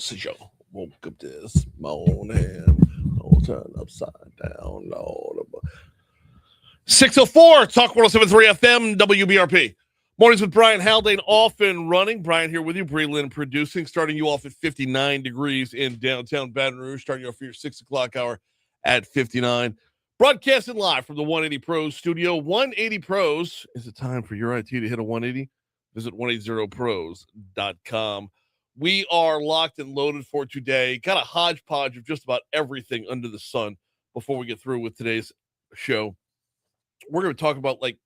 Since you woke up this morning, I'll turn upside down, Lord. 604, Talk 107.3 FM, WBRP. Mornings with Brian Haldane off and running. Brian here with you, Bree Lynn producing, starting you off at 59 degrees in downtown Baton Rouge, starting you off for your 6 o'clock hour at 59. Broadcasting live from the 180 Pros studio. 180 Pros is it time for your IT to hit a 180? Visit 180pros.com. We are locked and loaded for today. Got a hodgepodge of just about everything under the sun before we get through with today's show. We're going to talk about like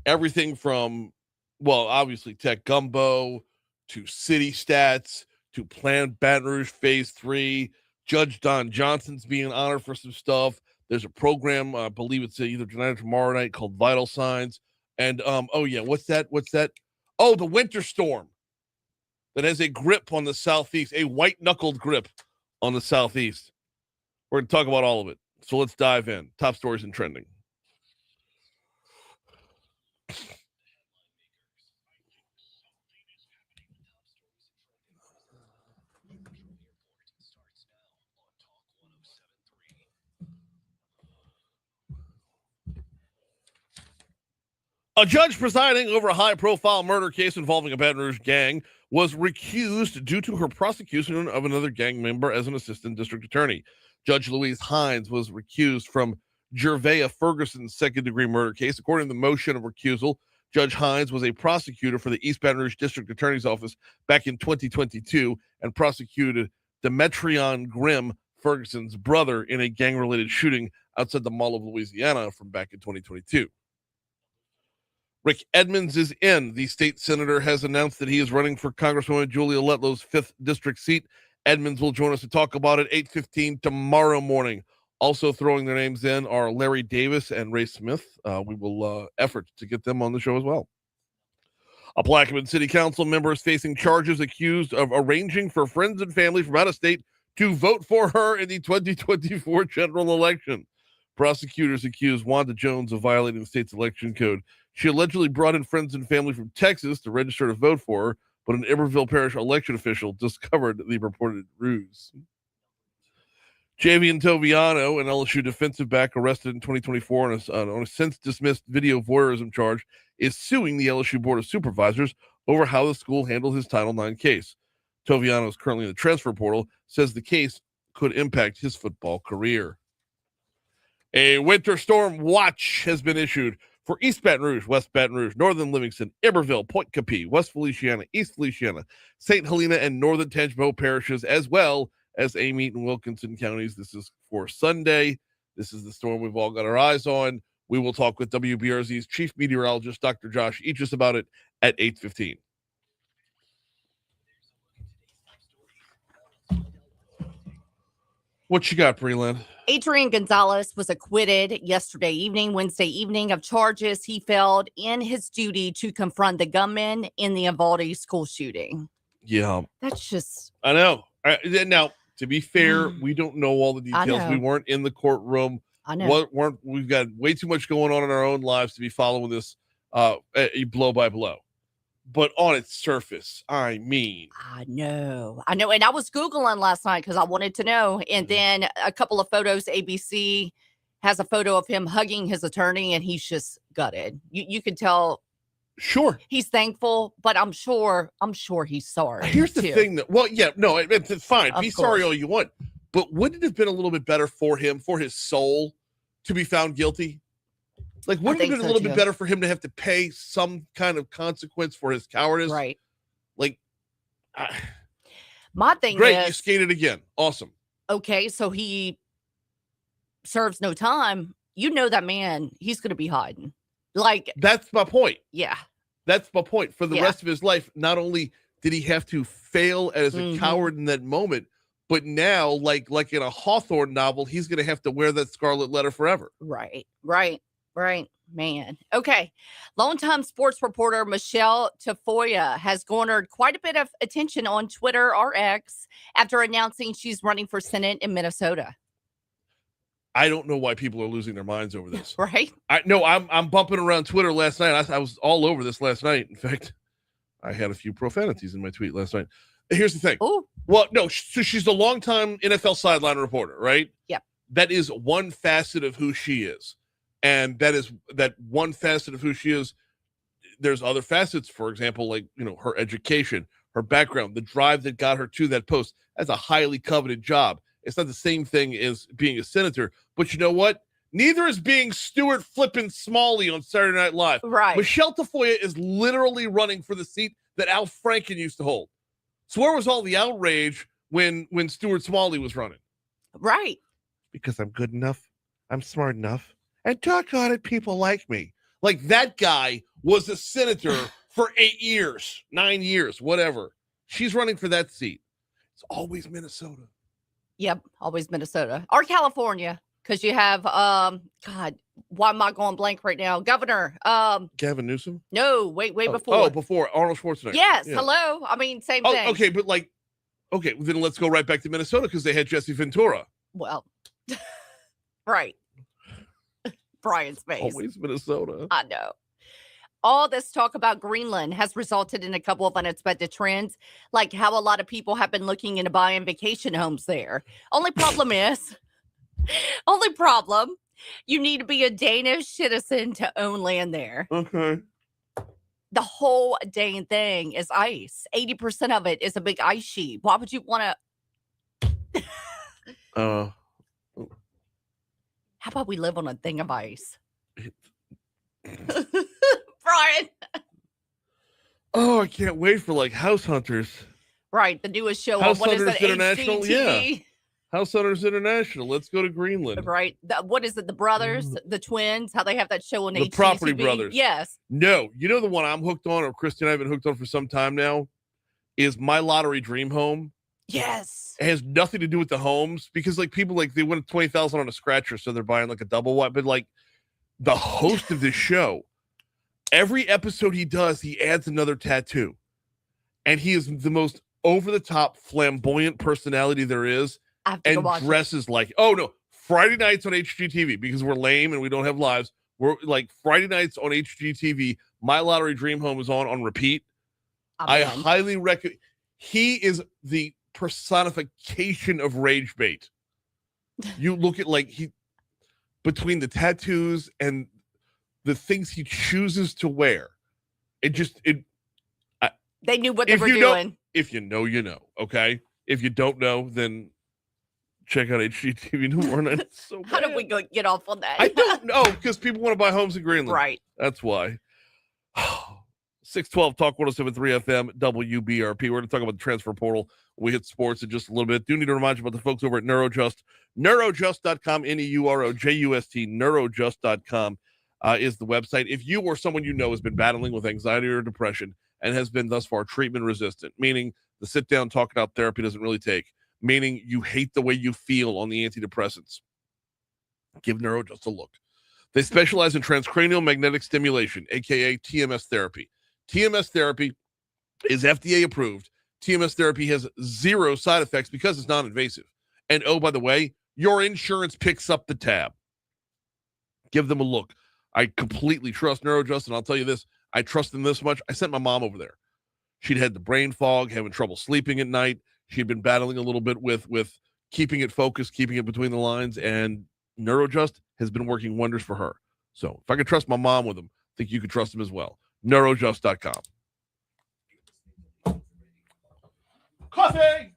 everything from, well, obviously Tech Gumbo to city stats to Planned Baton Rouge Phase 3. Judge Don Johnson's being honored for some stuff. There's a program, I believe it's either tonight or tomorrow night, called Vital Signs. And, oh, yeah, what's that? Oh, the winter storm that has a grip on the southeast, a white-knuckled grip on the southeast. We're going to talk about all of it. So let's dive in. Top stories and trending. A judge presiding over a high-profile murder case involving a Baton Rouge gang was recused due to her prosecution of another gang member as an assistant district attorney. Judge Louise Hines was recused from Gervais Ferguson's second-degree murder case. According to the motion of recusal, Judge Hines was a prosecutor for the East Baton Rouge District Attorney's Office back in 2022 and prosecuted Demetrion Grimm, Ferguson's brother, in a gang-related shooting outside the Mall of Louisiana from back in 2022. Rick Edmonds is in. The state senator has announced that he is running for Congresswoman Julia Letlow's 5th district seat. Edmonds will join us to talk about it 8:15 tomorrow morning. Also throwing their names in are Larry Davis and Ray Smith. We will effort to get them on the show as well. A Plaquemine City Council member is facing charges accused of arranging for friends and family from out of state to vote for her in the 2024 general election. Prosecutors accuse Wanda Jones of violating the state's election code. She allegedly brought in friends and family from Texas to register to vote for her, but an Iberville Parish election official discovered the reported ruse. Javian Toviano, an LSU defensive back arrested in 2024 on a since-dismissed video voyeurism charge, is suing the LSU Board of Supervisors over how the school handled his Title IX case. Toviano is currently in the transfer portal, says the case could impact his football career. A winter storm watch has been issued for East Baton Rouge, West Baton Rouge, Northern Livingston, Iberville, Point Capee, West Feliciana, East Feliciana, St. Helena, and Northern Tangipahoa parishes, as well as Amite and Wilkinson counties. This is for Sunday. This is the storm we've all got our eyes on. We will talk with WBRZ's chief meteorologist, Dr. Josh Eachus, about it at 8:15. What you got, Breland? Adrian Gonzalez was acquitted Wednesday evening, of charges he failed in his duty to confront the gunman in the Uvalde school shooting. Yeah. That's just... I know. Now, to be fair, we don't know all the details. We weren't in the courtroom. I know. We've got way too much going on in our own lives to be following this blow by blow. But on its surface, I mean. I know. And I was Googling last night because I wanted to know. And then a couple of photos, ABC has a photo of him hugging his attorney, and he's just gutted. You could tell. Sure. He's thankful, but I'm sure he's sorry. Here's the thing that, it's fine. Be sorry all you want. But wouldn't it have been a little bit better for him, for his soul, to be found guilty? Like, wouldn't it have been a little bit better for him to have to pay some kind of consequence for his cowardice? Right. Like, my thing great, is... you skated again. Awesome. Okay, so he serves no time. You know that man, he's going to be hiding. Like... That's my point. Yeah. That's my point. For the rest of his life, not only did he have to fail as a coward in that moment, but now, like in a Hawthorne novel, he's going to have to wear that scarlet letter forever. Right. Man. Okay. Longtime sports reporter Michelle Tafoya has garnered quite a bit of attention on Twitter or X after announcing she's running for Senate in Minnesota. I don't know why people are losing their minds over this. Right? I'm bumping around Twitter last night. I was all over this last night. In fact, I had a few profanities in my tweet last night. Here's the thing. Oh, Well, no, so she's a longtime NFL sideline reporter, right? Yep. That is one facet of who she is. And that one facet of who she is. There's other facets, for example, like, her education, her background, the drive that got her to that post. That's a highly coveted job. It's not the same thing as being a senator. But you know what? Neither is being Stuart flippin' Smalley on Saturday Night Live. right. Michelle Tafoya is literally running for the seat that Al Franken used to hold. So where was all the outrage when Stuart Smalley was running? Right. Because I'm good enough, I'm smart enough, and doggone it, people like me. Like, that guy was a senator for 8 years, 9 years, whatever. She's running for that seat. It's always Minnesota. Yep, always Minnesota or California, because you have God, why am I going blank right now? Governor Gavin Newsom? No, way before. Oh, before Arnold Schwarzenegger. Yes, yeah. Hello. I mean, same thing. Okay, but then let's go right back to Minnesota because they had Jesse Ventura. Well, right. Brian's face. Always Minnesota. I know. All this talk about Greenland has resulted in a couple of unexpected trends, like how a lot of people have been looking into buying vacation homes there. Only problem, you need to be a Danish citizen to own land there. Okay. The whole dang thing is ice. 80% of it is a big ice sheet. Why would you want to? How about we live on a thing of ice? Brian. Oh, I can't wait for House Hunters. Right, the newest show House on what is Hunters it? International, HGTV? yeah. House Hunters International. Let's go to Greenland. Right. What is it? The brothers, the twins, how they have that show on The HGTV? Property Brothers. Yes. No, the one I'm hooked on, or Christy and I have been hooked on for some time now, is My Lottery Dream Home. Yes. It has nothing to do with the homes because people they win 20,000 on a scratcher, so they're buying a double wide. But the host of this show, every episode he does, he adds another tattoo, and he is the most over the top, flamboyant personality there is, and dresses Friday nights on HGTV because we're lame and we don't have lives. We're Friday nights on HGTV. My Lottery Dream Home is on repeat. I highly recommend. He is the personification of rage bait. You look at between the tattoos and the things he chooses to wear, they knew what they were doing. If you know, you know. Okay. If you don't know, then check out HGTV tomorrow night. It's so bad. How did we get off on that? I don't know, because people want to buy homes in Greenland. Right. That's why. 612 Talk 107.3 FM WBRP. We're going to talk about the transfer portal. We hit sports in just a little bit. Do need to remind you about the folks over at Neurojust. Neurojust.com, Neurojust, Neurojust.com is the website. If you or someone you know has been battling with anxiety or depression and has been thus far treatment resistant, meaning the sit-down talking out therapy doesn't really take, meaning you hate the way you feel on the antidepressants, give Neurojust a look. They specialize in transcranial magnetic stimulation, aka TMS therapy. TMS therapy is FDA approved. TMS therapy has 0 side effects because it's non-invasive. And oh, by the way, your insurance picks up the tab. Give them a look. I completely trust Neurojust, and I'll tell you this, I trust them this much. I sent my mom over there. She'd had the brain fog, having trouble sleeping at night. She'd been battling a little bit with keeping it focused, keeping it between the lines, and Neurojust has been working wonders for her. So if I could trust my mom with them, I think you could trust them as well. Neurojust.com. Coffee!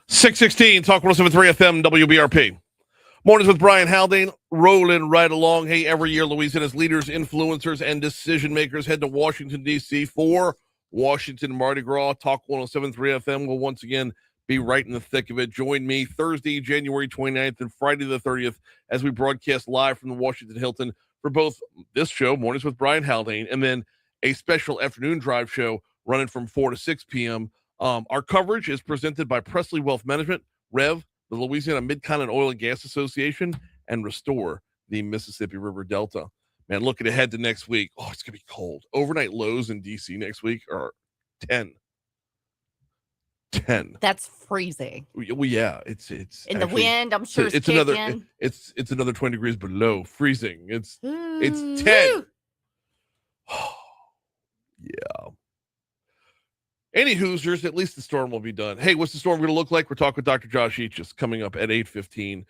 .616 Talk 107.3 FM WBRP. Mornings with Brian Haldane, rolling right along. Hey, every year, Louisiana's leaders, influencers, and decision makers head to Washington, D.C. for Washington Mardi Gras. Talk 107.3 FM will once again be right in the thick of it. Join me Thursday, January 29th and Friday the 30th as we broadcast live from the Washington Hilton for both this show, Mornings with Brian Haldane, and then a special afternoon drive show running from 4 to 6 p.m. Our coverage is presented by Presley Wealth Management, Rev, the Louisiana Mid-Continent Oil and Gas Association, and Restore, the Mississippi River Delta. Man, looking ahead to next week. Oh, it's going to be cold. Overnight lows in D.C. next week are 10. 10. That's freezing. Well, yeah, it's in the wind. I'm sure it's another. It's another 20 degrees below freezing. It's 10. Yeah. Any Hoosiers, at least the storm will be done. Hey, what's the storm going to look like? We're talking with Dr. Josh Eachus coming up at 8:15.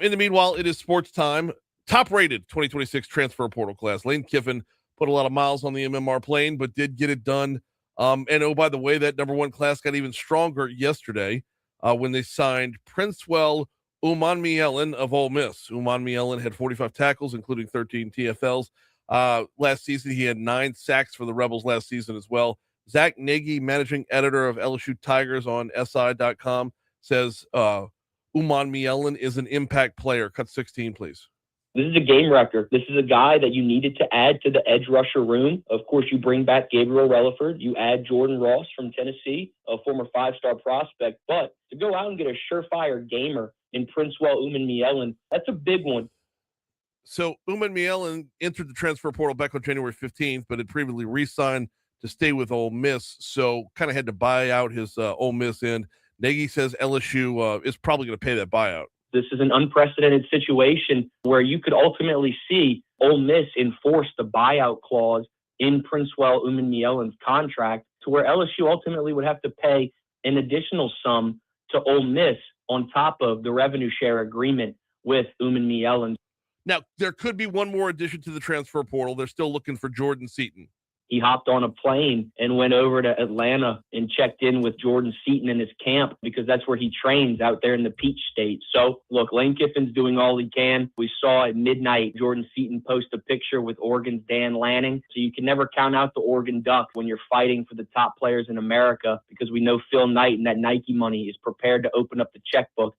In the meanwhile, it is sports time. Top-rated 2026 transfer portal class. Lane Kiffin put a lot of miles on the MMR plane, but did get it done. And oh, by the way, that number one class got even stronger yesterday when they signed Princewell Umanmielen of Ole Miss. Umanmielen had 45 tackles, including 13 TFLs. Last season, he had 9 sacks for the Rebels last season as well. Zach Nagy, managing editor of LSU Tigers on SI.com, says Umanmielen is an impact player. Cut 16, please. This is a game wrecker. This is a guy that you needed to add to the edge rusher room. Of course, you bring back Gabriel Relaford. You add Jordan Ross from Tennessee, a former 5-star prospect. But to go out and get a surefire gamer in Princewell Umanmielen, that's a big one. So Umanmielen entered the transfer portal back on January 15th, but had previously re-signed to stay with Ole Miss. So kind of had to buy out his Ole Miss end. Nagy says LSU is probably going to pay that buyout. This is an unprecedented situation where you could ultimately see Ole Miss enforce the buyout clause in Princewell Umanmielen's contract to where LSU ultimately would have to pay an additional sum to Ole Miss on top of the revenue share agreement with Umanmielen. Now, there could be one more addition to the transfer portal. They're still looking for Jordan Seaton. He hopped on a plane and went over to Atlanta and checked in with Jordan Seaton in his camp because that's where he trains out there in the Peach State. So, look, Lane Kiffin's doing all he can. We saw at midnight Jordan Seaton post a picture with Oregon's Dan Lanning. So you can never count out the Oregon Duck when you're fighting for the top players in America because we know Phil Knight and that Nike money is prepared to open up the checkbook.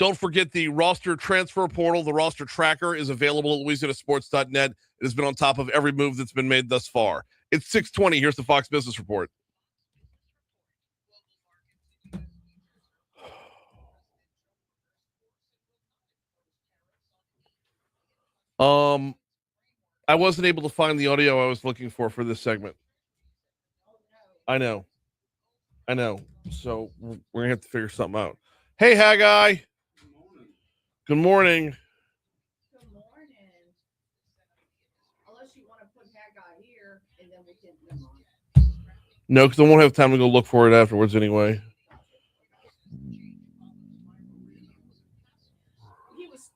Don't forget the roster transfer portal. The roster tracker is available at LouisianaSports.net. It has been on top of every move that's been made thus far. It's 6:20. Here's the Fox Business Report. I wasn't able to find the audio I was looking for this segment. I know. So we're going to have to figure something out. Hey, Haggai. Good morning. Good morning. Unless you want to put Haggai here, and then we can. No, because I won't have time to go look for it afterwards anyway.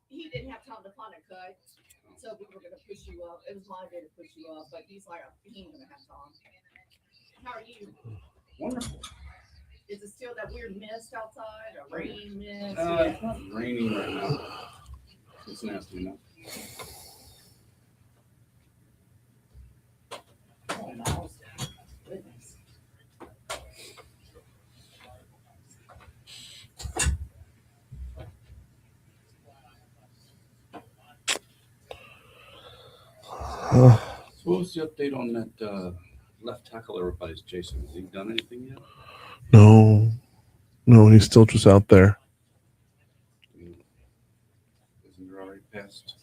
He didn't have time to find a cut, so we were going to push you up. It was my day to push you up, but he's like, he ain't going to have time. How are you? Wonderful. Is it still that weird mist outside, or rain mist? It's not raining right now. It's nasty enough. Oh, no. Goodness. So what was the update on that left tackle everybody's chasing? Has he done anything yet? No, he's still just out there. Isn't there already past?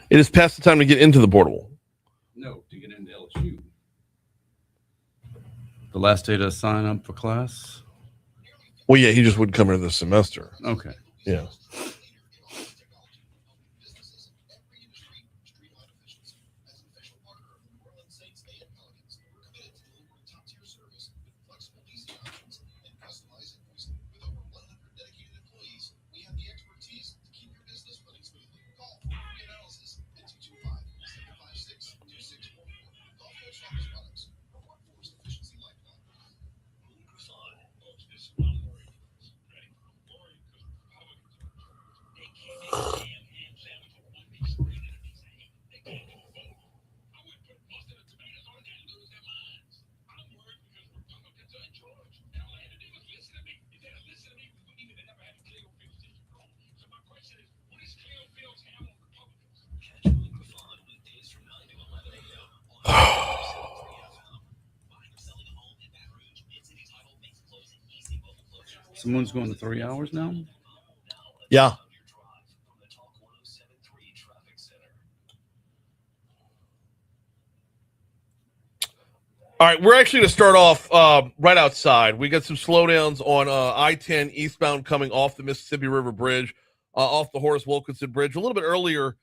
It is past the time to get into the portal. No, to get into LSU. The last day to sign up for class? Well, yeah, he just wouldn't come here this semester. Okay. Yeah. Someone's going to 3 hours now? Yeah. All right, we're actually going to start off right outside. We got some slowdowns on I-10 eastbound coming off the Mississippi River Bridge, off the Horace Wilkinson Bridge. A little bit earlier,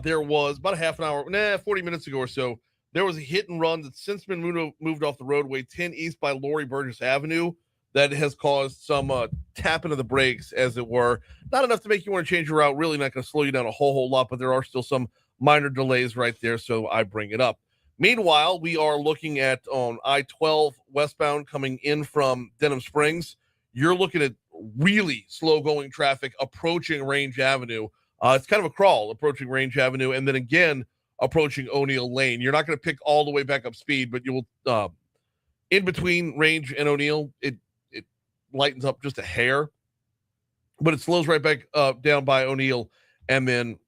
there was about a half an hour, 40 minutes ago or so, there was a hit and run that's since been moved off the roadway 10 east by Laurie Burgess Avenue that has caused some tapping of the brakes, as it were. Not enough to make you want to change your route, really not going to slow you down a whole lot, but there are still some minor delays right there, so I bring it up. Meanwhile, we are looking at on I-12 westbound coming in from Denham Springs. You're looking at really slow-going traffic approaching Range Avenue. It's kind of a crawl approaching Range Avenue, and then again approaching O'Neill Lane. You're not going to pick all the way back up speed, but you will in between Range and O'Neill, it lightens up just a hair, but it slows right back down by O'Neill, and then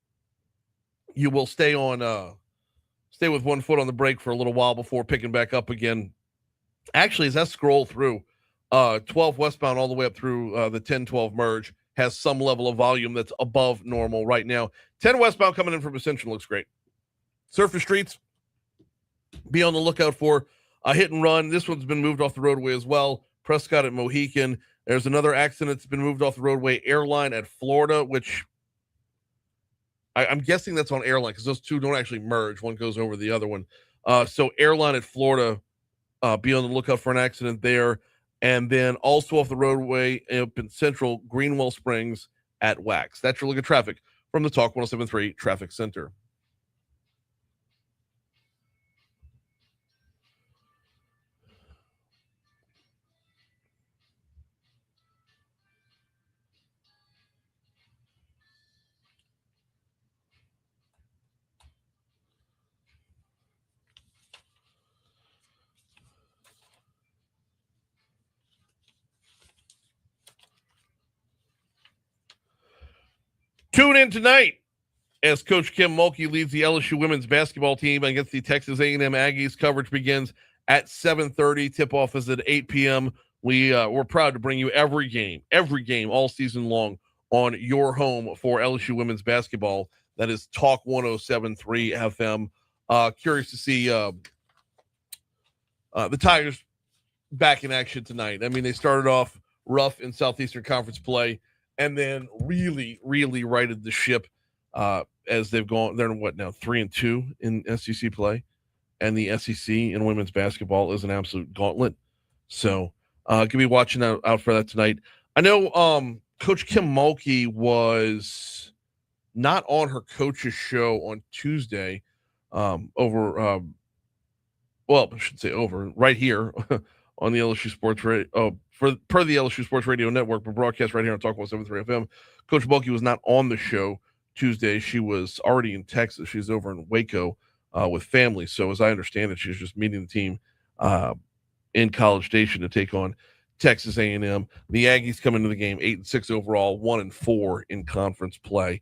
you will stay with 1 foot on the brake for a little while before picking back up again. Actually, as I scroll through 12 westbound all the way up through the 10-12 merge, has some level of volume that's above normal right now. 10 westbound coming in from Ascension looks great. Surface streets, be on the lookout for a hit and run. This one's been moved off the roadway as well. Prescott at Mohican. There's another accident that's been moved off the roadway. Airline at Florida, which I'm guessing that's on Airline because those two don't actually merge. One goes over the other one. So Airline at Florida, be on the lookout for an accident there. And then also off the roadway up in Central, Greenwell Springs at Wax. That's your look at traffic from the Talk 107.3 Traffic Center. Tune in tonight as Coach Kim Mulkey leads the LSU women's basketball team against the Texas A&M Aggies. Coverage begins at 7:30. Tip-off is at 8 p.m. We're proud to bring you every game all season long on your home for LSU women's basketball. That is Talk 107.3 FM. Curious to see the Tigers back in action tonight. I mean, they started off rough in Southeastern Conference play, and then really, really righted the ship as they've gone. They're what now, 3-2 in SEC play, and the SEC in women's basketball is an absolute gauntlet. So, gonna be watching out for that tonight. I know Coach Kim Mulkey was not on her coach's show on Tuesday. Over, well, I should say over right here on the LSU Sports Radio. Per the LSU Sports Radio Network, but broadcast right here on Talk 107.3 FM. Coach Mulkey was not on the show Tuesday. She was already in Texas. She's over in Waco with family. So as I understand it, she's just meeting the team in College Station to take on Texas A&M. The Aggies come into the game 8-6 overall, 1-4 in conference play.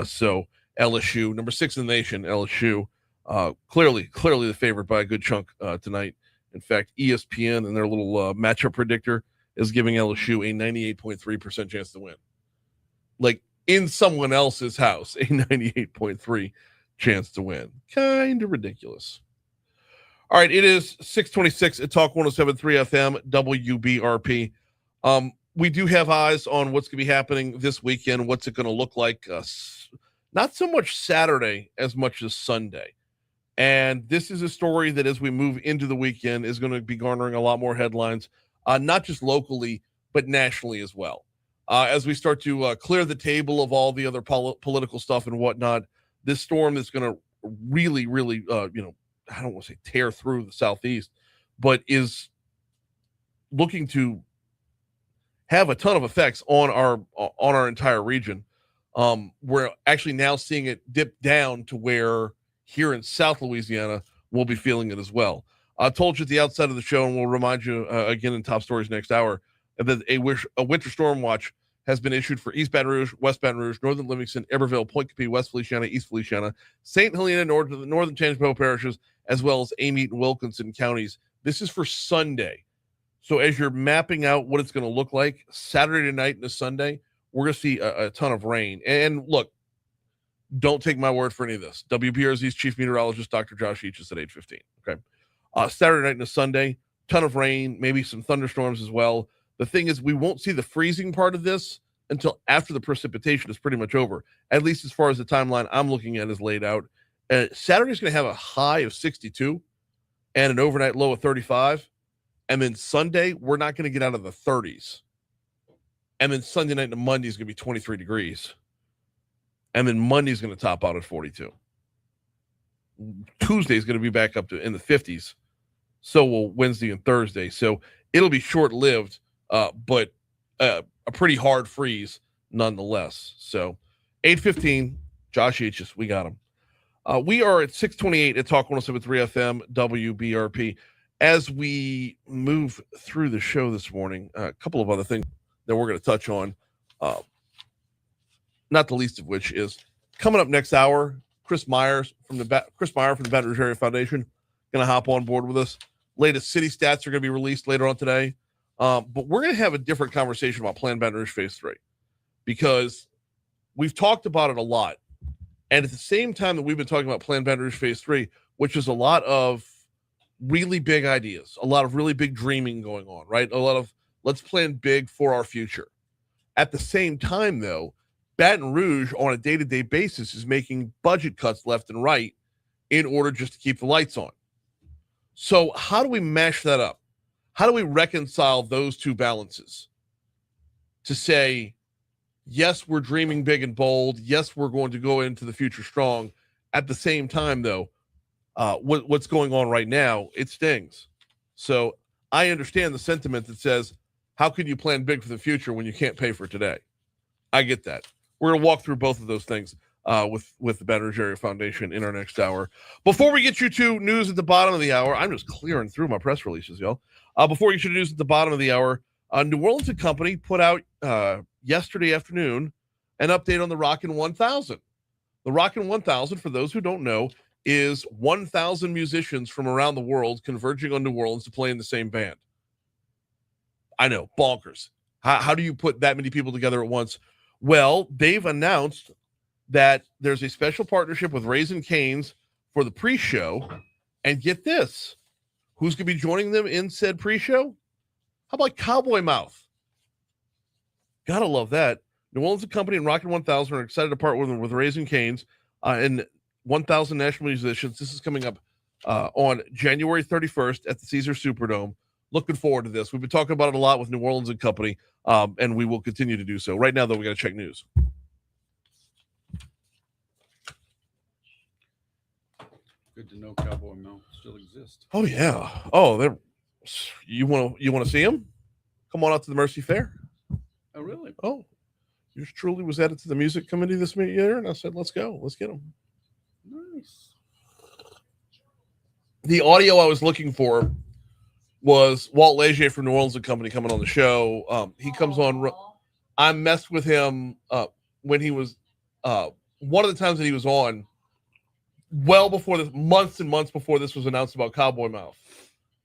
So LSU, number 6 in the nation, LSU, clearly the favorite by a good chunk tonight. In fact, ESPN and their little matchup predictor is giving LSU a 98.3% chance to win. Like in someone else's house, a 98.3 chance to win. Kind of ridiculous. All right, it is 6:26 at Talk 107.3 FM, WBRP. We do have eyes on what's going to be happening this weekend. What's it going to look like? Not so much Saturday as much as Sunday. And this is a story that as we move into the weekend is going to be garnering a lot more headlines, not just locally, but nationally as well. As we start to clear the table of all the other political stuff and whatnot, this storm is going to really, really, I don't want to say tear through the Southeast, but is looking to have a ton of effects on our entire region. We're actually now seeing it dip down to where here in South Louisiana, we'll be feeling it as well. I told you at the outset of the show, and we'll remind you again in top stories next hour, that a winter storm watch has been issued for East Baton Rouge, West Baton Rouge, Northern Livingston, Iberville, Point Capee, West Feliciana, East Feliciana, St. Helena, Northern Tangipahoa parishes, as well as Amite and Wilkinson counties. This is for Sunday. So as you're mapping out what it's going to look like Saturday night and a Sunday, we're going to see a ton of rain. And look, don't take my word for any of this. WBRZ's chief meteorologist, Dr. Josh Eachus at 8:15. Okay. Saturday night and a Sunday, ton of rain, maybe some thunderstorms as well. The thing is, we won't see the freezing part of this until after the precipitation is pretty much over, at least as far as the timeline I'm looking at is laid out. Saturday's going to have a high of 62 and an overnight low of 35. And then Sunday, we're not going to get out of the 30s. And then Sunday night and Monday is going to be 23 degrees. And then Monday's going to top out at 42. Tuesday is going to be back up to in the 50s. So will Wednesday and Thursday. So it'll be short-lived, but a pretty hard freeze nonetheless. So 8:15, Josh Eachus, we got him. We are at 628 at Talk 107.3 FM, WBRP. As we move through the show this morning, a couple of other things that we're going to touch on, not the least of which is coming up next hour, Chris Meyer from the Baton Rouge Area Foundation going to hop on board with us. Latest city stats are going to be released later on today. But we're going to have a different conversation about Plan Baton Rouge Phase 3 because we've talked about it a lot. And at the same time that we've been talking about Plan Baton Rouge Phase 3, which is a lot of really big ideas, a lot of really big dreaming going on, right? A lot of let's plan big for our future. At the same time, though, Baton Rouge on a day-to-day basis is making budget cuts left and right in order just to keep the lights on. So how do we mash that up? How do we reconcile those two balances to say, yes, we're dreaming big and bold. Yes, we're going to go into the future strong. At the same time, though, what's going on right now, it stings. So I understand the sentiment that says, how can you plan big for the future when you can't pay for today? I get that. We're going to walk through both of those things with the Baton Rouge Area Foundation in our next hour. Before we get you to news at the bottom of the hour, I'm just clearing through my press releases, y'all. Before we get you to news at the bottom of the hour, New Orleans & Company put out yesterday afternoon an update on the Rockin' 1000. The Rockin' 1000, for those who don't know, is 1,000 musicians from around the world converging on New Orleans to play in the same band. I know, bonkers. How do you put that many people together at once? Well, they've announced that there's a special partnership with Raising Cane's for the pre-show. And get this, who's going to be joining them in said pre-show? How about Cowboy Mouth? Gotta love that. New Orleans & Company and Rockin' 1000 are excited to partner with Raising Cane's and 1,000 national musicians. This is coming up on January 31st at the Caesars Superdome. Looking forward to this. We've been talking about it a lot with New Orleans & Company, and we will continue to do so. Right now, though, we got to check news. Good to know Cowboy Mouth still exists. Oh yeah. Oh, they're you want to see them? Come on out to the Mercy Fair. Oh really? Oh, yours truly was added to the music committee this year, and I said, let's go, let's get them. Nice. The audio I was looking for was Walt Leger from New Orleans & Company coming on the show. He comes on. I messed with him when he was one of the times that he was on. Well before this, months and months before this was announced about Cowboy Mouth.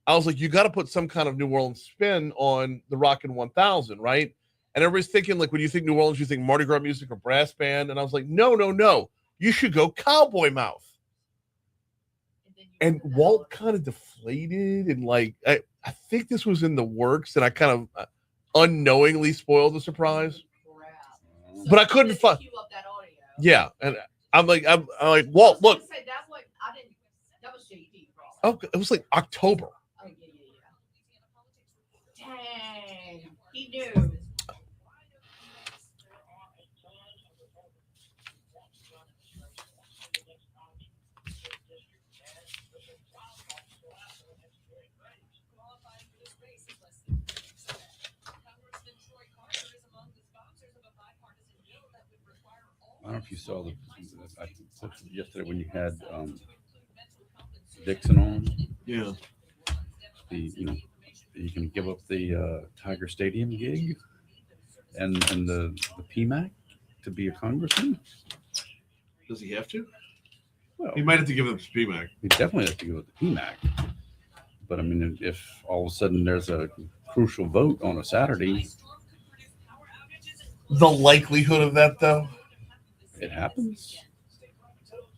I was like, you got to put some kind of New Orleans spin on the Rockin' 1000, right? And everybody's thinking, like, when you think New Orleans, you think Mardi Gras music or brass band. And I was like, no. You should go Cowboy Mouth. And Walt kind of deflated and, like, I think this was in the works, and I kind of unknowingly spoiled the surprise. But I couldn't find. Yeah, and I'm like, Walt, look. That was JD. Oh, it was like October. Oh, yeah. Dang, he knew. I don't know if you saw I posted yesterday when you had Dixon on. Yeah. You can give up the Tiger Stadium gig and the PMAC to be a congressman. Does he have to? Well, He might have to give up his PMAC. he definitely has to give up the PMAC. But I mean, if all of a sudden there's a crucial vote on a Saturday. The likelihood of that, though. It happens.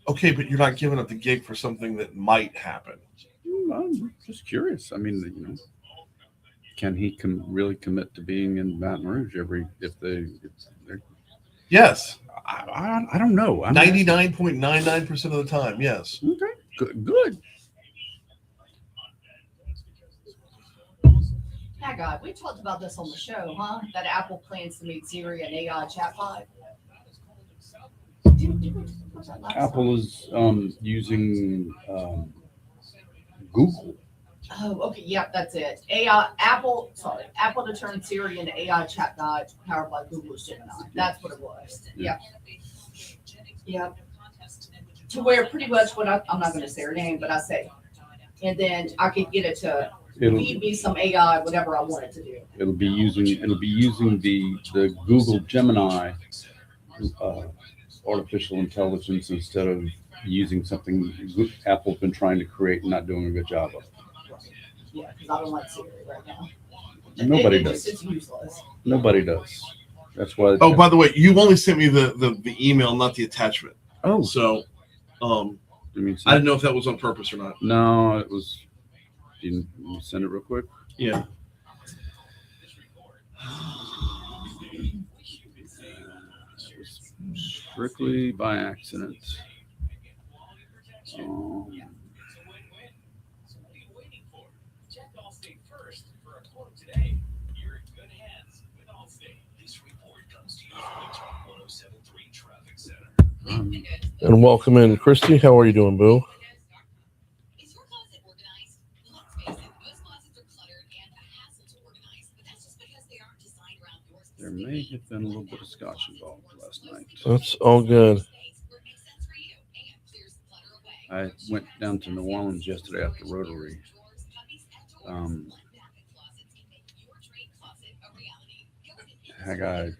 Okay, but you're not giving up the gig for something that might happen. I'm just curious. I mean, you know, can he really commit to being in Baton Rouge if they're Yes. I don't know. 99.99% of the time, yes. Okay, good. Haggai, we talked about this on the show, huh? That Apple plans to meet Siri and AI chatbot. Apple is using Google. Oh, okay. Yep, that's it. Apple to turn Siri into AI chatbot powered by Google's Gemini. That's what it was. Yep. Yep. To where pretty much what I'm not going to say her name, but I say, and then I could get it to feed me some AI, whatever I want it to do. It'll be using the Google Gemini artificial intelligence instead of using something Apple's been trying to create and not doing a good job of. Yeah, because I don't like Siri right now. Nobody does. It's useless. Nobody does. That's why. Oh, by the way, you only sent me the email, not the attachment. Oh, so I didn't know if that was on purpose or not. No, it was. You send it real quick. Yeah. Strictly by accident. And welcome in, Christy. How are you doing, boo? There may have been a little bit of scotch involved last night. That's all good. I went down to New Orleans yesterday after Rotary. Haggai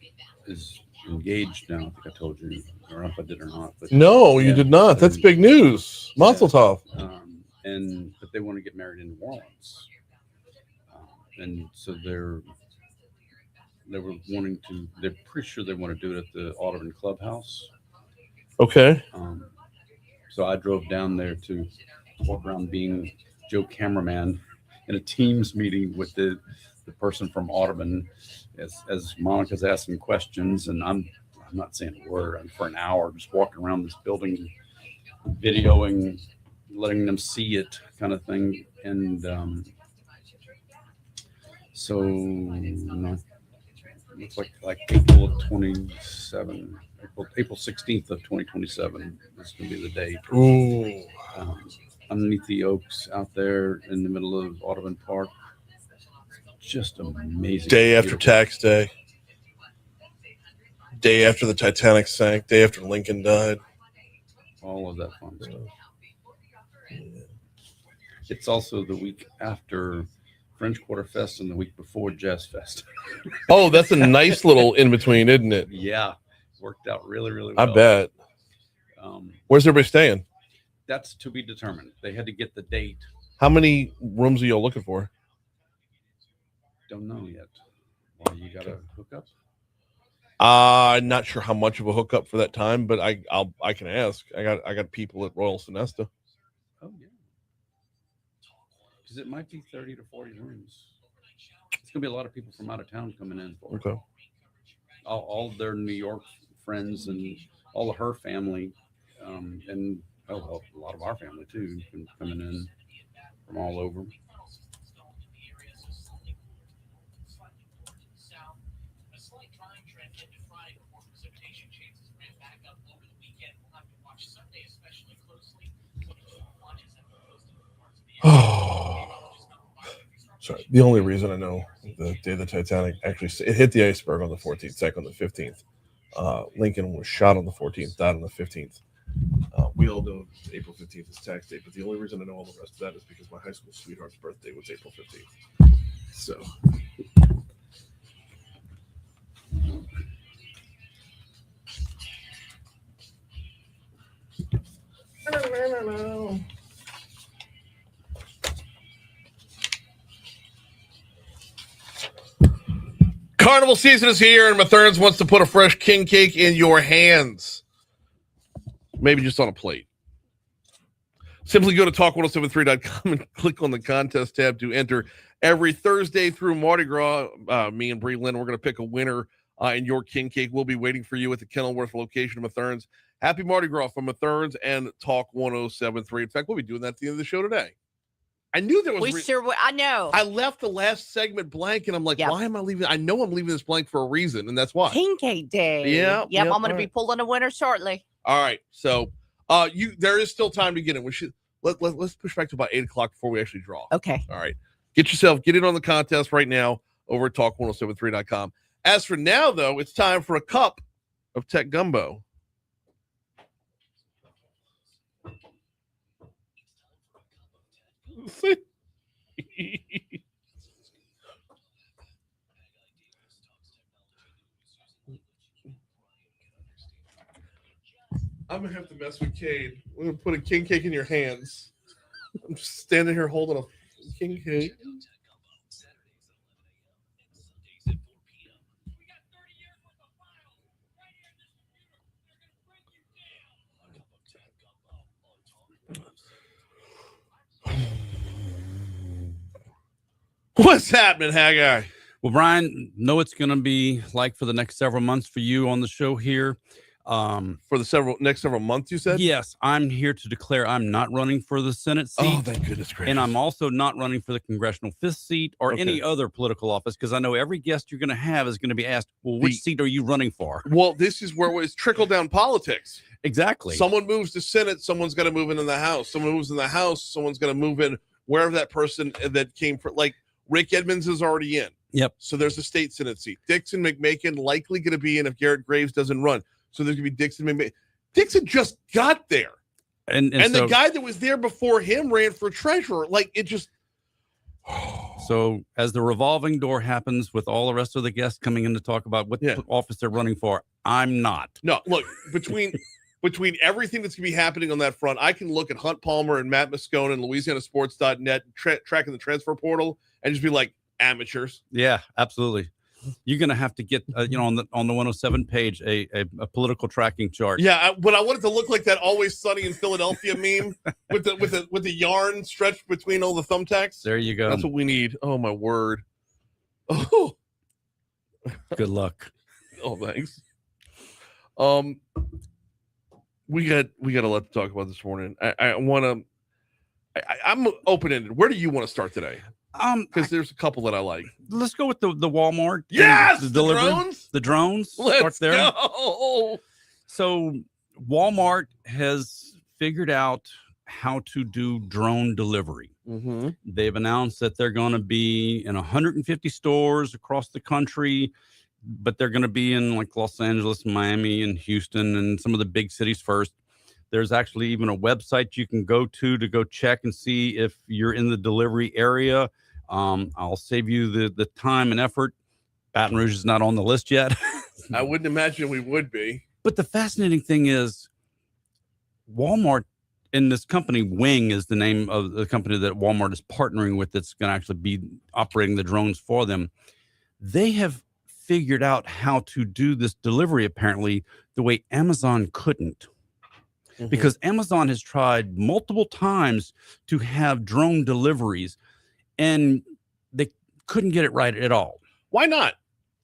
is engaged now. I think I told you. I don't know if I did or not. But no, you did not. That's big news. Mazel tov. But they want to get married in New Orleans, and so they were wanting to. They're pretty sure they want to do it at the Audubon Clubhouse. Okay. So I drove down there to walk around being Joe cameraman in a Teams meeting with the person from Audubon as Monica's asking questions, and I'm not saying a word. I'm for an hour just walking around this building, videoing, letting them see it, kind of thing. And so it's like April of 27, April 16th of 2027 is going to be the date. Ooh. Underneath the oaks out there in the middle of Audubon Park. Just amazing. Day after tax day. Day after the Titanic sank. Day after Lincoln died. All of that fun stuff. It's also the week after French Quarter Fest and the week before Jazz Fest. Oh, that's a nice little in between, isn't it? Yeah. Worked out really, really well. I bet. Where's everybody staying? That's to be determined. They had to get the date. How many rooms are you looking for? Don't know yet. Why, you got to hook up? I'm not sure how much of a hookup for that time, but I can ask. I got people at Royal Sonesta. Oh yeah, because it might be 30 to 40 rooms. It's gonna be a lot of people from out of town coming in for okay. All their New York friends and all of her family, and a lot of our family too, coming in from all over. Oh, sorry. The only reason I know the day of the Titanic actually it hit the iceberg on the 14th, sank on the 15th. Lincoln was shot on the 14th, died on the 15th. We all know April 15th is tax day, but the only reason I know all the rest of that is because my high school sweetheart's birthday was April 15th. So. Carnival season is here, and Matherns wants to put a fresh king cake in your hands. Maybe just on a plate. Simply go to talk1073.com and click on the contest tab to enter. Every Thursday through Mardi Gras, me and Bree Lynn, we're going to pick a winner in your king cake. We'll be waiting for you at the Kenilworth location of Matherns. Happy Mardi Gras from Matherns and Talk 1073. In fact, we'll be doing that at the end of the show today. I knew there was. We sure would. I know. I left the last segment blank, and I'm like, why am I leaving? I know I'm leaving this blank for a reason, and that's why. King Cake Day. Yeah. Yep. I'm going to be pulling a winner shortly. All right. So, there is still time to get in. We should let's push back to about 8 o'clock before we actually draw. Okay. All right. Get in on the contest right now over at talk1073.com. As for now, though, it's time for a cup of Tech Gumbo. I'm gonna have to mess with Cade. We're gonna put a king cake in your hands. I'm just standing here holding a king cake. What's happening, Haggai? Well, Brian, know it's going to be like for the next several months for you on the show here. For the next several months, you said? Yes, I'm here to declare I'm not running for the Senate seat. Oh, thank goodness gracious. And I'm also not running for the congressional 5th seat or any other political office, because I know every guest you're going to have is going to be asked, well, which seat are you running for? Well, this is where it's trickle-down politics. Exactly. Someone moves to Senate, someone's got to move into the House. Someone moves in the House, someone's going to move in wherever that person that came from. Like, Rick Edmonds is already in. Yep. So there's a state Senate seat. Dixon McMakin likely going to be in if Garrett Graves doesn't run. So there's going to be Dixon McMakin. Dixon just got there. And so, the guy that was there before him ran for treasurer. Like, it just... So as the revolving door happens with all the rest of the guests coming in to talk about what office they're running for, I'm not. No, look, between everything that's going to be happening on that front, I can look at Hunt Palmer and Matt Moscone and LouisianaSports.net tracking the transfer portal and just be like, amateurs. Yeah, absolutely. You're going to have to get, on the 107 page, a political tracking chart. Yeah, but I want it to look like that Always Sunny in Philadelphia meme with the yarn stretched between all the thumbtacks. There you go. That's what we need. Oh my word. Oh, good luck. Oh, thanks. We got a lot to talk about this morning. I'm open-ended. Where do you want to start today? Because there's a couple that I like. Let's go with the Walmart. Yes, the drones. The drones. Let's there. Go. So Walmart has figured out how to do drone delivery. Mm-hmm. They've announced that they're going to be in 150 stores across the country, but they're going to be in like Los Angeles, Miami, and Houston, and some of the big cities first. There's actually even a website you can go to check and see if you're in the delivery area. I'll save you the time and effort. Baton Rouge is not on the list yet. I wouldn't imagine we would be. But the fascinating thing is Walmart, and this company, Wing is the name of the company that Walmart is partnering with that's going to actually be operating the drones for them. They have figured out how to do this delivery, apparently, the way Amazon couldn't. Mm-hmm. Because Amazon has tried multiple times to have drone deliveries, and they couldn't get it right at all. Why not?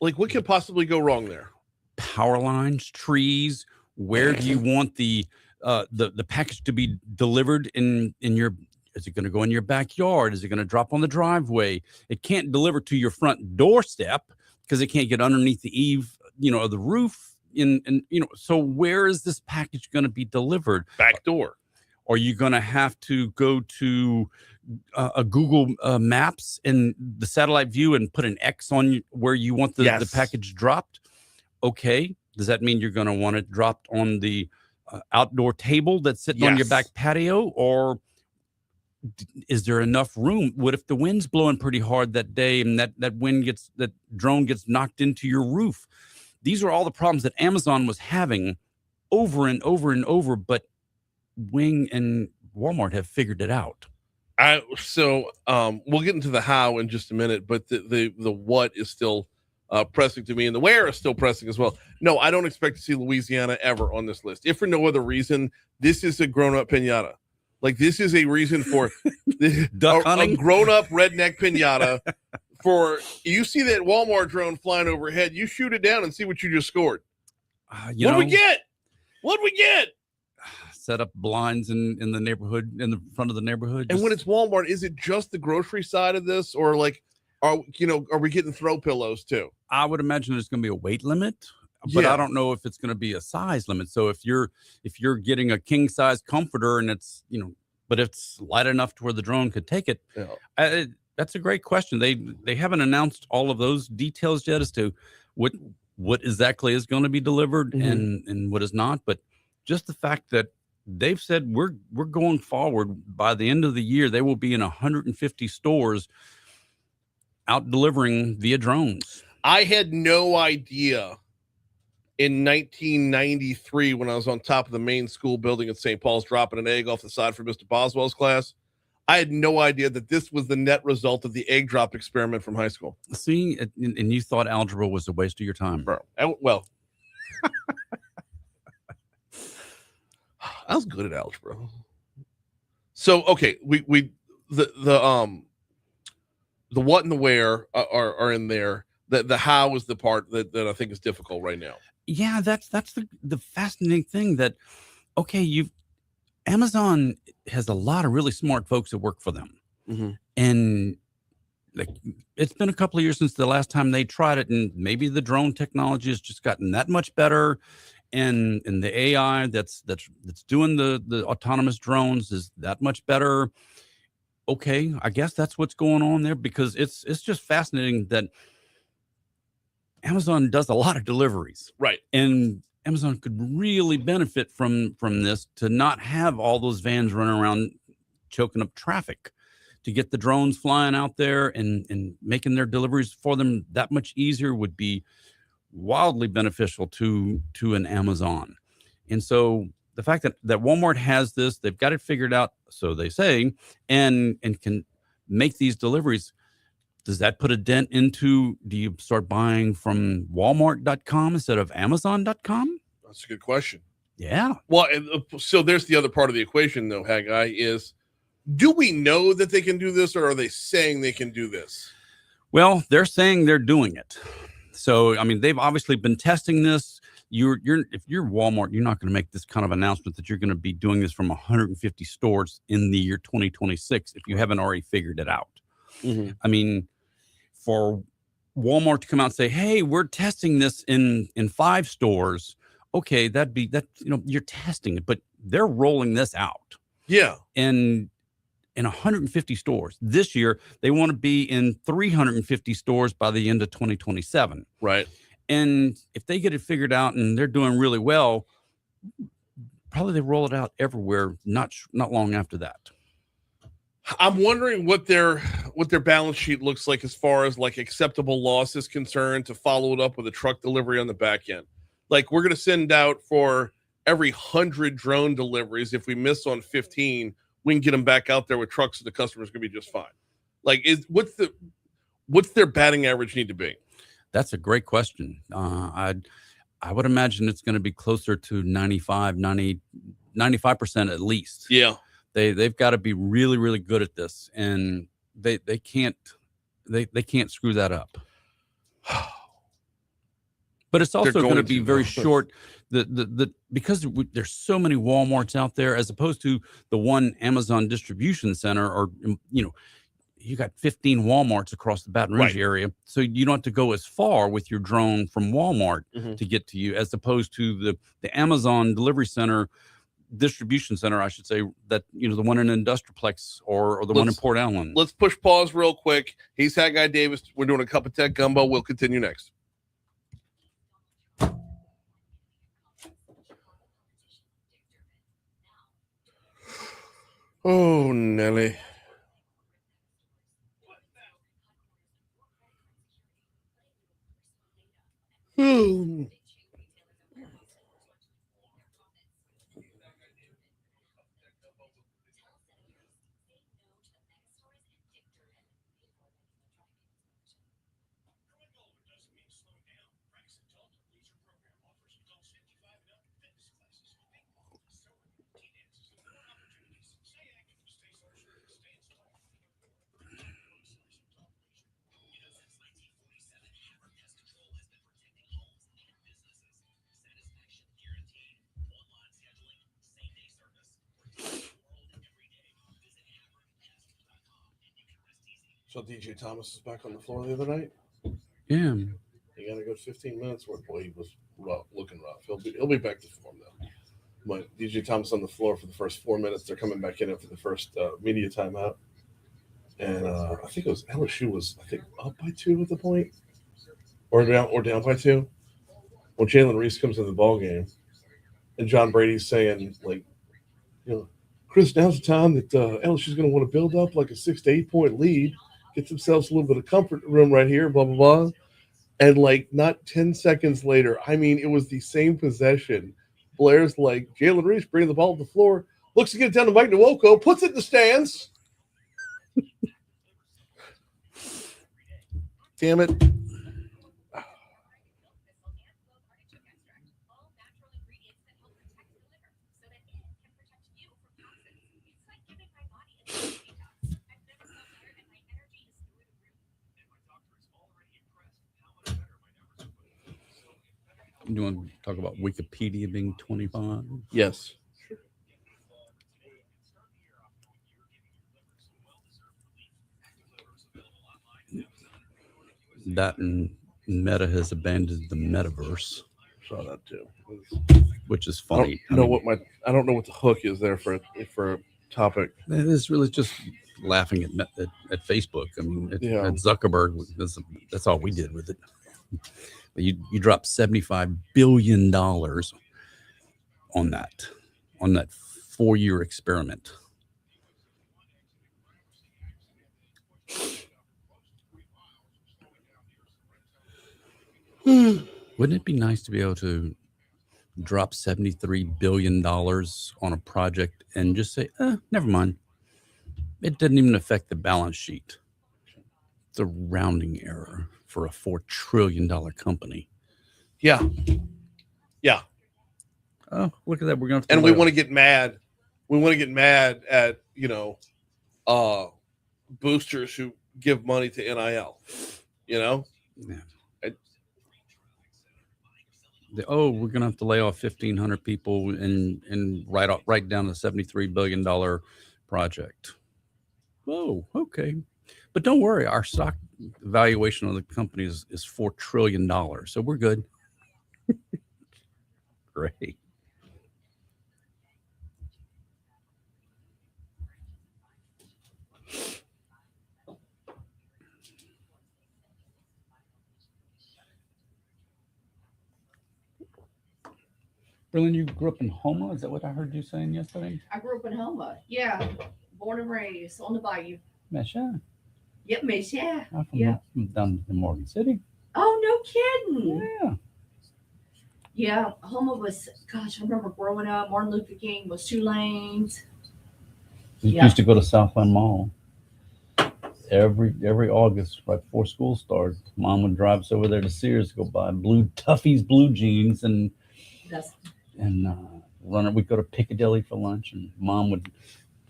Like, what could possibly go wrong there? Power lines, trees. Where do you want the package to be delivered in your? Is it going to go in your backyard? Is it going to drop on the driveway? It can't deliver to your front doorstep because it can't get underneath the eave, of the roof. So where is this package going to be delivered? Back door. Are you going to have to go to a Google Maps and the satellite view and put an X on where you want the package dropped? Okay. Does that mean you're going to want it dropped on the outdoor table that's sitting on your back patio? Or is there enough room? What if the wind's blowing pretty hard that day and that drone gets knocked into your roof? These are all the problems that Amazon was having over and over and over, but Wing and Walmart have figured it out. So we'll get into the how in just a minute, but the what is still pressing to me, and the Where is still pressing as well. No, I don't expect to see Louisiana ever on this list. If for no other reason, this is a grown-up pinata. Like, this is a reason for a grown-up redneck pinata. For you see that Walmart drone flying overhead, you shoot it down and see what you just scored. What we get? What'd we get? Set up blinds in the neighborhood, in the front of the neighborhood. And when it's Walmart, is it just the grocery side of this, or like, are we getting throw pillows too? I would imagine there's going to be a weight limit, but I don't know if it's going to be a size limit. So if you're getting a king size comforter and it's but it's light enough to where the drone could take it, that's a great question. They haven't announced all of those details yet as to what exactly is going to be delivered and what is not. But just the fact that they've said we're going forward, by the end of the year, they will be in 150 stores out delivering via drones. I had no idea in 1993 when I was on top of the main school building at St. Paul's dropping an egg off the side for Mr. Boswell's class. I had no idea that this was the net result of the egg drop experiment from high school. See, and you thought algebra was a waste of your time, bro. Well, I was good at algebra. So okay, we the what and the where are in there. The how is the part that I think is difficult right now. Yeah, that's the fascinating thing that Amazon has a lot of really smart folks that work for them. And like, it's been a couple of years since the last time they tried it, and maybe the drone technology has just gotten that much better. And the AI that's doing the autonomous drones is that much better. Okay, I guess that's what's going on there, because it's just fascinating that Amazon does a lot of deliveries. Right. And Amazon could really benefit from this, to not have all those vans running around choking up traffic, to get the drones flying out there and making their deliveries for them that much easier would be wildly beneficial to an Amazon. And so the fact that Walmart has this, they've got it figured out, so they say, and can make these deliveries. Does that put a dent into, do you start buying from Walmart.com instead of Amazon.com? That's a good question. Yeah. Well, so there's the other part of the equation, though, Haggai, is do we know that they can do this, or are they saying they can do this? Well, they're saying they're doing it. So, I mean, they've obviously been testing this. If you're Walmart, you're not going to make this kind of announcement that you're going to be doing this from 150 stores in the year 2026 if you haven't already figured it out. I mean, for Walmart to come out and say, hey, we're testing this in 5 stores. Okay, you're testing it, but they're rolling this out. Yeah. And in 150 stores this year, they want to be in 350 stores by the end of 2027. Right. And if they get it figured out and they're doing really well, probably they roll it out everywhere not long after that. I'm wondering what their balance sheet looks like as far as like acceptable loss is concerned, to follow it up with a truck delivery on the back end. Like, we're going to send out for every 100 drone deliveries. If we miss on 15, we can get them back out there with trucks, and the customer's going to be just fine. Like, what's their batting average need to be? That's a great question. I would imagine it's going to be closer to 95% at least. Yeah. They've got to be really, really good at this, and they can't screw that up. But it's also going to be very short. Because there's so many Walmarts out there, as opposed to the one Amazon distribution center, or you got 15 Walmarts across the Baton Rouge area, so you don't have to go as far with your drone from Walmart to get to you, as opposed to the Amazon distribution center, I should say, that the one in Industriplex or the one in Port Allen. Let's push pause real quick. He's Haggai Davis. We're doing a cup of tech gumbo. We'll continue next. Oh, Nelly. So DJ Thomas is back on the floor the other night. Yeah. He got a good 15 minutes worth. Boy, he was looking rough. He'll be back to form though. But DJ Thomas on the floor for the first 4 minutes. They're coming back in after the first media timeout. And I think it was LSU was up by 2 at the point, or down by 2. When Jalen Reese comes in the ball game, and John Brady's saying Chris, now's the time that LSU's going to want to build up like a 6 to 8 point lead, get themselves a little bit of comfort room right here, blah blah blah. And not 10 seconds later, I mean, it was the same possession. Blair's like, Jalen Reese bringing the ball to the floor, looks to get it down to Mike Nwoko, puts it in the stands. Damn it. You want to talk about Wikipedia being 25? Yes. That and Meta has abandoned the metaverse. Saw that too. Which is funny. I don't know what the hook is there for a topic. It is really just laughing at Facebook. I mean, at Zuckerberg, that's all we did with it. You dropped $75 billion on that 4-year experiment. Wouldn't it be nice to be able to drop $73 billion on a project and just say, never mind. It didn't even affect the balance sheet. It's a rounding error for a $4 trillion company. Yeah. Oh, look at that. We're going to. And we want to get mad. We want to get mad at, boosters who give money to NIL, Yeah. We're going to have to lay off 1,500 people and write down a $73 billion project. Oh, okay. But don't worry, our stock valuation of the company is $4 trillion. So we're good. Great. Berlin, you grew up in Houma? Is that what I heard you saying yesterday? I grew up in Houma. Yeah. Born and raised on the bayou. Mesha. Yep, Miss. Yeah. I'm down in Morgan City. Oh, no kidding. Yeah. Yeah. Houma was, gosh, I remember growing up. Martin Luther King was 2 lanes. We used to go to Southland Mall every August right before school started. Mom would drive us over there to Sears to go buy Tuffy's blue jeans and run. We'd go to Piccadilly for lunch, and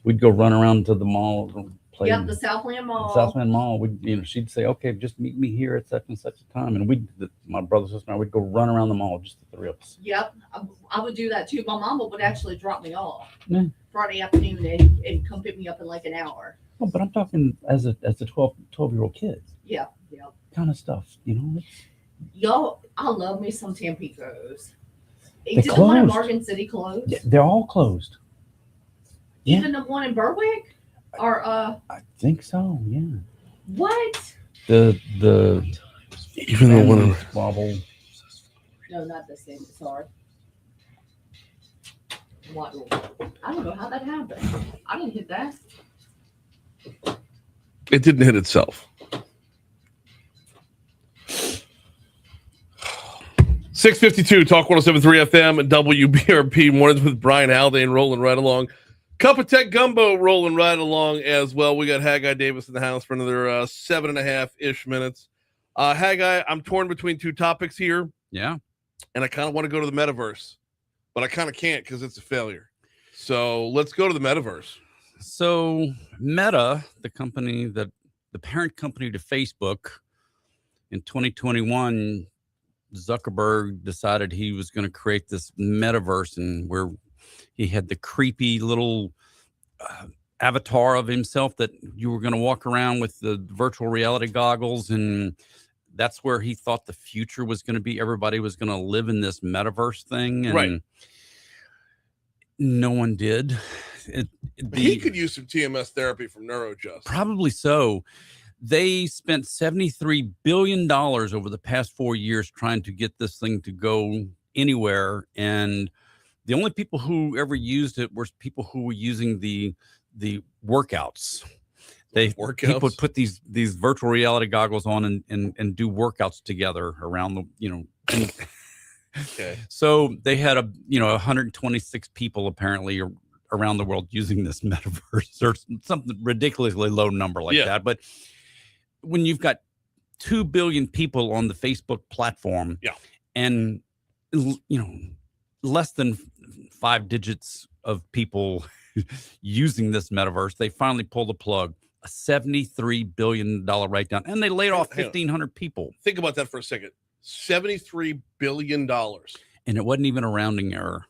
we'd go run around to the mall and play. Yep, the Southland Mall. Southland Mall. She'd say, "Okay, just meet me here at such and such a time," and my brother, sister, and I would go run around the mall, just the 3 of us. Yep, I would do that too. My mom would actually drop me off Friday afternoon and come pick me up in like an hour. Oh, but I'm talking as a 12-year-old kid. Yeah. Kind of stuff, Y'all, I love me some Tampicos. They Did the one in closed. Morgan City close? Yeah, they're all closed. Yeah. Even the one in Berwick? Or I think so. Yeah. what? The Even the one in wobble. No, not the same. Sorry. What? I don't know how that happened. I didn't hit that. It didn't hit itself. 652 Talk 107.3 FM and WBRP mornings with Brian Haldane rolling right along. Cup of Tech Gumbo rolling right along as well. We got Haggai Davis in the house for another 7.5-ish minutes. Haggai, I'm torn between 2 topics here. Yeah. And I kind of want to go to the metaverse, but I kind of can't because it's a failure. So let's go to the metaverse. So Meta, the parent company to Facebook, in 2021, Zuckerberg decided he was going to create this metaverse, and where he had the creepy little avatar of himself that you were going to walk around with the virtual reality goggles, and that's where he thought the future was going to be. Everybody was going to live in this metaverse thing, and Right. no one did. He could use some TMS therapy from Neurojust. Probably so. They spent $73 billion over the past 4 years trying to get this thing to go anywhere. And the only people who ever used it were people who were using the workouts. People would put these virtual reality goggles on and do workouts together around the, and Okay. so they had 126 people apparently around the world using this metaverse, or something ridiculously low number like that. But when you've got 2 billion people on the Facebook platform, and less than 5 digits of people using this metaverse, they finally pulled the plug. A $73 billion write-down, and they laid off 1,500 people. Think about that for a second. $73 billion. And it wasn't even a rounding error.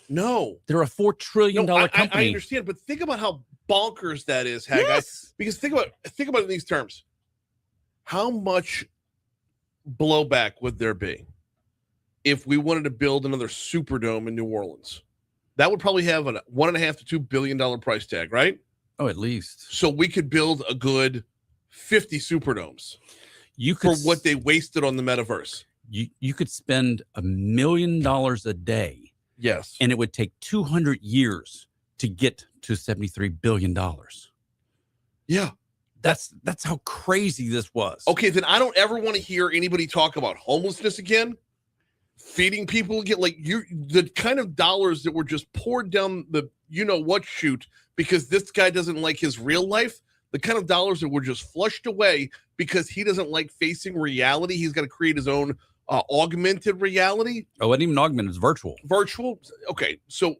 No. They're a $4 trillion company. I understand, but think about how bonkers that is, Haggai. Yes. Because think about it in these terms. How much blowback would there be if we wanted to build another Superdome in New Orleans? That would probably have a $1.5 to $2 billion price tag, right? Oh, at least. So we could build a good 50 Superdomes for what they wasted on the metaverse. You could spend $1 million a day. Yes. And it would take 200 years to get to $73 billion. Yeah. That's how crazy this was. Okay, then I don't ever want to hear anybody talk about homelessness again, feeding people again. Like the kind of dollars that were just poured down the you-know-what chute because this guy doesn't like his real life, the kind of dollars that were just flushed away because he doesn't like facing reality. He's got to create his own augmented reality. Oh, it wasn't even augmented, it's virtual. Virtual. Okay, so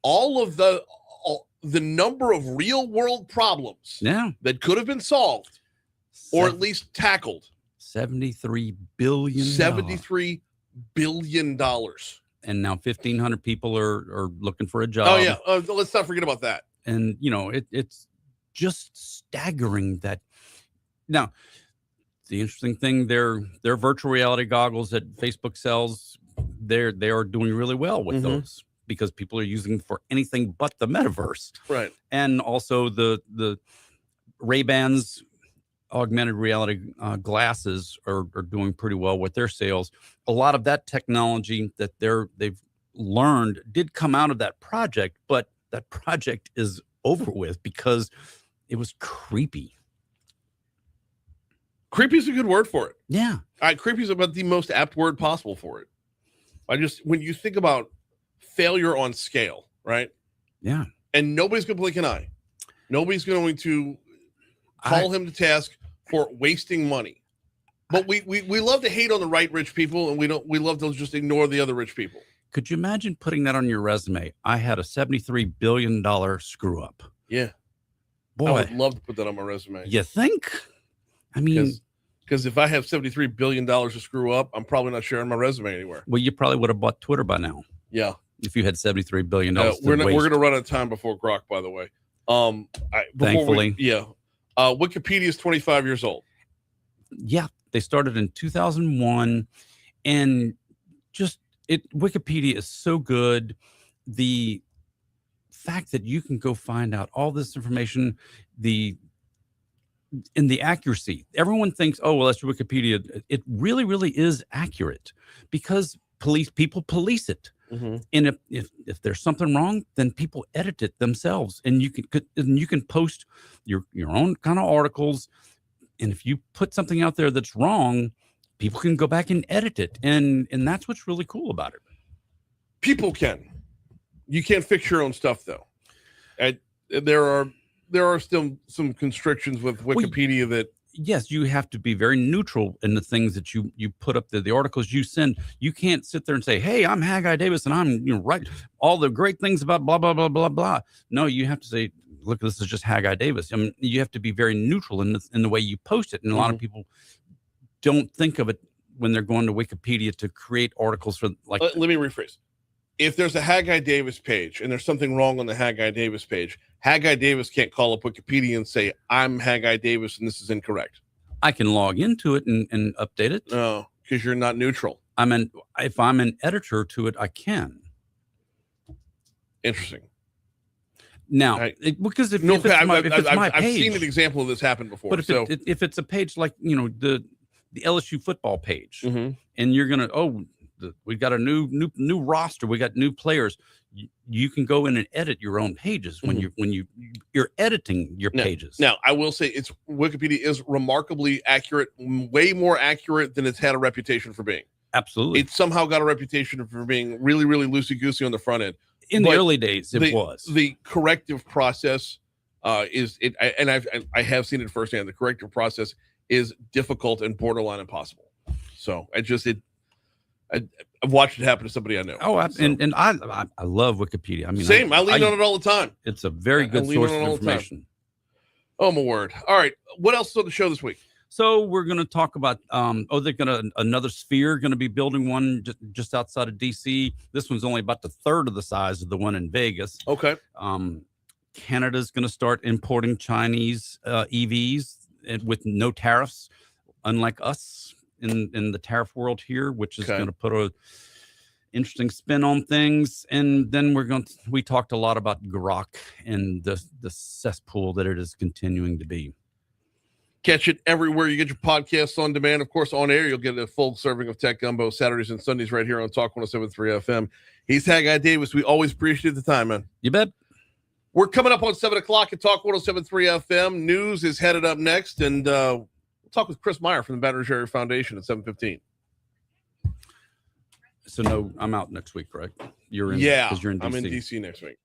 all of the number of real world problems that could have been solved or at least tackled. $73 billion. $73 billion. And now 1,500 people are looking for a job. Oh, yeah. Let's not forget about that. And, it's just staggering that. Now, the interesting thing, their virtual reality goggles that Facebook sells, they are doing really well with those because people are using for anything but the metaverse. Right. And also the Ray-Bans augmented reality glasses are doing pretty well with their sales. A lot of that technology that they've learned did come out of that project, but that project is over with because it was creepy. Creepy is a good word for it. Yeah. Creepy is about the most apt word possible for it. When you think about failure on scale, right? Yeah. And nobody's going to blink an eye. Nobody's going to call him to task for wasting money. But we love to hate on the right rich people, and we love to just ignore the other rich people. Could you imagine putting that on your resume? I had a $73 billion screw up. Yeah. Boy. I would love to put that on my resume. You think? I mean, because if I have $73 billion to screw up, I'm probably not sharing my resume anywhere. Well, you probably would have bought Twitter by now. Yeah. If you had $73 billion. We're going to run out of time before Grok, by the way. Thankfully. Wikipedia is 25 years old. Yeah. They started in 2001, and Wikipedia is so good. The fact that you can go find out all this information, the accuracy. Everyone thinks, oh, well, that's Wikipedia. It really, really is accurate because people police it. Mm-hmm. And if there's something wrong, then people edit it themselves, and you can post your own kind of articles. And if you put something out there that's wrong, people can go back and edit it, and that's what's really cool about it. People can. You can't fix your own stuff though. And there are still some constrictions with Wikipedia that. Yes, you have to be very neutral in the things that you put up there, the articles you send. You can't sit there and say, "Hey, I'm Haggai Davis, and I'm right all the great things about blah blah blah blah blah." No, you have to say, "Look, this is just Haggai Davis." I mean, you have to be very neutral in the way you post it, and a lot of people don't think of it when they're going to Wikipedia to create articles for like. Let me rephrase. if there's a Haggai Davis page and there's something wrong on the Haggai Davis page, Haggai Davis can't call up Wikipedia and say, I'm Haggai Davis and this is incorrect. I can log into it and update it. No, because you're not neutral. If I'm an editor to it, I can. Interesting. Now, because if it's my page, I've seen an example of this happen before. But if it's a page like, the LSU football page, and you're gonna we've got a new roster, we got new players. You can go in and edit your own pages when you're editing your pages. Now, I will say Wikipedia is remarkably accurate, way more accurate than it's had a reputation for being. Absolutely, it somehow got a reputation for being really, really loosey goosey on the front end. In the early days, it was the corrective process. I have seen it firsthand. The corrective process is difficult and borderline impossible. So I've watched it happen to somebody I know. And I love Wikipedia. I mean, same. I lean on it all the time. It's a very good source of information. Oh my word! All right, what else is on the show this week? So we're going to talk about they're going to another Sphere going to be building one just outside of DC. This one's only about the third of the size of the one in Vegas. Okay. Canada's going to start importing Chinese EVs with no tariffs, unlike us in the tariff world here, which is going to put a interesting spin on things. And then we talked a lot about Grok and the cesspool that it is continuing to be. Catch it everywhere you get your podcasts on demand. Of course, on air, you'll get a full serving of Tech Gumbo Saturdays and Sundays right here on Talk 107.3 FM. He's Haggai Davis. We always appreciate the time, man. You bet. We're coming up on 7 o'clock at Talk 107.3 FM. News is headed up next, and we'll talk with Chris Meyer from the Baton Rouge Area Foundation at 7:15. So, no, I'm out next week, right? You're in DC. I'm in DC next week.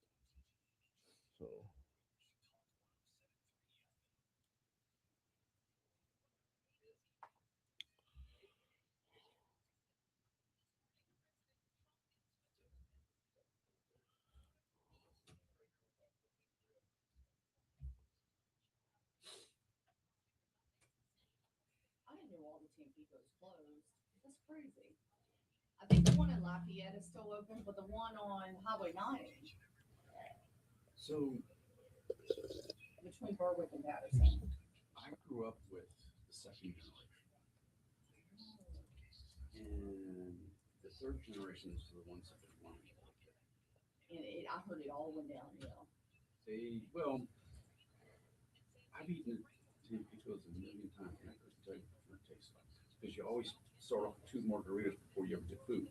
That's crazy. I think the one in Lafayette is still open, but the one on Highway 9. So between Berwick and Patterson. I grew up with the second generation. And the third generation is the ones that are running. And I heard it all went downhill. I've eaten Tampico's a million times, and I couldn't tell you what it tastes like. Because you always start off with 2 margaritas before you ever get food.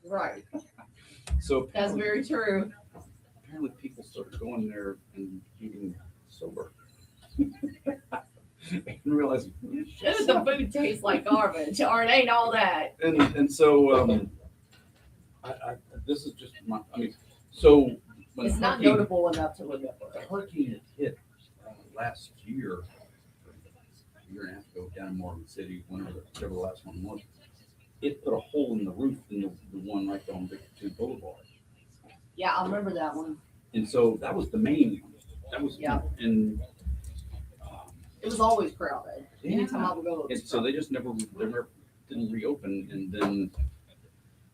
Right. So that's very true. Apparently people started going there and eating sober. And realizing the food tastes like garbage, or it ain't all that. And so this is just so when it's not notable enough to remember. The hurricane hit last year. Year and a half ago down in Morgan City, whenever the last one was, it put a hole in the roof in the one right on Victor 2 Boulevard. Yeah, I remember that one. And so that was the main one. That was and it was always crowded. Anytime I would go. And so they never didn't reopen, and then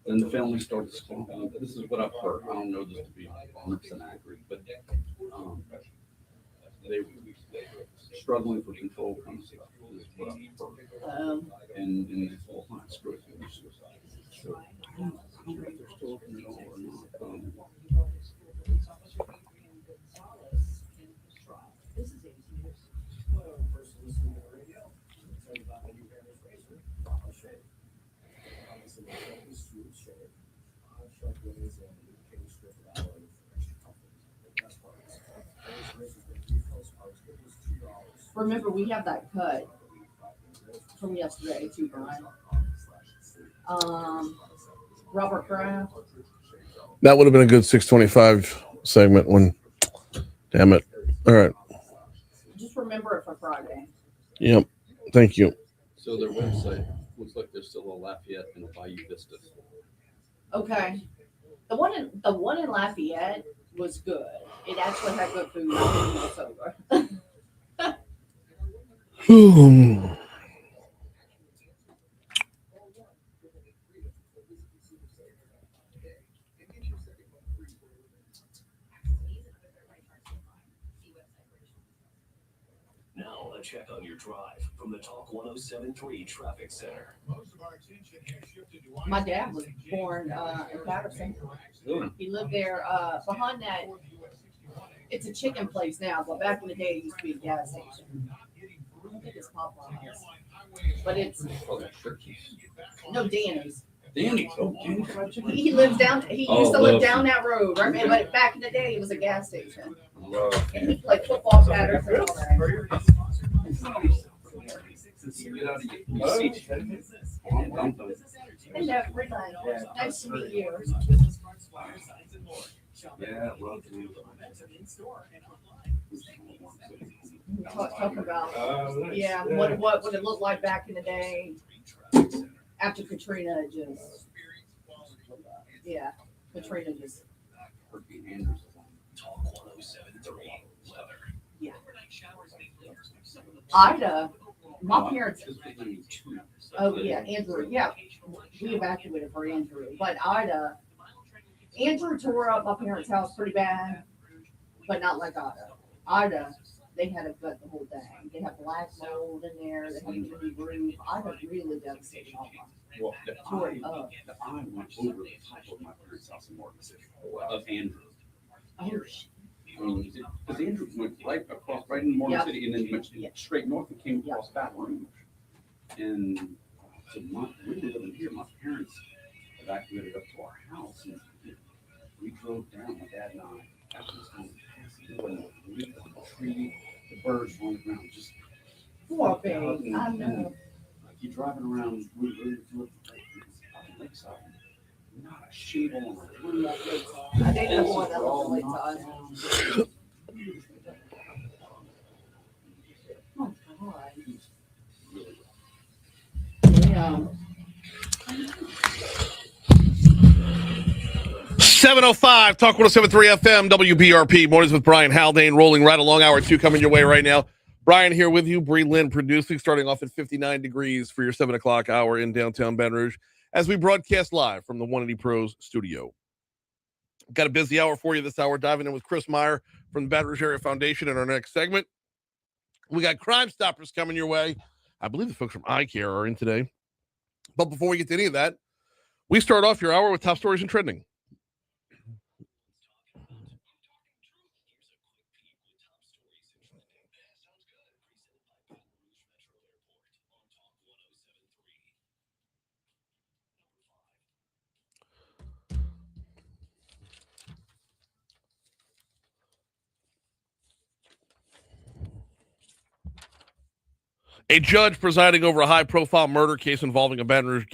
the family started squabbling. This is what I've heard. I don't know this to be 100% accurate, but they were struggling for control kind of stuff is what I've heard. And it's all not screw it. So I don't know if they're still open at all or not. Remember, we have that cut from yesterday too, Brian. Robert Kraft. That would have been a good 625 segment when, damn it. All right. Just remember it for Friday. Yep. Thank you. So their website looks like there's still a Lafayette and a Bayou Vista. Okay. The one in Lafayette was good. It actually had good food. I was sober. check on your drive from the Talk 107.3 Traffic Center. My dad was born in Patterson. He lived there behind that. It's a chicken place now, but back in the day, it used to be a gas station. I think it's Popeyes. But it's no Danny's. Danny's. Oh, Danny's fried chicken. He lives down. He used to live down that road, right? But back in the day, it was a gas station. And he played football patterns and all that. And that relax. Nice to meet you. Yeah, well, Talk about what it looked like back in the day after Katrina just Katrina just Talk 107.3 weather. yeah. Ida, my parents. Oh yeah, Andrew. Yeah, we evacuated for Andrew, but Andrew tore up my parents' house pretty bad, but not like Ida. Ida, they had to gut the whole thing. They have black mold in there. They have a new roof. Ida really devastated all mine. Well, the eye went over the top of my parents' house in Morgan City of Andrew. Oh, Because Andrew went right across, right in Morgan City, and then went straight north and came across Baton Rouge. And so we were living here. My parents evacuated up to our house, and we drove down. My dad and I, after this time, the tree, the birds on the ground, just poor baby. I know. like you're driving around. We look on the lakeside. Not a sheep on the I think that's one that was the lakeside. Oh God. Yeah. 7:05, Talk 107.3 FM, WBRP, Mornings with Brian Haldane, rolling right along. Hour 2 coming your way right now. Brian here with you, Bree Lynn producing, starting off at 59 degrees for your 7 o'clock hour in downtown Baton Rouge as we broadcast live from the 180 Pros studio. Got a busy hour for you this hour, diving in with Chris Meyer from the Baton Rouge Area Foundation in our next segment. We got Crimestoppers coming your way. I believe the folks from iCare are in today. But before we get to any of that, we start off your hour with top stories and trending. A judge presiding over a high-profile murder case involving a Baton Rouge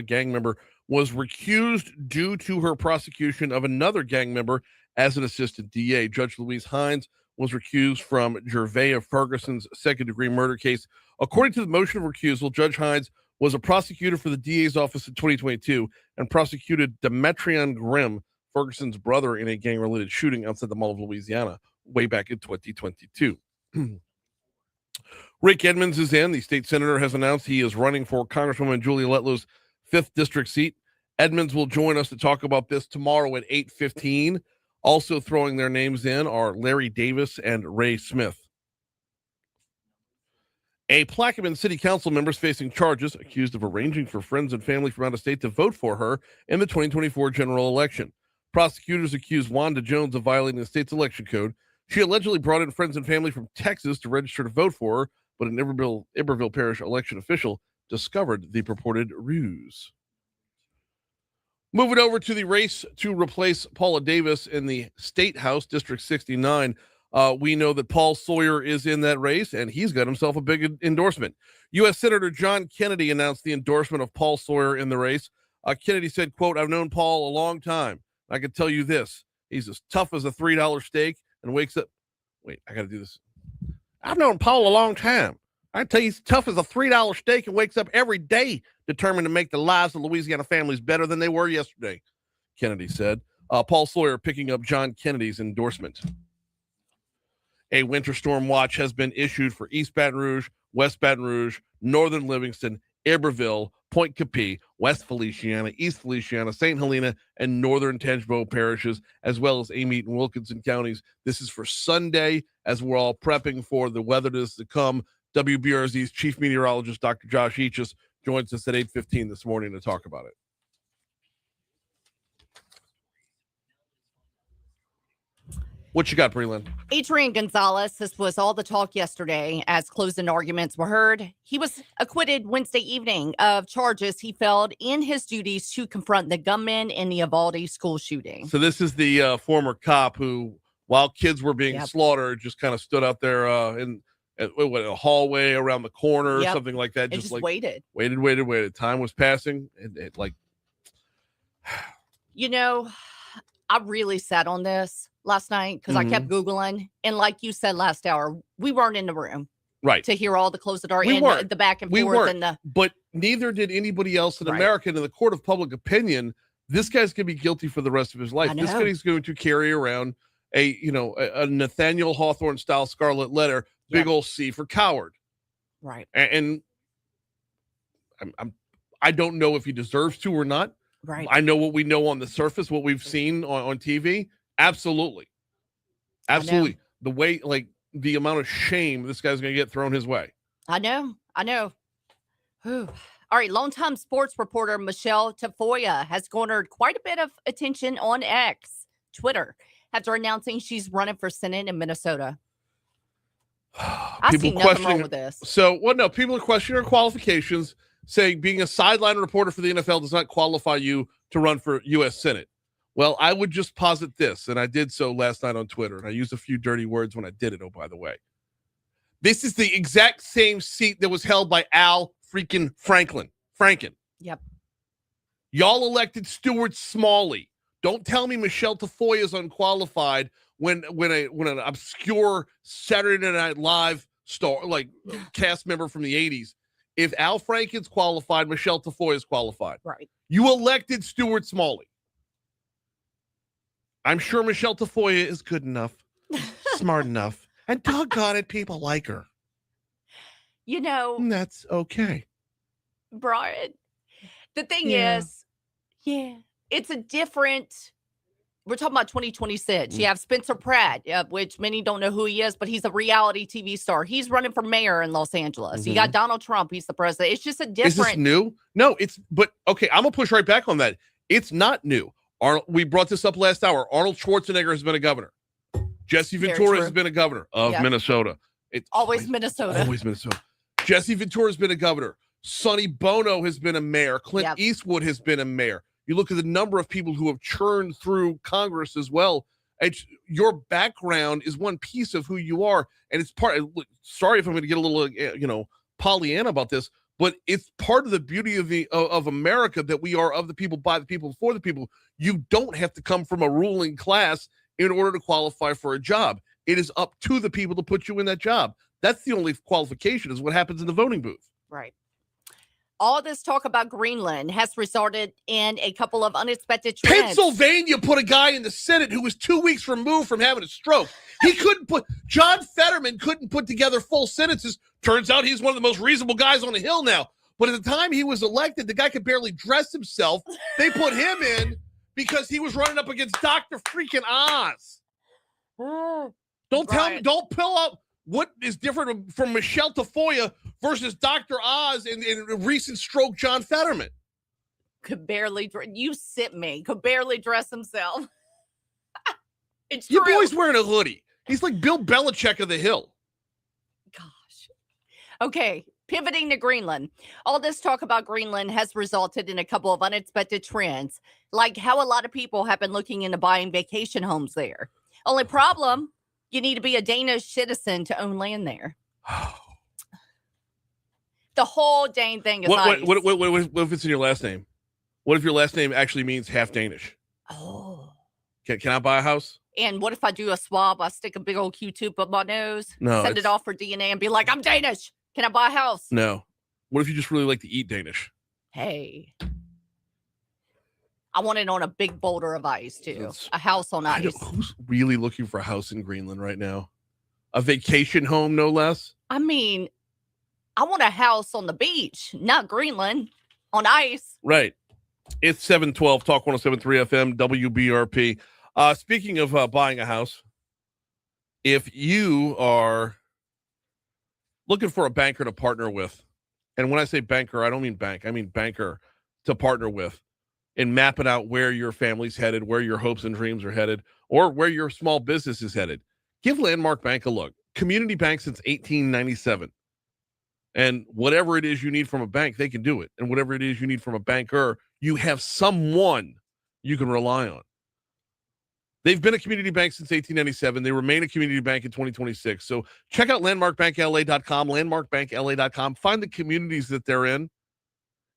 gang member was recused due to her prosecution of another gang member as an assistant DA. Judge Louise Hines was recused from Gervais Ferguson's second-degree murder case. According to the motion of recusal, Judge Hines was a prosecutor for the DA's office in 2022 and prosecuted Demetrion Grimm, Ferguson's brother, in a gang-related shooting outside the Mall of Louisiana way back in 2022. Rick Edmonds is in. The state senator has announced he is running for Congresswoman Julia Letlow's 5th district seat. Edmonds will join us to talk about this tomorrow at 8:15. Also throwing their names in are Larry Davis and Ray Smith. A Plaquemine City Council member is facing charges accused of arranging for friends and family from out of state to vote for her in the 2024 general election. Prosecutors accuse Wanda Jones of violating the state's election code. She allegedly brought in friends and family from Texas to register to vote for her, but an Iberville Parish election official discovered the purported ruse. Moving over to the race to replace Paula Davis in the State House, District 69. We know that Paul Sawyer is in that race, and he's got himself a big endorsement. U.S. Senator John Kennedy announced the endorsement of Paul Sawyer in the race. Kennedy said, quote, "I've known Paul a long time. I can tell you this. He's as tough as a $3 steak and wakes up." Wait, I got to do this. "I've known Paul a long time. I can tell you he's tough as a $3 steak and wakes up every day determined to make the lives of Louisiana families better than they were yesterday," Kennedy said. Paul Sawyer picking up John Kennedy's endorsement. A winter storm watch has been issued for East Baton Rouge, West Baton Rouge, Northern Livingston, Iberville, Point Capee, West Feliciana, East Feliciana, St. Helena, and Northern Tangipahoa parishes, as well as Amite and Wilkinson counties. This is for Sunday, as we're all prepping for the weather to come. WBRZ's chief meteorologist, Dr. Josh Eachus, joins us at 8:15 this morning to talk about it. What you got, Breland? Adrian Gonzalez, this was all the talk yesterday as closing arguments were heard. He was acquitted Wednesday evening of charges he failed in his duties to confront the gunman in the Uvalde school shooting. So this is the former cop who, while kids were being Yep. slaughtered, just kind of stood out there in a hallway around the corner or Yep. something like that. And just waited. Waited. Time was passing. You know, I really sat on this last night because I kept Googling. And like you said last hour, we weren't in the room Right. to hear all the closing We arguments weren't. and the back and We forth. weren't. And the But neither did anybody else in Right. America. And in the court of public opinion, this guy's going to be guilty for the rest of his life. I This know. guy's going to carry around a Nathaniel Hawthorne style scarlet letter, big Yep. old C for coward. right, And I don't know if he deserves to or not. right. I know what we know on the surface, what we've seen on TV. Absolutely. The way, the amount of shame this guy's going to get thrown his way. I know. Whew. All right, longtime sports reporter Michelle Tafoya has garnered quite a bit of attention on X, Twitter, after announcing she's running for Senate in Minnesota. I see nothing wrong with this. People are questioning her qualifications, saying being a sideline reporter for the NFL does not qualify you to run for U.S. Senate. Well, I would just posit this, and I did so last night on Twitter, and I used a few dirty words when I did it, oh, by the way. This is the exact same seat that was held by Al freaking Franken. Yep. Y'all elected Stuart Smalley. Don't tell me Michelle Tafoya is unqualified when an obscure Saturday Night Live star, cast member from the 80s. If Al Franken's qualified, Michelle Tafoya is qualified. Right. You elected Stuart Smalley. I'm sure Michelle Tafoya is good enough, smart enough, and doggone it, people like her. You know, And that's okay. Brian, the thing Yeah. is, it's a different. We're talking about 2026. You have Spencer Pratt, which many don't know who he is, but he's a reality TV star. He's running for mayor in Los Angeles. You got Donald Trump. He's the president. It's just a different. Is this new? No, okay, I'm going to push right back on that. It's not new. We brought this up last hour. Arnold Schwarzenegger has been a governor. Jesse Very Ventura true. has been a governor of Minnesota. It's Always Minnesota. Always Minnesota. Jesse Ventura has been a governor. Sonny Bono has been a mayor. Clint Yep. Eastwood has been a mayor. You look at the number of people who have churned through Congress as well. Your background is one piece of who you are. And it's sorry if I'm going to get a little, Pollyanna about this, but it's part of the beauty of America that we are of the people, by the people, for the people. You don't have to come from a ruling class in order to qualify for a job. It is up to the people to put you in that job. That's the only qualification, is what happens in the voting booth. Right. All this talk about Greenland has resulted in a couple of unexpected trends. Pennsylvania put a guy in the Senate who was 2 weeks removed from having a stroke. John Fetterman couldn't put together full sentences. Turns out he's one of the most reasonable guys on the Hill now. But at the time he was elected, the guy could barely dress himself. They put him in because he was running up against Dr. freaking Oz. Don't tell me, don't pull up what is different from Michelle Tafoya versus Dr. Oz and recent stroke John Fetterman. Could barely dress himself. It's Your true. boy's wearing a hoodie. He's like Bill Belichick of the Hill. Gosh. Okay, pivoting to Greenland. All this talk about Greenland has resulted in a couple of unexpected trends, like how a lot of people have been looking into buying vacation homes there. Only problem, you need to be a Danish citizen to own land there. The whole dang thing is What ice. if it's in your last name? What if your last name actually means half Danish? Oh. Can I buy a house? And what if I do a swab? I stick a big old Q-tip up my nose, No, send it off for DNA and be like, I'm Danish. Can I buy a house? No. What if you just really like to eat Danish? Hey. I want it on a big boulder of ice, too. A house on ice. Who's really looking for a house in Greenland right now? A vacation home, no less? I mean, I want a house on the beach, not Greenland, on ice. Right. It's 712, Talk 107.3 FM, WBRP. Speaking of buying a house, if you are looking for a banker to partner with, and when I say banker, I don't mean bank, I mean banker to partner with and mapping out where your family's headed, where your hopes and dreams are headed, or where your small business is headed, give Landmark Bank a look. Community bank since 1897. And whatever it is you need from a bank, they can do it. And whatever it is you need from a banker, you have someone you can rely on. They've been a community bank since 1897. They remain a community bank in 2026. So check out landmarkbankla.com, landmarkbankla.com. Find the communities that they're in.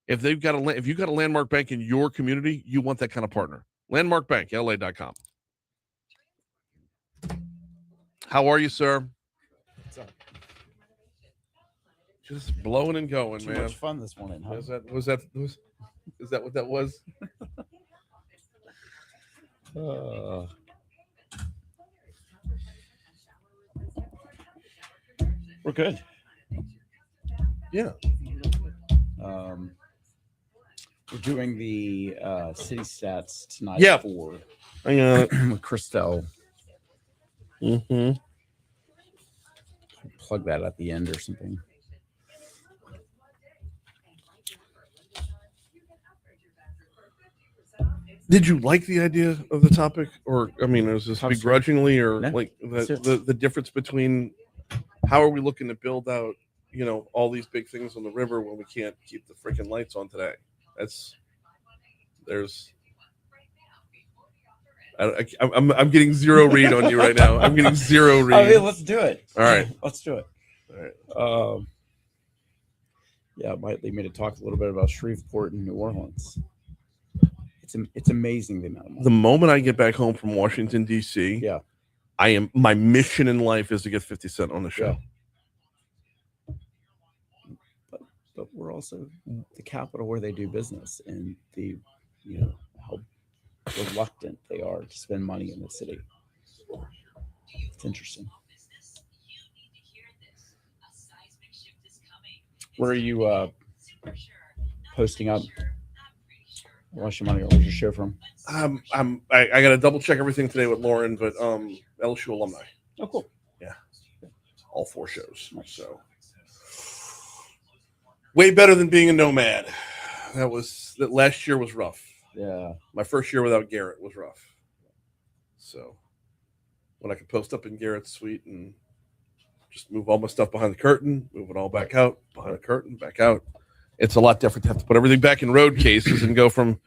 If you've got a Landmark Bank in your community, you want that kind of partner. Landmarkbankla.com. How are you, sir? What's up? Just blowing and going, Too man. much fun this morning, huh? Is that what that was? We're good. Yeah. We're doing the city stats tonight. Yeah. For with Christelle. Mm-hmm. Plug that at the end or something. Did you like the idea of the topic, or I mean, was this begrudgingly, or No. like the difference between how are we looking to build out, all these big things on the river when we can't keep the freaking lights on today? I'm getting zero read on you right now. I'm getting zero read. I mean, let's do it. All right, let's do it. all right. Yeah, it might lead me to talk a little bit about Shreveport and New Orleans. It's amazing the amount of money. The moment I get back home from Washington D.C., Yeah. my mission in life is to get 50 Cent on the show. Yeah. But we're also the capital where they do business, and how reluctant they are to spend money in the city. It's interesting. Where are you posting up? Where's your show from? I got to double check everything today with Lauren, but LSU alumni. Oh, cool. Yeah, all 4 shows. So way better than being a nomad. That last year was rough. Yeah, my first year without Garrett was rough. So when I could post up in Garrett's suite and just move all my stuff behind the curtain, move it all back out, behind the curtain, back out. It's a lot different to have to put everything back in road cases and go from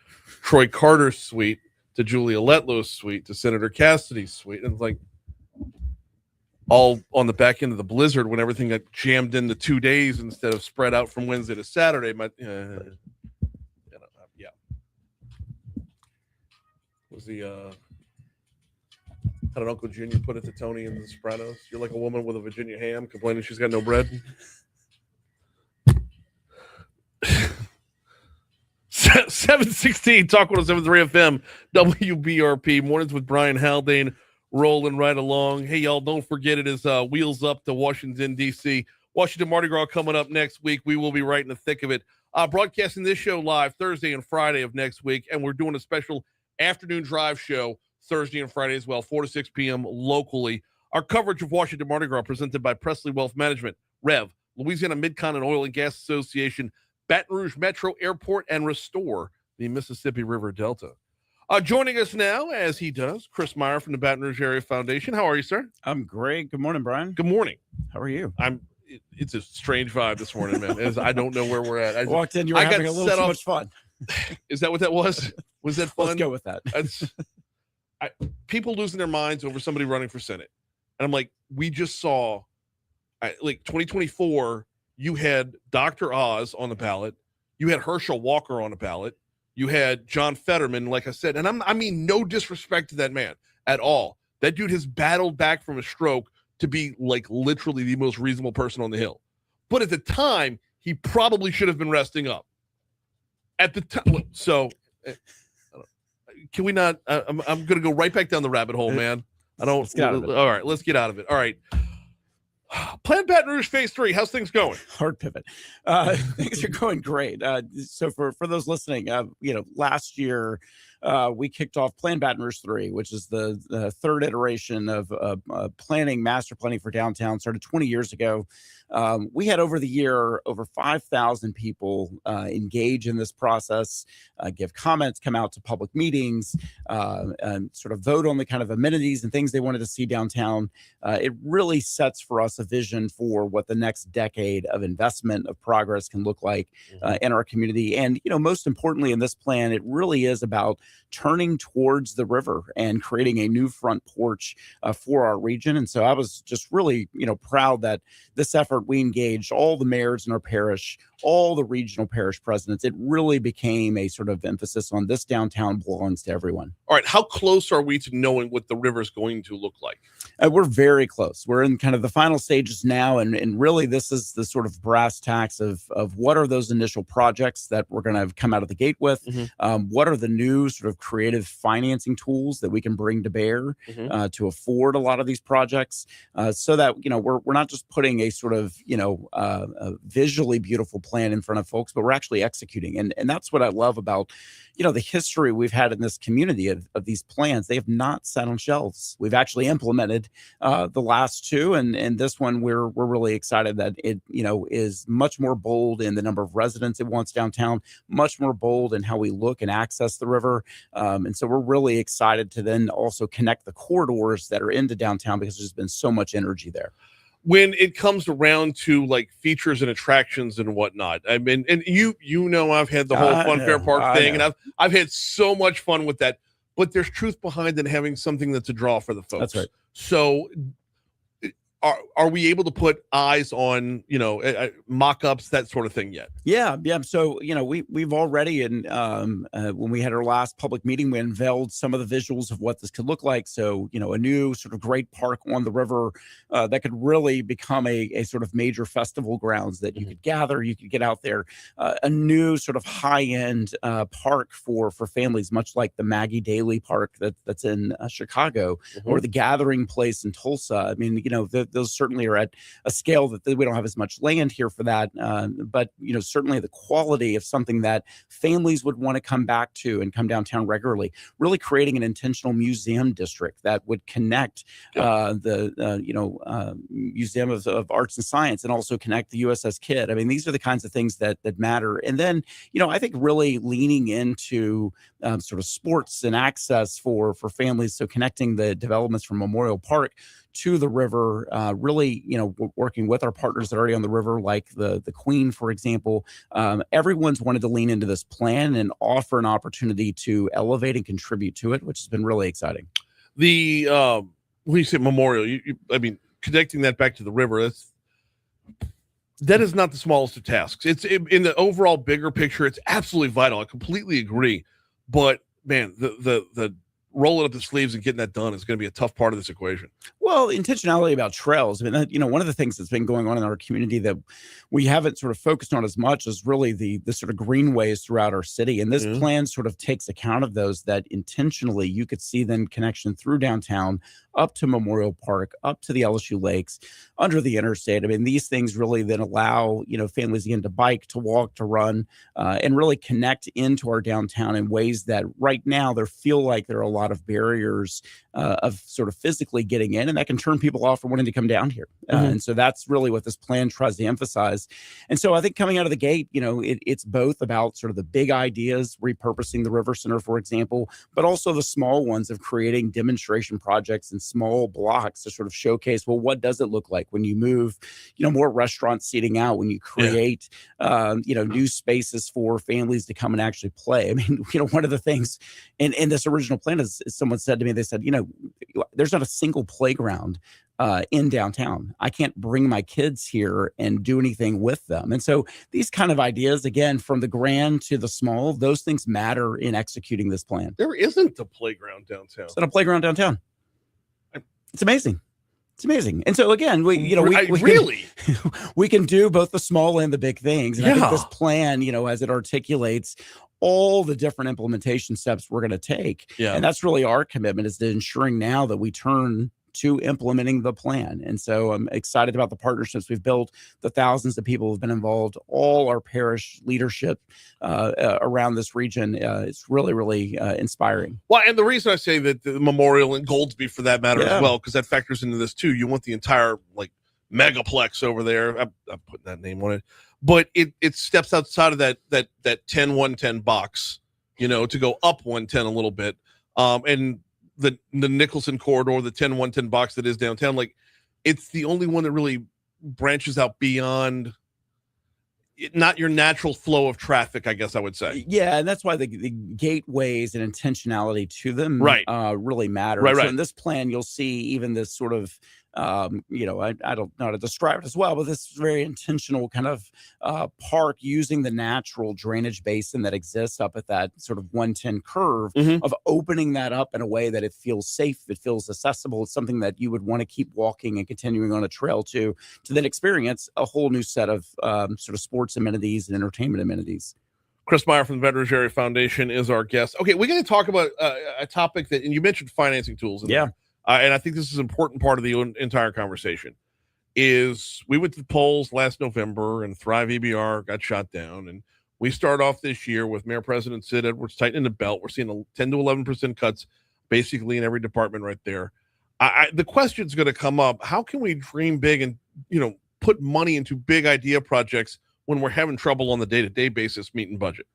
Troy Carter's suite to Julia Letlow's suite to Senator Cassidy's suite. And it's like all on the back end of the blizzard when everything got jammed into 2 days instead of spread out from Wednesday to Saturday. Was the how did Uncle Junior put it to Tony in The Sopranos? You're like a woman with a Virginia ham complaining she's got no bread. 716 Talk 107.3 FM WBRP mornings with Brian Haldane rolling right along. Hey y'all, don't forget it is Wheels Up to Washington D.C. Washington Mardi Gras coming up next week. We will be right in the thick of it. Broadcasting this show live Thursday and Friday of next week, and we're doing a special afternoon drive show Thursday and Friday as well, 4 to 6 p.m. locally. Our coverage of Washington Mardi Gras presented by Presley Wealth Management, Rev, Louisiana Mid-Continent Oil and Gas Association, Baton Rouge Metro Airport, and Restore the Mississippi River Delta. Joining us now, as he does, Chris Meyer from the Baton Rouge Area Foundation. How are you, sir? I'm great. Good morning, Brian. Good morning. How are you? It's a strange vibe this morning, man. I don't know where we're at. I walked in, you were having a little too much fun. Is that what that was? Was that fun? Let's go with that. People losing their minds over somebody running for Senate. And I'm like, we just saw, 2024, you had Dr. Oz on the ballot. You had Herschel Walker on the ballot. You had John Fetterman, like I said. And I mean, no disrespect to that man at all. That dude has battled back from a stroke to be like literally the most reasonable person on the Hill. But at the time, he probably should have been resting up. At the time, so can we not? I'm going to go right back down the rabbit hole, man. I don't. Let's get out of it. All right, let's get out of it. All right. Plan Baton Rouge Phase 3. How's things going? Hard pivot. Things are going great. So for those listening, last year we kicked off Plan Baton Rouge 3, which is the third iteration of master planning for downtown. Started 20 years ago. We had over the year over 5,000 people engage in this process, give comments, come out to public meetings, and sort of vote on the kind of amenities and things they wanted to see downtown. It really sets for us a vision for what the next decade of investment of progress can look like in our community. And, most importantly in this plan, it really is about turning towards the river and creating a new front porch for our region. And so I was just really, proud that this effort, we engaged all the mayors in our parish, all the regional parish presidents. It really became a sort of emphasis on this downtown belongs to everyone. All right. How close are we to knowing what the river is going to look like? We're very close. We're in kind of the final stages now. And really, this is the sort of brass tacks of what are those initial projects that we're going to come out of the gate with? What are the new sort of creative financing tools that we can bring to bear to afford a lot of these projects so that, we're not just putting a sort of, a visually beautiful plan in front of folks, but we're actually executing. And that's what I love about, the history we've had in this community of these plans. They have not sat on shelves. We've actually implemented the last two, and this one we're really excited that it is much more bold in the number of residents it wants downtown, much more bold in how we look and access the river, and so we're really excited to then also connect the corridors that are into downtown because there's been so much energy there. When it comes around to like features and attractions and whatnot, I mean, and I've had the whole Fun Fair Park thing, and I've had so much fun with that. But there's truth behind it having something that's a draw for the folks. That's right. So, are we able to put eyes on mock-ups, that sort of thing yet? Yeah. So we've already when we had our last public meeting, we unveiled some of the visuals of what this could look like. So a new sort of great park on the river that could really become a sort of major festival grounds that you could gather, you could get out there. A new sort of high-end park for families, much like the Maggie Daley Park that's in Chicago or the Gathering Place in Tulsa. I mean, those certainly are at a scale that we don't have as much land here for that. But, certainly the quality of something that families would want to come back to and come downtown regularly, really creating an intentional museum district that would connect the Museum of Arts and Science and also connect the USS Kidd. I mean, these are the kinds of things that matter. And then, I think really leaning into sort of sports and access for families. So connecting the developments from Memorial Park to the river, really, working with our partners that are already on the river, like the Queen, for example. Everyone's wanted to lean into this plan and offer an opportunity to elevate and contribute to it, which has been really exciting. The when you say Memorial, I mean, connecting that back to the river, that is not the smallest of tasks. It's in the overall bigger picture, it's absolutely vital. I completely agree. But man, the rolling up the sleeves and getting that done is going to be a tough part of this equation. Well, intentionality about trails. I mean, one of the things that's been going on in our community that we haven't sort of focused on as much is really the sort of greenways throughout our city. And this plan sort of takes account of those that intentionally you could see then connection through downtown, up to Memorial Park, up to the LSU Lakes, under the interstate. I mean, these things really then allow, families again to bike, to walk, to run, and really connect into our downtown in ways that right now there feel like there are a lot of barriers of sort of physically getting in, and that can turn people off from wanting to come down here. And so that's really what this plan tries to emphasize. And so I think coming out of the gate, it's both about sort of the big ideas, repurposing the River Center, for example, but also the small ones of creating demonstration projects and small blocks to sort of showcase, well, what does it look like when you move, more restaurant seating out, when you create, new spaces for families to come and actually play. I mean, one of the things in this original plan is someone said to me, they said, there's not a single playground in downtown. I can't bring my kids here and do anything with them. And so these kind of ideas, again, from the grand to the small, those things matter in executing this plan. There isn't a playground downtown. It's not a playground downtown. It's amazing. It's amazing. And so again, we can do both the small and the big things. And I think this plan, as it articulates all the different implementation steps we're going to take. And that's really our commitment, is to ensuring now that we turn to implementing the plan. And so I'm excited about the partnerships we've built, the thousands of people who've been involved, all our parish leadership around this region. It's really, really inspiring. Well, and the reason I say that the Memorial and Goldsby, for that matter, Yeah. as well, because that factors into this too. You want the entire like megaplex over there. I'm putting that name on it, but it steps outside of that 10-110 box, you know, to go up 110 a little bit. And the Nicholson corridor, the 10-110 box that is downtown, like it's the only one that really branches out beyond not your natural flow of traffic, I guess I would say. Yeah, and that's why the gateways and intentionality to them really matter. Right, so right. in this plan, you'll see even this sort of, I don't know how to describe it as well, but this very intentional kind of park using the natural drainage basin that exists up at that sort of 110 curve of opening that up in a way that it feels safe, it feels accessible. It's something that you would want to keep walking and continuing on a trail to then experience a whole new set of sort of sports amenities and entertainment amenities. Chris Meyer from the Baton Rouge Area Foundation is our guest. Okay, we're going to talk about a topic that, and you mentioned financing tools. And I think this is an important part of the entire conversation. Is we went to the polls last November and Thrive EBR got shot down, and we start off this year with Mayor President Sid Edwards tightening the belt. We're seeing a 10 to 11% cuts basically in every department right there. The question's going to come up: how can we dream big and put money into big idea projects when we're having trouble on the day-to-day basis meeting budget?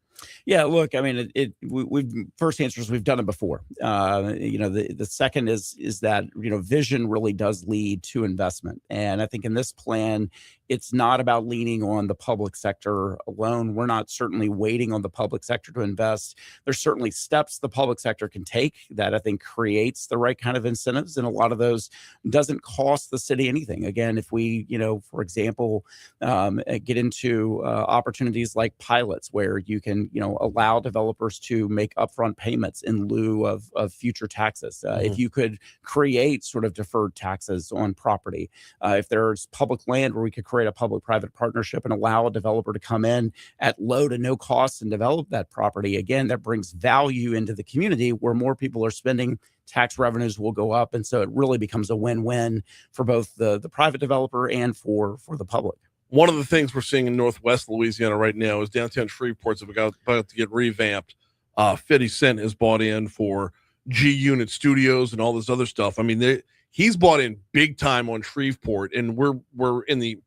Yeah, look, I mean, we've first answers, we've done it before. The second is that, vision really does lead to investment. And I think in this plan, it's not about leaning on the public sector alone. We're not certainly waiting on the public sector to invest. There's certainly steps the public sector can take that I think creates the right kind of incentives. And a lot of those doesn't cost the city anything. Again, if we, for example, get into opportunities like pilots where you can, allow developers to make upfront payments in lieu of future taxes. If you could create sort of deferred taxes on property, if there's public land where we could create a public-private partnership and allow a developer to come in at low to no cost and develop that property, again, that brings value into the community where more people are spending. Tax revenues will go up. And so it really becomes a win-win for both the private developer and for the public. One of the things we're seeing in Northwest Louisiana right now is downtown Shreveport's about to get revamped. 50 Cent has bought in for G Unit Studios and all this other stuff. I mean, he's bought in big time on Shreveport, and we're in the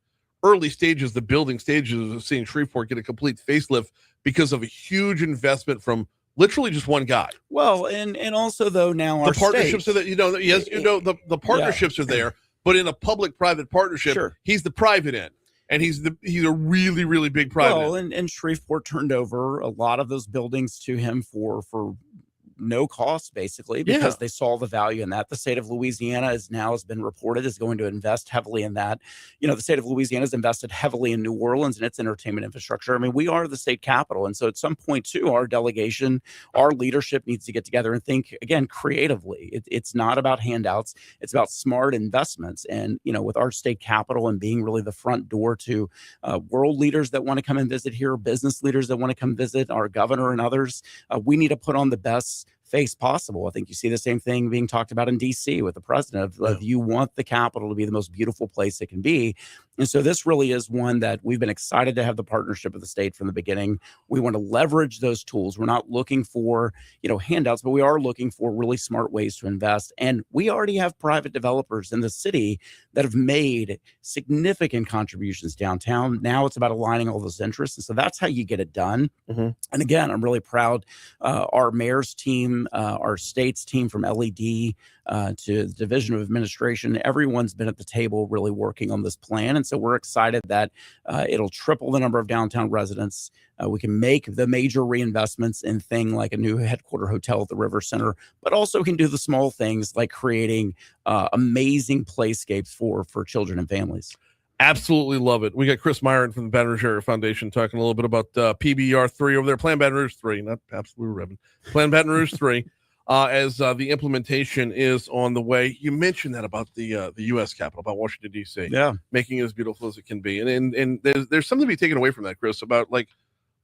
early stages, the building stages of seeing Shreveport get a complete facelift because of a huge investment from literally just one guy. Well, and also though now the partnerships are there. The partnerships are there, but in a public-private partnership, he's the private end. And he's a really, really big private. Well, and Shreveport turned over a lot of those buildings to him for no cost, basically, because they saw the value in that. The state of Louisiana has been reported is going to invest heavily in that. The state of Louisiana has invested heavily in New Orleans and its entertainment infrastructure. I mean, we are the state capital. And so at some point, too, our delegation, our leadership needs to get together and think, again, creatively. It's not about handouts. It's about smart investments. And, with our state capital and being really the front door to world leaders that want to come and visit here, business leaders that want to come visit, our governor and others, we need to put on the best face possible. I think you see the same thing being talked about in DC with the president of you want the capital to be the most beautiful place it can be. And so this really is one that we've been excited to have the partnership with the state from the beginning. We want to leverage those tools. We're not looking for, handouts, but we are looking for really smart ways to invest. And we already have private developers in the city that have made significant contributions downtown. Now it's about aligning all those interests. And so that's how you get it done. And again, I'm really proud. Our mayor's team, our state's team from LED to the Division of Administration, everyone's been at the table really working on this plan. And so we're excited that it'll triple the number of downtown residents. We can make the major reinvestments in things like a new headquarter hotel at the River Center, but also can do the small things like creating amazing playscapes for children and families. Absolutely love it. We got Chris Meyer from the Baton Rouge Area Foundation talking a little bit about PBR 3 over there, Plan Baton Rouge 3, not Absolute Revenue, Plan Baton Rouge 3, as the implementation is on the way. You mentioned that about the U.S. Capitol, about Washington, D.C., making it as beautiful as it can be. And there's something to be taken away from that, Chris, about like,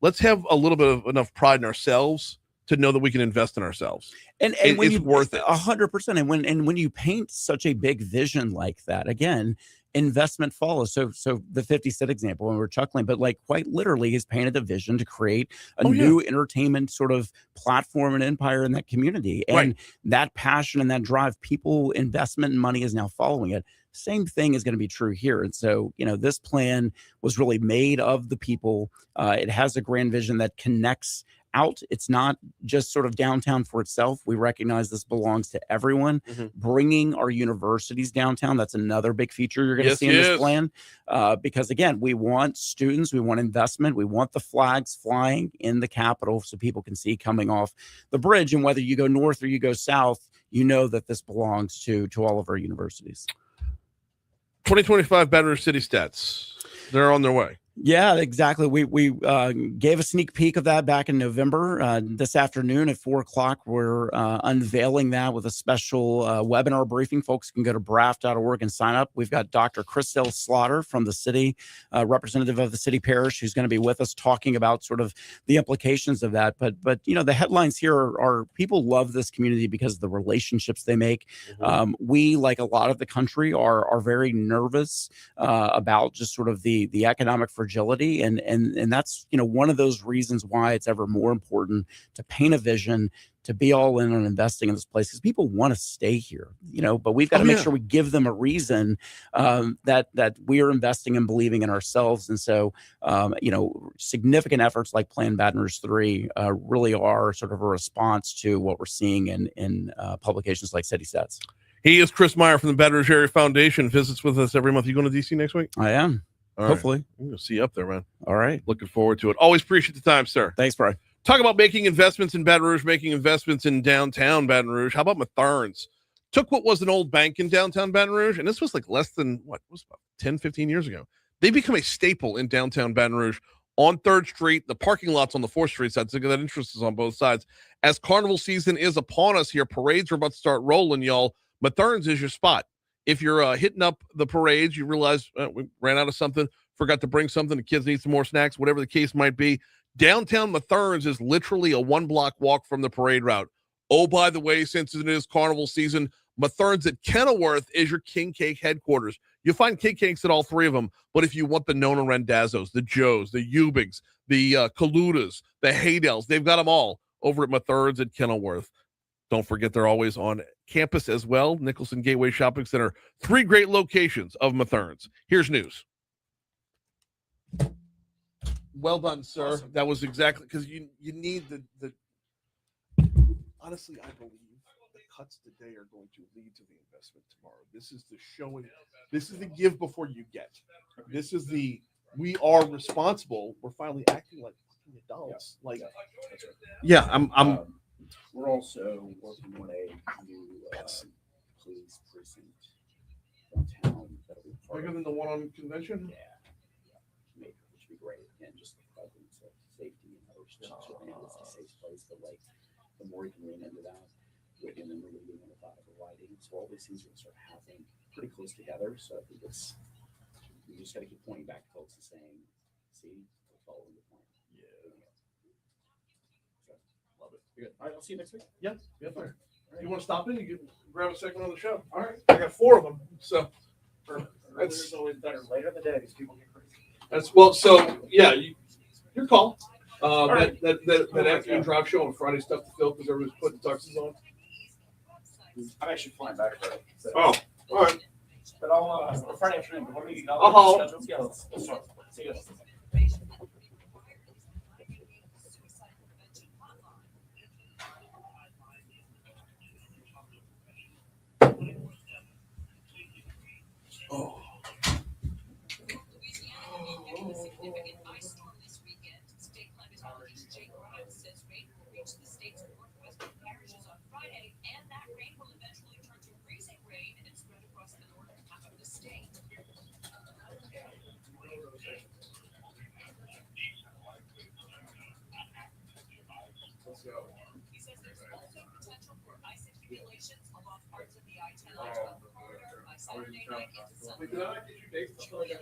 let's have a little bit of enough pride in ourselves to know that we can invest in ourselves. And when it's worth it. 100%. And when you paint such a big vision like that, again, investment follows. So the 50 Cent example, when we're chuckling, but like quite literally, he's painted a vision to create a new entertainment sort of platform and empire in that community. And that passion and that drive, people, investment and money is now following it. Same thing is going to be true here. And so, this plan was really made of the people. It has a grand vision that connects out. It's not just sort of downtown for itself. We recognize this belongs to everyone. Bringing our universities downtown, that's another big feature you're going to see in this plan. Because again, we want students, we want investment, we want the flags flying in the Capitol so people can see coming off the bridge. And whether you go north or you go south, that this belongs to all of our universities. 2025 Baton Rouge City stats. They're on their way. Yeah, exactly. We gave a sneak peek of that back in November. This afternoon at 4:00, we're unveiling that with a special webinar briefing. Folks can go to BRAF.org and sign up. We've got Dr. Christelle Slaughter from the city, representative of the city parish, who's going to be with us talking about sort of the implications of that. But the headlines here are people love this community because of the relationships they make. We, like a lot of the country, are very nervous about just sort of the economic fragility, and that's one of those reasons why it's ever more important to paint a vision, to be all in on investing in this place, because people want to stay here, but we've got to make sure we give them a reason that we are investing and believing in ourselves. And so significant efforts like Plan Baton Rouge 3 really are sort of a response to what we're seeing in publications like City Stats. He is Chris Meyer from the Baton Rouge Area Foundation, visits with us every month. You going to DC next week? I am. All Hopefully. Right. I'm going to see you up there, man. All right. Looking forward to it. Always appreciate the time, sir. Thanks, Brian. Talk about making investments in Baton Rouge, making investments in downtown Baton Rouge. How about Matherns? Took what was an old bank in downtown Baton Rouge, and this was like less than, about 10, 15 years ago. They become a staple in downtown Baton Rouge on 3rd Street. The parking lot's on the 4th Street side, so that interest is on both sides. As carnival season is upon us here, parades are about to start rolling, y'all. Matherns is your spot. If you're hitting up the parades, you realize we ran out of something, forgot to bring something, the kids need some more snacks, whatever the case might be. Downtown Matherns is literally a 1-block walk from the parade route. Oh, by the way, since it is carnival season, Matherns at Kenilworth is your king cake headquarters. You'll find cake cakes at all 3 of them, but if you want the Nona Rendazzos, the Joes, the Eubigs, the Kalutas, the Haydels, they've got them all over at Matherns at Kenilworth. Don't forget they're always on campus as well. Nicholson Gateway Shopping Center. 3 great locations of Matherns. Here's news. Well done, sir. Awesome. That was exactly because you need the. Honestly, I believe the cuts today are going to lead to the investment tomorrow. This is the showing. This is the give before you get. This is the we are responsible. We're finally acting like adults. Yeah, I'm. We're also working on a new police precinct downtown. Bigger than the one on convention? Yeah. Maybe, which would be great. Again, just the presence of safety and other stuff. It's a safe place, but the more you can lean into that, and then we're leading in the thought of the lighting. So all these things are going to start happening pretty close together. So I think we just got to keep pointing back to folks and saying, see, we're following the plan. Love it. Good. All right, I'll see you next week. Yeah, fair. You want to stop in? You can grab a second on the show. All right, I got 4 of them. So that's always better. Later in the day, because people get crazy. That's well. So yeah, your call. That afternoon drive show on Friday stuff to fill because everybody's putting tuxes on. I'm actually flying back Friday. So. Oh, all right. But I'll Friday afternoon. But let's start. See you. Oh. He says there's also potential for ice accumulations along parts of the I-10 corridor by Saturday night into Sunday. Although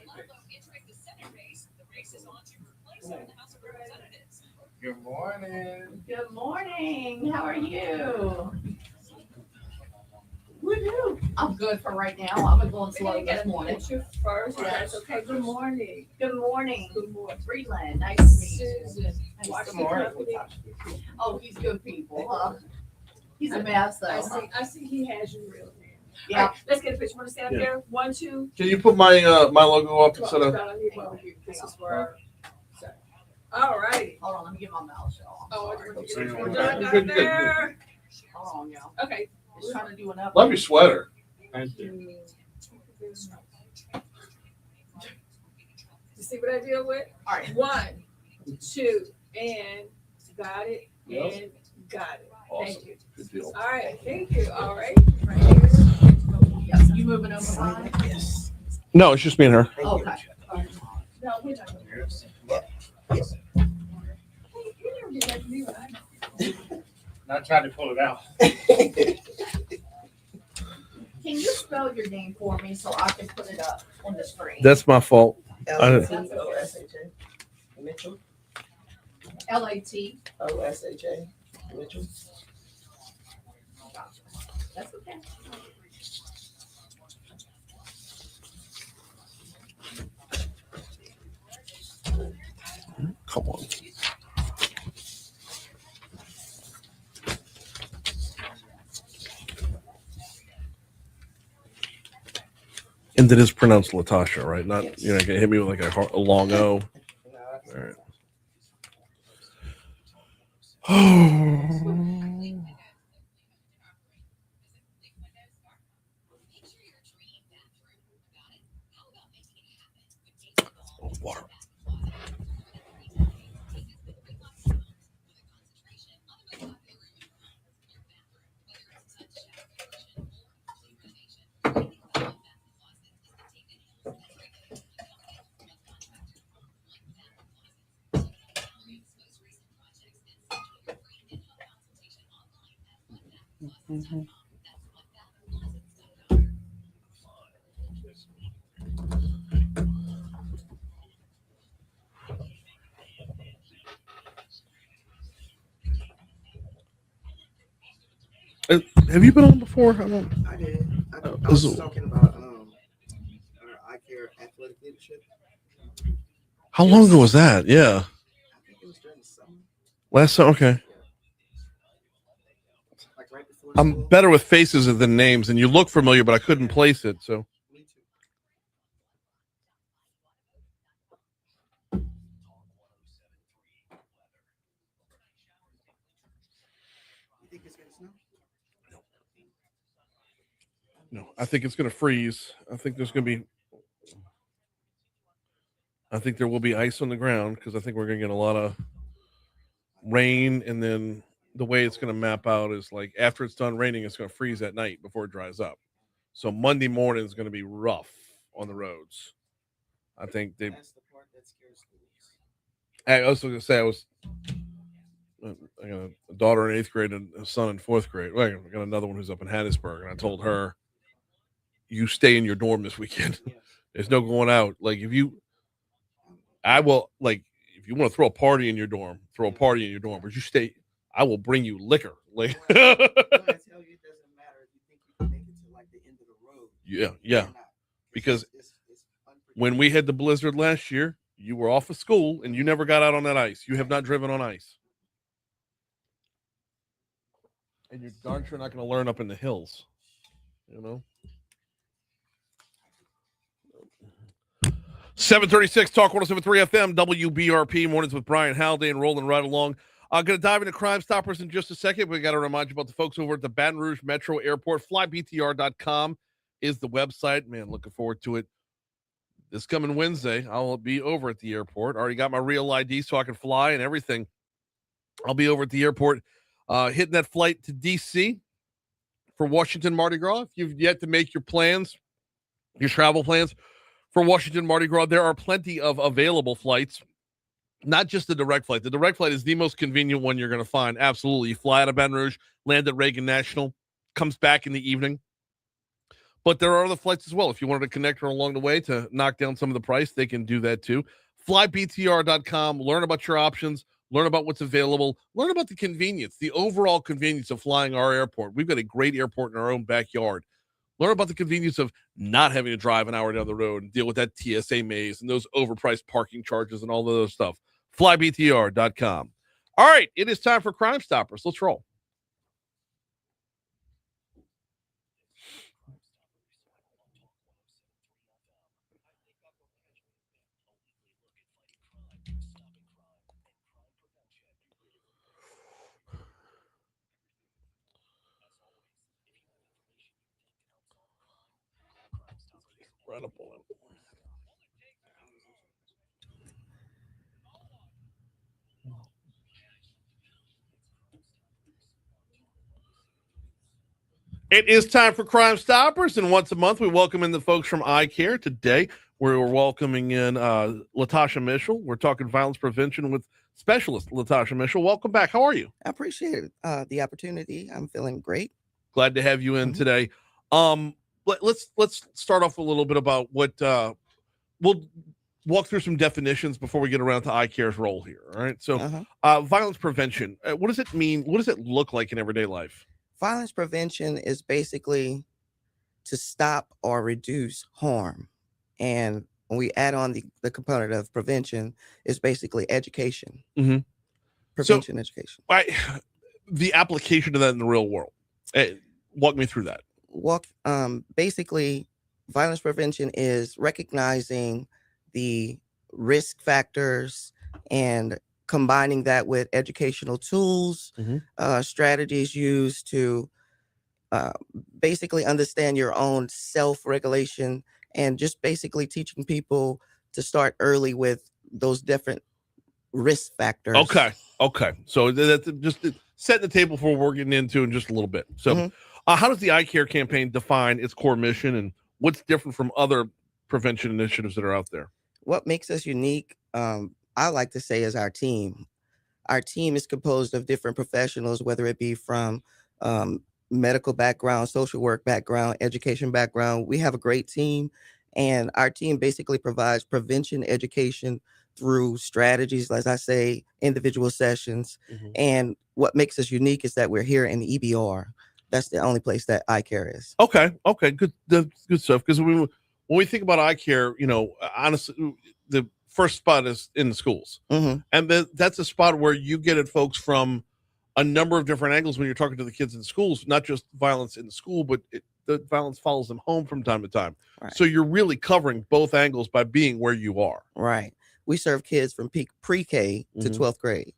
entering the Senate race, the race is on to replace him in the House of Representatives. Good morning. Good morning. How are you? Woo-hoo. I'm good for right now. I've been going slow this morning. First, Yes. okay. Good morning. Good morning. Good morning. Freeland. Nice to meet you. Susan. Nice to Good meet morning. you. Oh, he's good people, huh? He's a mess though. I see he has you real now. Yeah. All right, let's get a picture. Want to stand up Yeah. there? 1, 2. Can you put my my logo up instead of? This is for. All right. Hold on, let me get my mouth shut. Oh, Good, we're good, doing good. that there. Hold on, y'all. Okay. Just trying to do an up. Love your sweater. Thank you. You see what I deal with? All right. 1, 2, and got it, Yep. and got it. Awesome. Thank you. Good deal. All right, thank you. All right. Right here. Yes, you moving over, Brian? Yes. No, it's just me and her. Okay. No, we're not gonna hear it. You never did that to me, right? Not trying to pull it out. Can you spell your name for me so I can put it up on the screen? That's my fault. L-A-T-O-S-H-A. Mitchell. L-A-T. O-S-H-A. Mitchell. That's okay. Come on. And it is pronounced Latasha, right? Not Yes. you're not gonna hit me with like a long O. No, All right. Water. Have you been on before? I don't. I did. I Is was it- talking about eye care athletic leadership. How long ago was that? Yeah, I think it was during the summer. last time. Okay, Like right before I'm school. better with faces than names, and you look familiar, but I couldn't place it. So Me too. You think it's gonna snow? no, I think it's going to freeze. I think there's going to be. I think there will be ice on the ground because I think we're going to get a lot of rain, and then the way it's going to map out is like after it's done raining, it's going to freeze at night before it dries up. So Monday morning is going to be rough on the roads. I think they. That's the part that scares schools. I was going to say I got a daughter in 8th grade and a son in 4th grade. Well, I got another one who's up in Hattiesburg, and I told her, "You stay in your dorm this weekend. Yes. There's no going out. Like if you want to throw a party in your dorm, throw a party in your dorm. But you stay. I will bring you liquor. Like When I tell you, it doesn't matter if you think you can make it to like the end of the road. yeah. You're not. Because It's when we had the blizzard last year, you were off of school and you never got out on that ice. You have not driven on ice. And you're darn sure not going to learn up in the hills. You know? 736 Talk 1073 FM, WBRP, mornings with Brian Haldane, rolling right along. I'm going to dive into Crimestoppers in just a second. We got to remind you about the folks over at the Baton Rouge Metro Airport. FlyBTR.com is the website. Man, looking forward to it. This coming Wednesday, I'll be over at the airport. Already got my real ID so I can fly and everything. I'll be over at the airport, hitting that flight to D.C. for Washington Mardi Gras. If you've yet to make your plans, your travel plans for Washington Mardi Gras, there are plenty of available flights, not just the direct flight. The direct flight is the most convenient one you're going to find. Absolutely. You fly out of Baton Rouge, land at Reagan National, comes back in the evening. But there are other flights as well. If you wanted to connect her along the way to knock down some of the price, they can do that too. FlyBTR.com. Learn about your options. learn about what's available, learn about the convenience, the overall convenience of flying our airport. We've got a great airport in our own backyard. Learn about the convenience of not having to drive an hour down the road and deal with that TSA maze and those overpriced parking charges and all of those stuff. Flybtr.com. All right, it is time for Crimestoppers. Let's roll. Incredible. It is time for Crimestoppers, and once a month we welcome in the folks from eye care. Today we're welcoming in Latasha Mitchell. We're talking violence prevention with specialist Latasha Mitchell. Welcome back. How are you? I appreciate the opportunity. I'm feeling great. Glad to have you in today. Let's start off a little bit about what we'll walk through some definitions before we get around to eye care's role here. All right. So violence prevention. What does it mean? What does it look like in everyday life? Violence prevention is basically to stop or reduce harm. And when we add on the component of prevention, is basically education. Prevention, education. The application of that in the real world. Walk me through that. Basically, violence prevention is recognizing the risk factors and combining that with educational tools, strategies used to basically understand your own self-regulation, and just basically teaching people to start early with those different risk factors. Okay. So that's just setting the table for what we're getting into in just a little bit. So how does the eye care campaign define its core mission, and what's different from other prevention initiatives that are out there? What makes us unique, I like to say, is our team. Our team is composed of different professionals, whether it be from medical background, social work background, education background. We have a great team, and our team basically provides prevention education through strategies, as I say, individual sessions. And what makes us unique is that we're here in the EBR. That's the only place that eye care is. Okay, good stuff. Because when we think about eye care, honestly, the first spot is in the schools, and that's a spot where you get at folks from a number of different angles when you're talking to the kids in schools. Not just violence in the school, but the violence follows them home from time to time. Right. So you're really covering both angles by being where you are. Right. We serve kids from pre-K to 12th grade.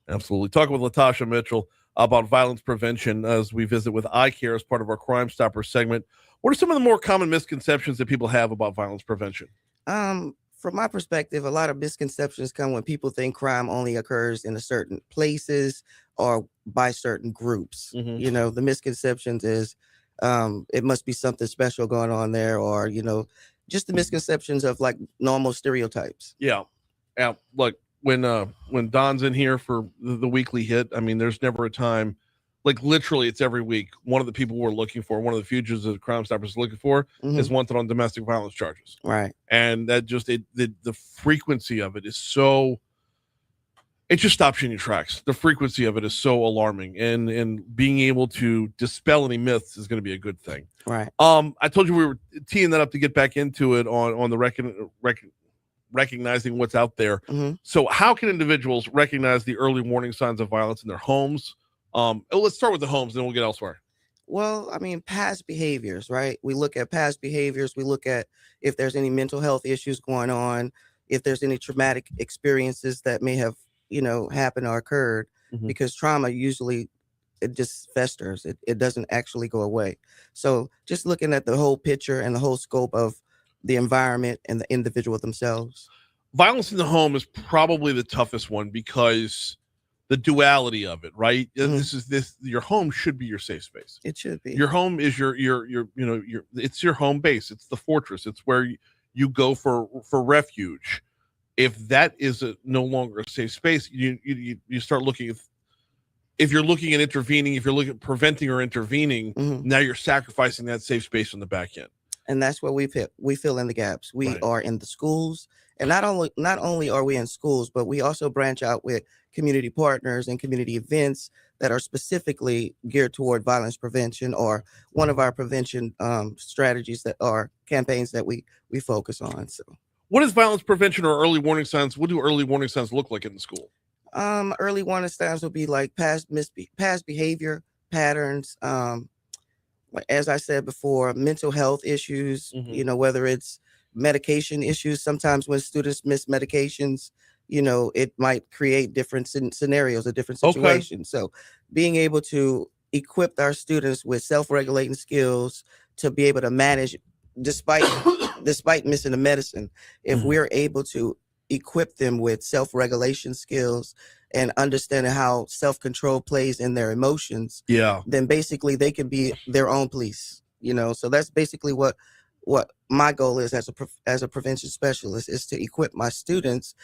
Absolutely. Talking with Latasha Mitchell about violence prevention as we visit with eye care as part of our Crimestoppers segment. What are some of the more common misconceptions that people have about violence prevention? From my perspective, a lot of misconceptions come when people think crime only occurs in certain places or by certain groups. The misconceptions is it must be something special going on there, or just the misconceptions of like normal stereotypes. Yeah. Like when Don's in here for the weekly hit, I mean, there's never a time, like literally it's every week. One of the people we're looking for, one of the fugitives that Crimestoppers is looking for, is wanted on domestic violence charges. Right. And that just, the frequency of it is so, it just stops you in your tracks. The frequency of it is so alarming, and being able to dispel any myths is going to be a good thing. Right. I told you we were teeing that up to get back into it on the recognizing what's out there. So how can individuals recognize the early warning signs of violence in their homes? Let's start with the homes, then we'll get elsewhere. Well, I mean, past behaviors, right? We look at past behaviors. We look at if there's any mental health issues going on, if there's any traumatic experiences that may have, happened or occurred, because trauma usually, it just festers. It doesn't actually go away. So just looking at the whole picture and the whole scope of the environment and the individual themselves. Violence in the home is probably the toughest one because the duality of it, right? Your home should be your safe space. It should be. Your home is your it's your home base. It's the fortress. It's where you go for refuge. If that is no longer a safe space, you start looking if you're looking at intervening, if you're looking at preventing or intervening, now you're sacrificing that safe space on the back end. And that's where we fill in the gaps. We are in the schools And not only are we in schools, but we also branch out with community partners and community events that are specifically geared toward violence prevention, or one of our prevention strategies that are campaigns that we focus on. So what is violence prevention or early warning signs? What do early warning signs look like in the school? Early warning signs will be like past behavior patterns. As I said before, mental health issues, whether it's medication issues. Sometimes when students miss medications, it might create different scenarios or different situations. So being able to equip our students with self-regulating skills to be able to manage despite missing the medicine, if we're able to equip them with self-regulation skills and understanding how self-control plays in their emotions, then basically they can be their own police. So that's basically what my goal is as a prevention specialist, is to equip my students,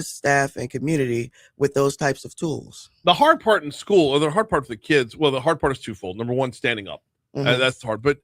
staff, and community with those types of tools. The hard part in school, or the hard part for the kids, well, the hard part is twofold. Number one, standing up. That's hard. But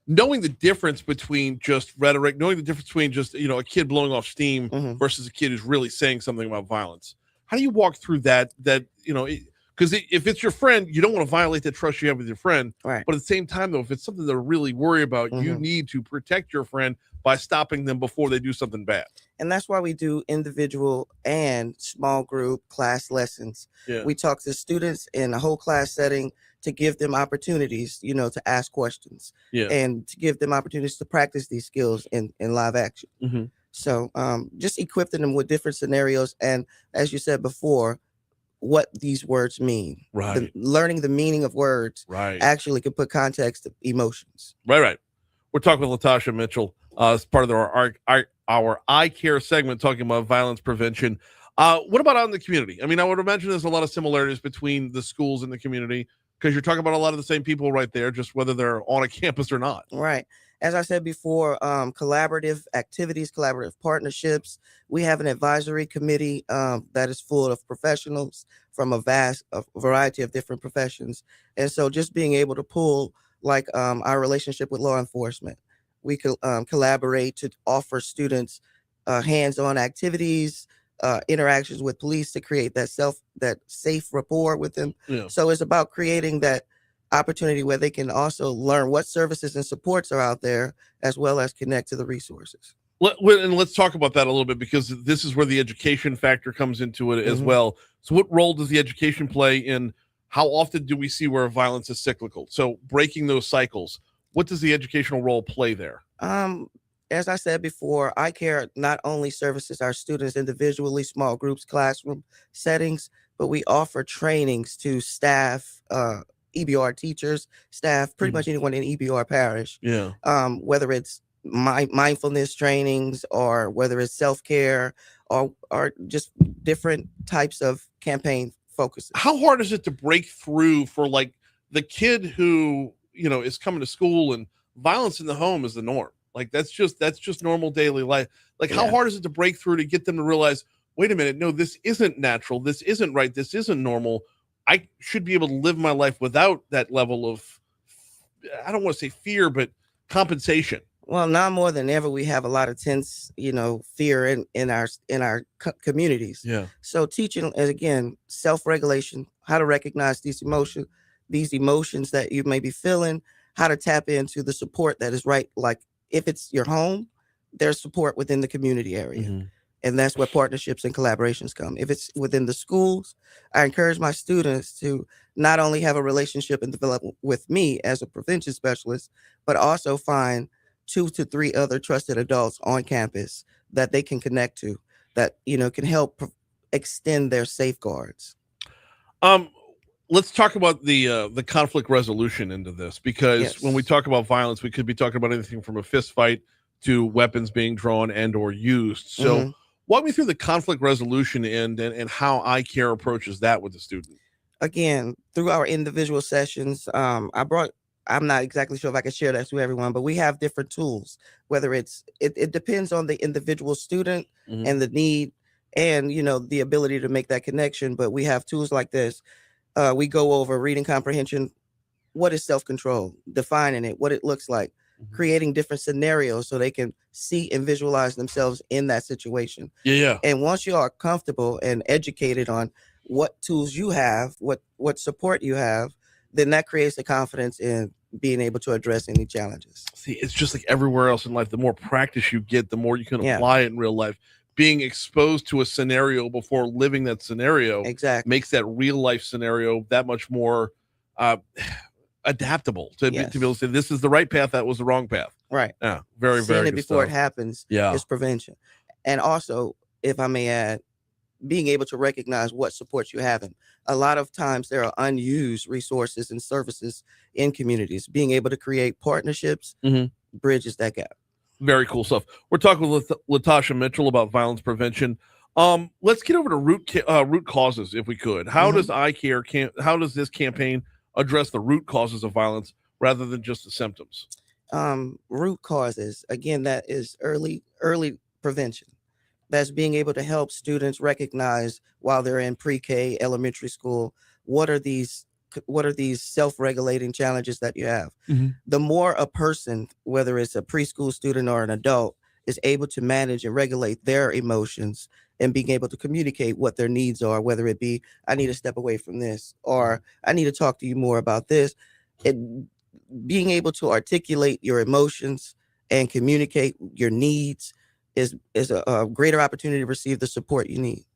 knowing the difference between just rhetoric, knowing the difference between just, a kid blowing off steam versus a kid who's really saying something about violence. How do you walk through that, because if it's your friend, you don't want to violate the trust you have with your friend. Right. But at the same time, though, if it's something they're really worried about, you need to protect your friend by stopping them before they do something bad. And that's why we do individual and small group class lessons. Yeah. We talk to students in a whole class setting to give them opportunities, to ask questions and to give them opportunities to practice these skills in live action. So just equipping them with different scenarios. And as you said before, what these words mean. Right. Learning the meaning of words actually can put context to emotions. Right. We're talking with Latasha Mitchell as part of our I Care segment, talking about violence prevention. What about out in the community? I mean, I would imagine there's a lot of similarities between the schools and the community, because you're talking about a lot of the same people right there, just whether they're on a campus or not. Right. As I said before, collaborative activities, collaborative partnerships. We have an advisory committee that is full of professionals from a variety of different professions. And so just being able to pull like our relationship with law enforcement, we could collaborate to offer students hands-on activities, interactions with police to create that safe rapport with them. So it's about creating that opportunity where they can also learn what services and supports are out there, as well as connect to the resources. And let's talk about that a little bit, because this is where the education factor comes into it as well. So what role does the education play in how often do we see where violence is cyclical? So breaking those cycles, what does the educational role play there? As I said before, I Care not only services our students individually, small groups, classroom settings, but we offer trainings to staff, EBR teachers, staff, pretty much anyone in EBR parish. Whether it's mindfulness trainings, or whether it's self-care, or just different types of campaign focuses. How hard is it to break through for like the kid who, is coming to school and violence in the home is the norm? Like that's just normal daily life. Like how hard is it to break through to get them to realize, wait a minute, no, this isn't natural. This isn't right. This isn't normal. I should be able to live my life without that level of, I don't want to say fear, but compensation. Well, now more than ever, we have a lot of tense, fear in our communities. So teaching, again, self-regulation, how to recognize these emotions that you may be feeling, how to tap into the support that is right. Like if it's your home, there's support within the community area. And that's where partnerships and collaborations come. If it's within the schools, I encourage my students to not only have a relationship and develop with me as a prevention specialist, but also find 2 to 3 other trusted adults on campus that they can connect to, that, can help extend their safeguards. Let's talk about the conflict resolution into this, because when we talk about violence, we could be talking about anything from a fist fight to weapons being drawn and or used. So walk me through the conflict resolution and how I Care approaches that with the student. Again, through our individual sessions, I'm not exactly sure if I can share that to everyone, but we have different tools, whether it depends on the individual student and the need and, the ability to make that connection. But we have tools like this. We go over reading comprehension. What is self-control? Defining it, what it looks like. creating different scenarios so they can see and visualize themselves in that situation. Yeah. And once you are comfortable and educated on what tools you have, what support you have, then that creates the confidence in being able to address any challenges. See, it's just like everywhere else in life. The more practice you get, the more you can Yeah. apply it in real life. Being exposed to a scenario before living that scenario Exactly. makes that real life scenario that much more adaptable to be able to say, this is the right path, that was the wrong path. Right. Yeah, very, Seeing very it good before stuff. it happens Yeah. is prevention. And also, if I may add, being able to recognize what supports you haven't. A lot of times there are unused resources and services in communities. Being able to create partnerships bridges that gap. Very cool stuff. We're talking with Latasha Mitchell about violence prevention. Let's get over to root causes, if we could. How does how does this campaign address the root causes of violence rather than just the symptoms? Root causes, again, that is early prevention. That's being able to help students recognize while they're in pre-K, elementary school, what are these self-regulating challenges that you have. The more a person, whether it's a preschool student or an adult, is able to manage and regulate their emotions and being able to communicate what their needs are, whether it be, I need to step away from this, or I need to talk to you more about this. Being able to articulate your emotions and communicate your needs is a greater opportunity to receive the support you need.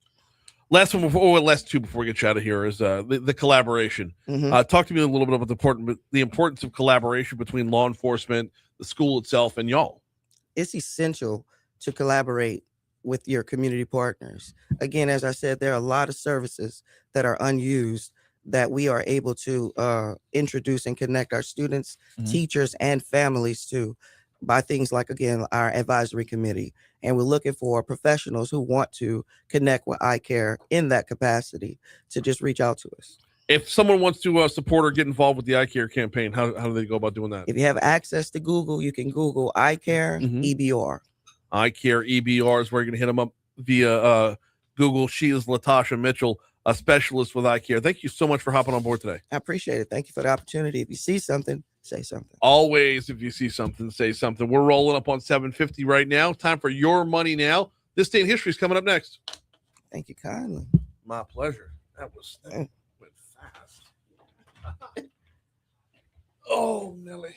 Last two before we get you out of here is the collaboration. Talk to me a little bit about the importance of collaboration between law enforcement, the school itself, and y'all. It's essential to collaborate with your community partners. Again, as I said, there are a lot of services that are unused that we are able to introduce and connect our students, teachers, and families to by things like, again, our advisory committee. And we're looking for professionals who want to connect with iCare in that capacity to just reach out to us. If someone wants to support or get involved with the iCare campaign, how do they go about doing that? If you have access to Google, you can Google iCare EBR. iCare EBR is where you're going to hit them up via Google. She is Latasha Mitchell, a specialist with iCare. Thank you so much for hopping on board today. I appreciate it. Thank you for the opportunity. If you see something, say something. Always, if you see something, say something. We're rolling up on 7:50 right now. Time for Your Money Now. This Day in History is coming up next. Thank you kindly. My pleasure. That went fast. Oh, Nelly.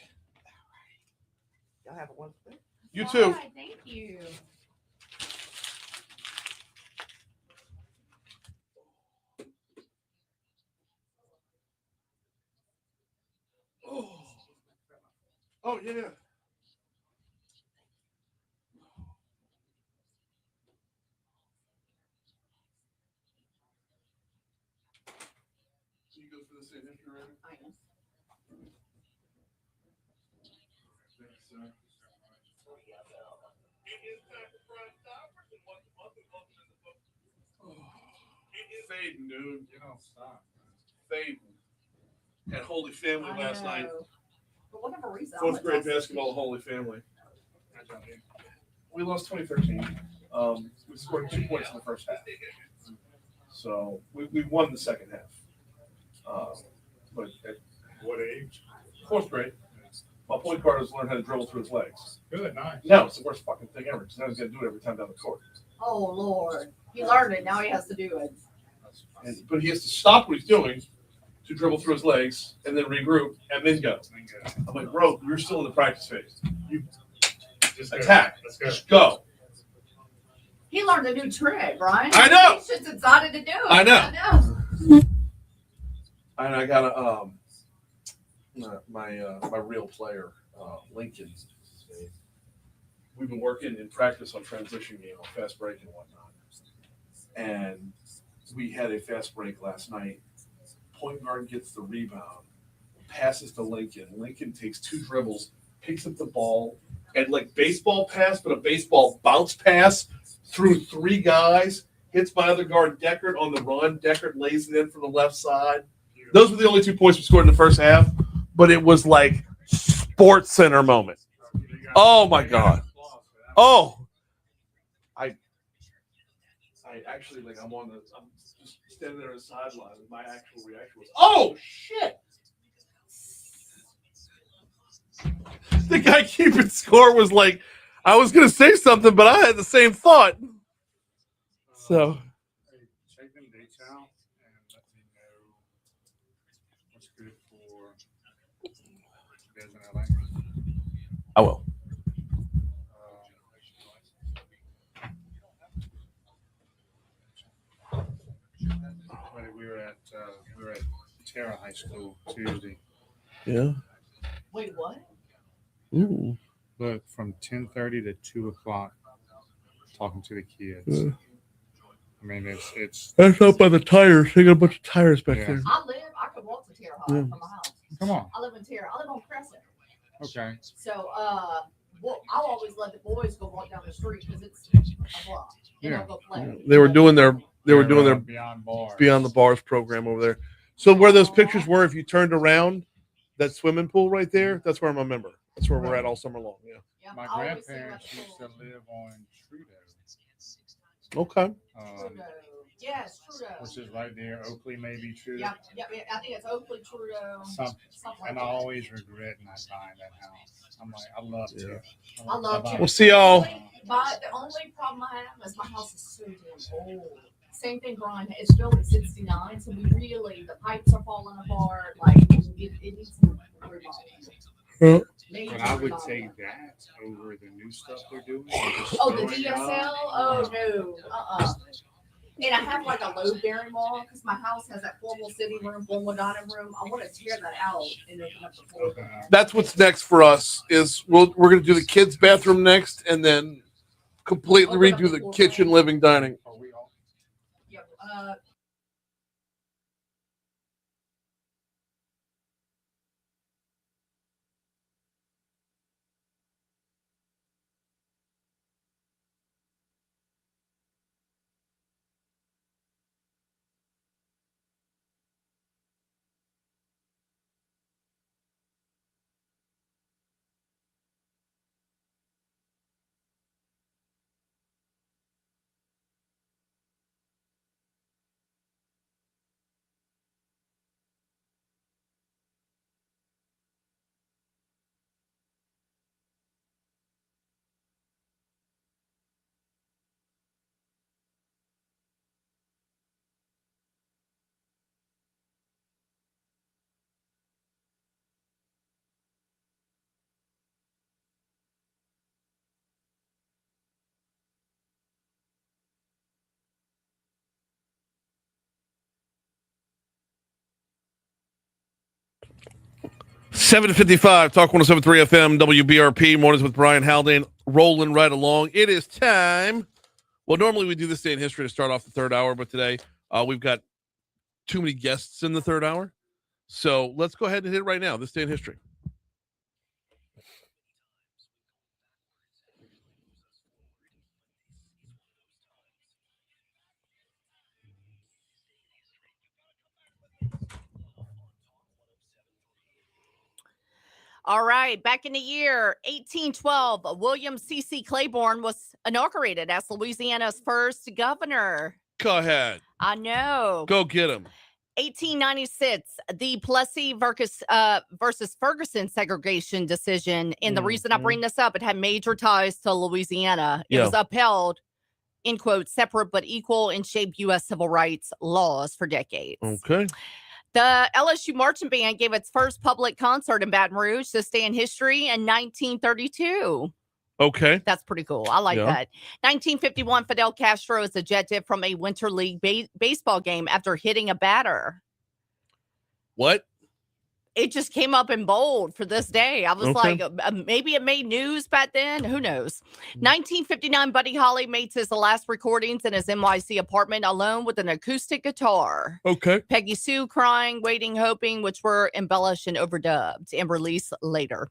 Y'all have a wonderful day. You too. Hi, thank you. Oh, yeah. So you go for the same history, right? I am. Thanks, sir. Fading, dude. You don't stop. Fading. Had Holy Family last night. For whatever reason, Fourth grade basketball, Holy Family. We lost 2013. We scored 2 points in the first half. So we won the second half. But at What age? fourth grade, my point guard has learned how to dribble through his legs. Good, nice. No, it's the worst fucking thing ever. Because now he's got to do it every time down the court. Oh, Lord. He learned it. Now he has to do it. But he has to stop what he's doing to dribble through his legs and then regroup and then go. I'm like, bro, you're still in the practice phase. You Just go. attack. Let's go. Just go. He learned a new trick, Brian. I know. He just decided to do it. I know. I know. And I got my real player, Lincoln. We've been working in practice on transition game, on fast break and whatnot. And we had a fast break last night. Point guard gets the rebound, passes to Lincoln. Lincoln takes 2 dribbles, picks up the ball, and like baseball pass, but a baseball bounce pass through 3 guys, hits my other guard Deckard on the run. Deckard lays it in from the left side. Those were the only 2 points we scored in the first half, but it was like Sports Center moment. Oh my God. Oh, I actually, like, I'm just standing there on the sideline, and my actual reaction was, oh shit. The guy keeping score was like, I was going to say something, but I had the same thought. So. Check them dates out and let me know what's good for you guys in LA. I will. We were at Terra High School Tuesday. Yeah. Wait, what? Ooh. Look, from 10:30 to 2 o'clock, talking to the kids. I mean, it's. That's up by the tires. They got a bunch of tires back there. I could walk to Terre Haute from my house. Come on. I live in Terre. I live on Crescent. Okay. So, well, I'll always let the boys go walk down the street because it's a block. And they'll go play. They were doing their Beyond the Bars program over there. So where those pictures were, if you turned around, that swimming pool right there, that's where I'm a member. That's where we're at all summer long. Yeah. My grandparents used to live on Trudeau. Okay. Yes, Trudeau. Which is right there, Oakley maybe Trudeau. Yeah, I think it's Oakley, Trudeau. Something like and that. I always regret not buying that house. I'm like, I love it. I love it. We'll see y'all. But the only problem I have is my house is so damn old. Same thing, Brian. It's built in '69, so the pipes are falling apart. Like it needs some remodeling. But I would take that over the new stuff they're doing. Oh, the DSL? Oh no. And I have like a load bearing wall because my house has that formal sitting room, formal dining room. I want to tear that out and open up the floor. That's what's next for us. Is we're going to do the kids' bathroom next, and then completely redo the kitchen, living, dining. Yep. 7:55, Talk 107.3 FM, WBRP, Mornings with Brian Haldane, rolling right along. It is time. Well, normally we do this day in history to start off the third hour, but today we've got too many guests in the third hour. So let's go ahead and hit it right now. This day in history. All right, back in the year 1812, William C.C. Claiborne was inaugurated as Louisiana's first governor. Go ahead. I know. Go get him. 1896, the Plessy versus Ferguson segregation decision. And the reason I bring this up, it had major ties to Louisiana. It was upheld, in quotes, separate but equal and shaped U.S. civil rights laws for decades. Okay. The LSU Marching Band gave its first public concert in Baton Rouge, this day in history, in 1932. Okay. That's pretty cool. I like that. 1951, Fidel Castro is ejected from a Winter League baseball game after hitting a batter. What? It just came up in bold for this day. I was like, maybe it made news back then. Who knows? 1959, Buddy Holly made his last recordings in his NYC apartment alone with an acoustic guitar. Okay. Peggy Sue, Crying, Waiting, Hoping, which were embellished and overdubbed and released later.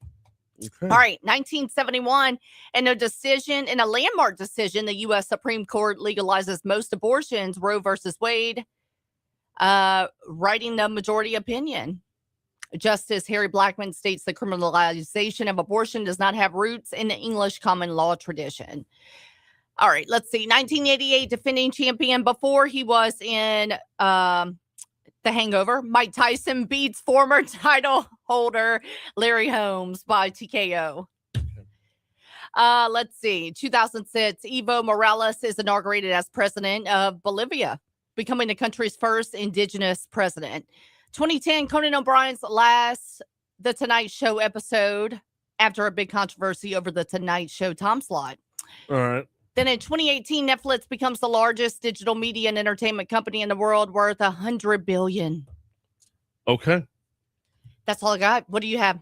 Okay. All right, 1971, in a landmark decision, the U.S. Supreme Court legalizes most abortions, Roe versus Wade, writing the majority opinion. Justice Harry Blackmun states the criminalization of abortion does not have roots in the English common law tradition. All right, let's see. 1988, defending champion before he was in The Hangover, Mike Tyson beats former title holder Larry Holmes by TKO. Let's see. 2006, Evo Morales is inaugurated as president of Bolivia, becoming the country's first indigenous president. 2010, Conan O'Brien's last The Tonight Show episode after a big controversy over the Tonight Show time slot. All right. Then in 2018, Netflix becomes the largest digital media and entertainment company in the world, worth $100 billion. Okay. That's all I got. What do you have?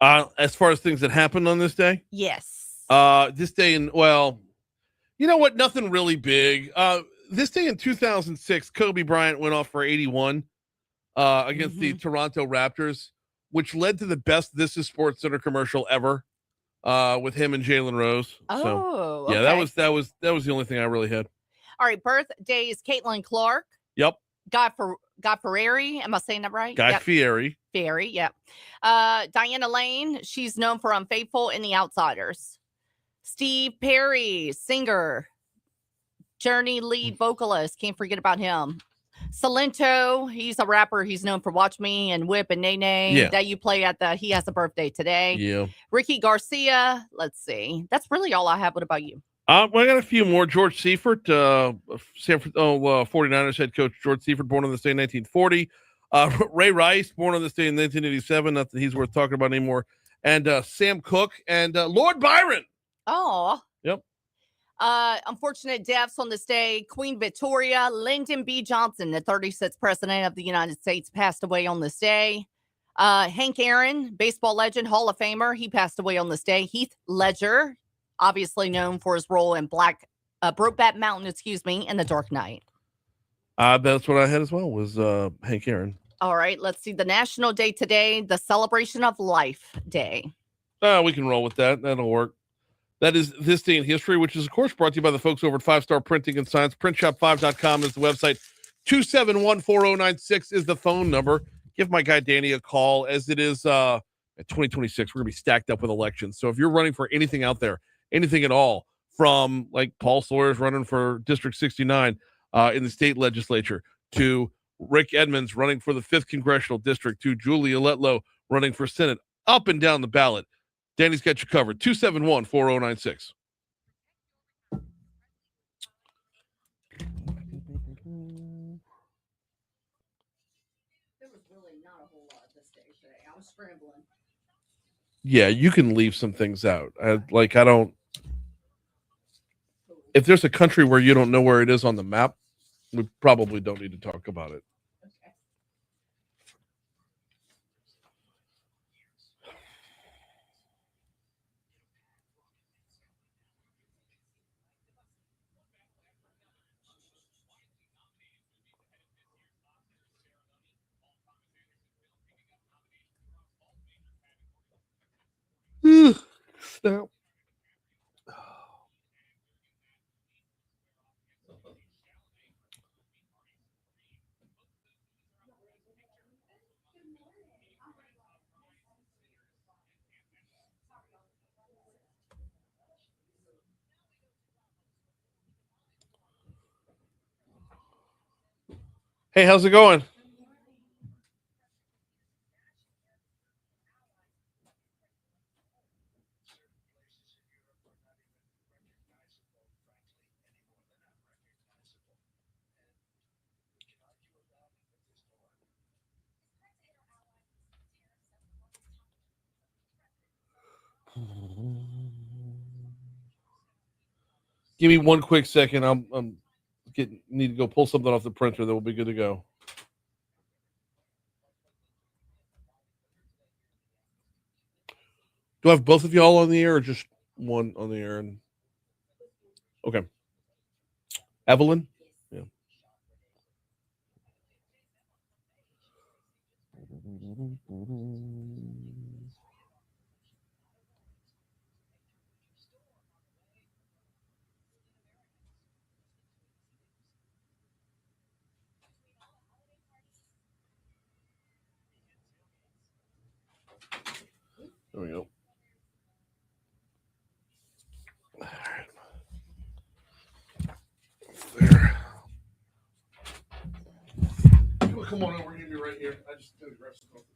As far as things that happened on this day? Yes. This day in, well, you know what? Nothing really big. This day in 2006, Kobe Bryant went off for 81 against the Toronto Raptors, which led to the best This Is Sports Center commercial ever with him and Jalen Rose. Oh, yeah, okay. that was the only thing I really had. All right. Birthdays, Caitlin Clark. Yep. Guy Fieri. Am I saying that right? Guy Yep. Fieri. Fieri, yep. Diana Lane. She's known for Unfaithful and The Outsiders. Steve Perry, singer. Journey lead vocalist. Can't forget about him. Salento, he's a rapper. He's known for Watch Me and Whip and Nene. Yeah. That you play at he has a birthday today. Yeah. Ricky Garcia. Let's see. That's really all I have. What about you? I got a few more. George Seifert, 49ers head coach George Seifert, born on this day in 1940. Ray Rice, born on this day in 1987. Not that he's worth talking about anymore. And Sam Cooke and Lord Byron. Oh. Yep. Unfortunate deaths on this day. Queen Victoria, Lyndon B. Johnson, the 36th president of the United States, passed away on this day. Hank Aaron, baseball legend, Hall of Famer, he passed away on this day. Heath Ledger, obviously known for his role in Brokeback Mountain, and The Dark Knight. That's what I had as well, was Hank Aaron. All right, let's see. The national day today, the Celebration of Life Day. We can roll with that. That'll work. That is This Day in History, which is, of course, brought to you by the folks over at 5 Star Printing and Science. Printshop5.com is the website. 271-4096 is the phone number. Give my guy Danny a call, as it is at 2026. We're going to be stacked up with elections. So if you're running for anything out there, anything at all, from like Paul Sawyer's running for District 69 in the state legislature, to Rick Edmonds running for the 5th Congressional District, to Julia Letlow running for Senate, up and down the ballot, Danny's got you covered. 271-4096. There was really not a whole lot this day today. I was scrambling. Yeah, you can leave some things out. I don't. If there's a country where you don't know where it is on the map, we probably don't need to talk about it. Snap. Hey, how's it going? Give me one quick second. I'm need to go pull something off the printer. That will be good to go. Do I have both of y'all on the air, or just one on the air? And okay, Evelyn. Yeah. There we go. All right. There. Come on over. Give me right here. I just gotta grab some coffee.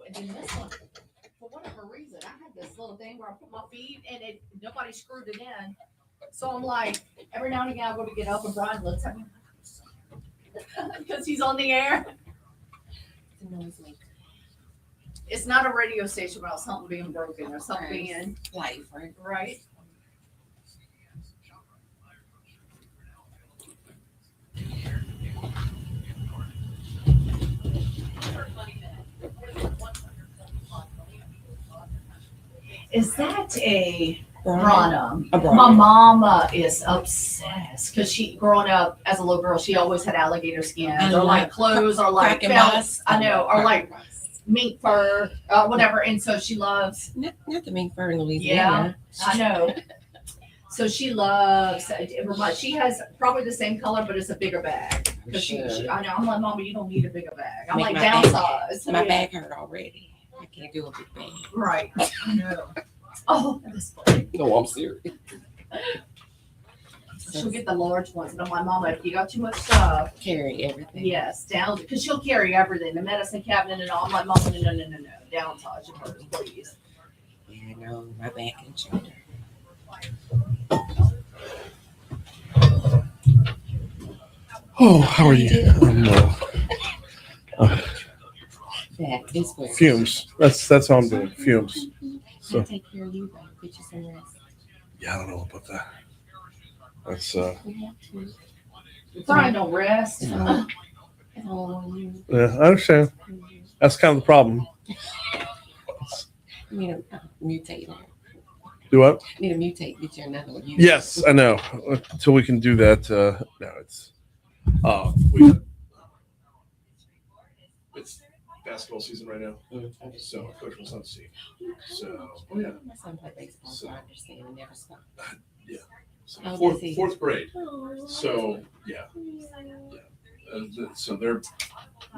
And then this one, for whatever reason, I had this little thing where I put my feet and nobody screwed it in. So I'm like, every now and again I go to get up and Brian looks at me because he's on the air. It's not a radio station about something being broken or something being life, right? Is that a Brana? My mom is obsessed because she, growing up as a little girl, she always had alligator skin or like clothes or like belts. I know, or like mink fur, whatever. And so she loves not the mink fur in Louisiana. Yeah, I know. So she loves. She has probably the same color, but it's a bigger bag. Because she, I know. I'm like, Mama, you don't need a bigger bag. I'm like downsized. My bag hurt already. I can't do a big bag. Right. I know. Oh, that's funny. No, I'm serious. She'll get the large ones. And I'm like, Mama, if you got too much stuff, carry everything. Yes, down because she'll carry everything, the medicine cabinet and all. I'm like, Mama, no, downsize your purse, please. Yeah, I know, my back and shoulder. Oh, how are you? Fumes. That's how I'm doing. Fumes. So. Take care of you, though. Get you some rest. Yeah, I don't know about that. That's Brian don't rest. Yeah, I understand. That's kind of the problem. I need to mutate now. Do what? I need to mutate. Get you another one. Yes, I know. Until we can do that, no, it's basketball season right now. So Coach will not see. So yeah. My son played baseball, so I understand. I never stopped. Yeah. So Oh, fourth grade. Oh. So yeah. So they're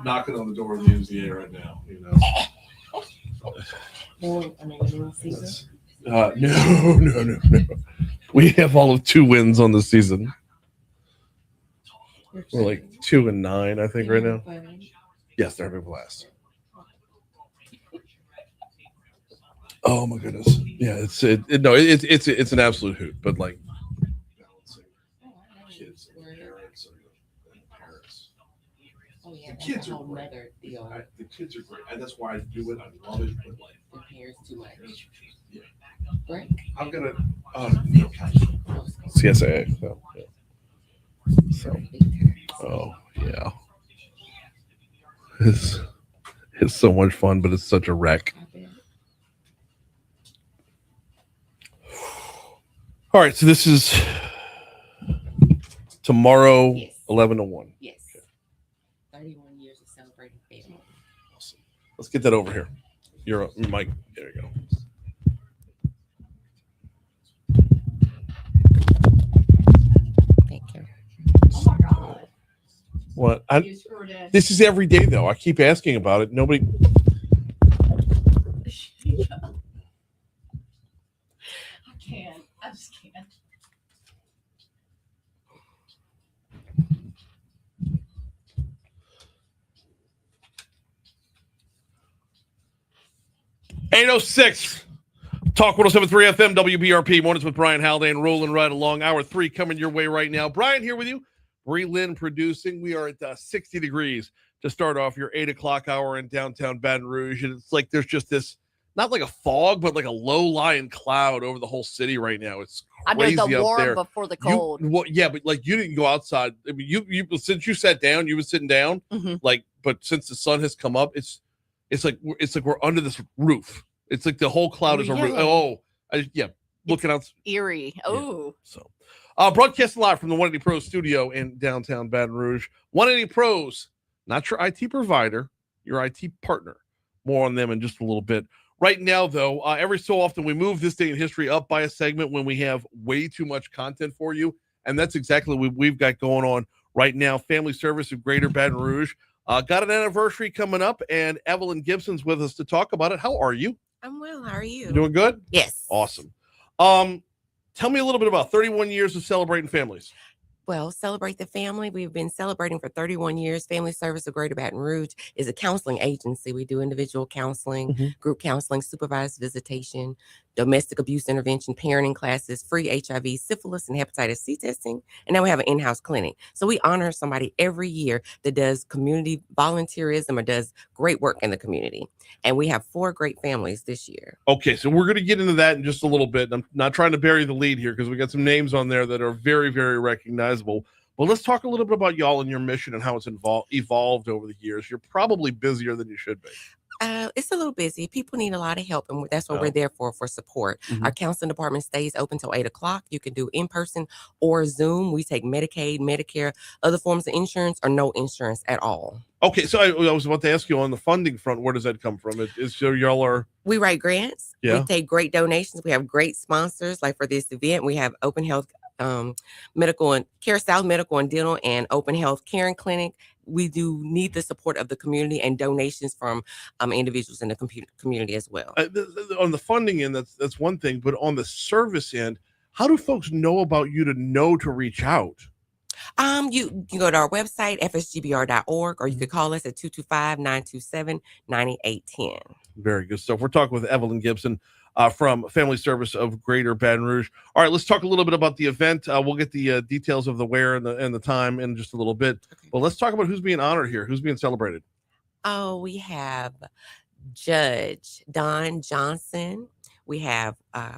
knocking on the door of the NCAA right now. You know. No. We have all of 2 wins on the season. We're like 2-9, I think, right now. Yes, they're having a blast. Oh my goodness! Yeah, it's an absolute hoot. But like balancing kids and parents and parents. Oh yeah, the kids are great. The kids are great, and that's why I do it. I love it. But like the parents too much. Yeah. Right. I'm gonna CSAA. So oh yeah, it's so much fun, but it's such a wreck. All right, so this is tomorrow, 11 to 1. Yes. 31 years of celebrating family. Awesome. Let's get that over here. Your mic. There you go. Thank you. Oh my God. What? This is every day, though. I keep asking about it. Nobody. I just can't. .806 Talk 107.3 FM WBRP Mornings with Brian Haldane, rolling right along. Hour 3 coming your way right now. Brian here with you. Bree Lynn producing. We are at 60 degrees to start off your 8 o'clock hour in downtown Baton Rouge, and it's like there's just this. Not like a fog, but like a low-lying cloud over the whole city right now. It's crazy I know, the warm there. before the cold. Yeah, but like you didn't go outside. I mean, you since you sat down, you were sitting down. Mm-hmm. Like, but since the sun has come up, it's like we're under this roof. It's like the whole cloud is a roof. Oh, looking out. Eerie. Oh. Yeah. So, broadcasting live from the 180 Pros studio in downtown Baton Rouge. 180 Pros, not your IT provider, your IT partner. More on them in just a little bit. Right now, though, every so often we move this day in history up by a segment when we have way too much content for you. And that's exactly what we've got going on right now. Family Service of Greater Baton Rouge. Got an anniversary coming up, and Evelyn Gobson's with us to talk about it. How are you? I'm well. How are you? You doing good? Yes. Awesome. Tell me a little bit about 31 years of celebrating families. Well, Celebrate the Family. We've been celebrating for 31 years. Family Service of Greater Baton Rouge is a counseling agency. We do individual counseling, group counseling, supervised visitation, domestic abuse intervention, parenting classes, free HIV, syphilis, and hepatitis C testing. And now we have an in-house clinic. So we honor somebody every year that does community volunteerism or does great work in the community. And we have 4 great families this year. Okay, so we're going to get into that in just a little bit. I'm not trying to bury the lead here because we got some names on there that are very, very recognizable. But let's talk a little bit about y'all and your mission and how it's evolved over the years. You're probably busier than you should be. It's a little busy. People need a lot of help, and that's what we're there for support. Our counseling department stays open till 8 o'clock. You can do in person or Zoom. We take Medicaid, Medicare, other forms of insurance, or no insurance at all. Okay, so I was about to ask you on the funding front, where does that come from? So y'all are... We write grants. Yeah. We take great donations. We have great sponsors. Like for this event, we have Open Health Medical and Care South Medical and Dental and Open Health Caring Clinic. We do need the support of the community and donations from individuals in the community as well. On the funding end, that's one thing, but on the service end, how do folks know about you to know to reach out? You can go to our website, fsgbr.org, or you could call us at 225-927-9810. Very good stuff. We're talking with Evelyn Gobson from Family Service of Greater Baton Rouge. All right, let's talk a little bit about the event. We'll get the details of the where and the time in just a little bit. Okay. But let's talk about who's being honored here. Who's being celebrated? Oh, we have Judge Don Johnson. We have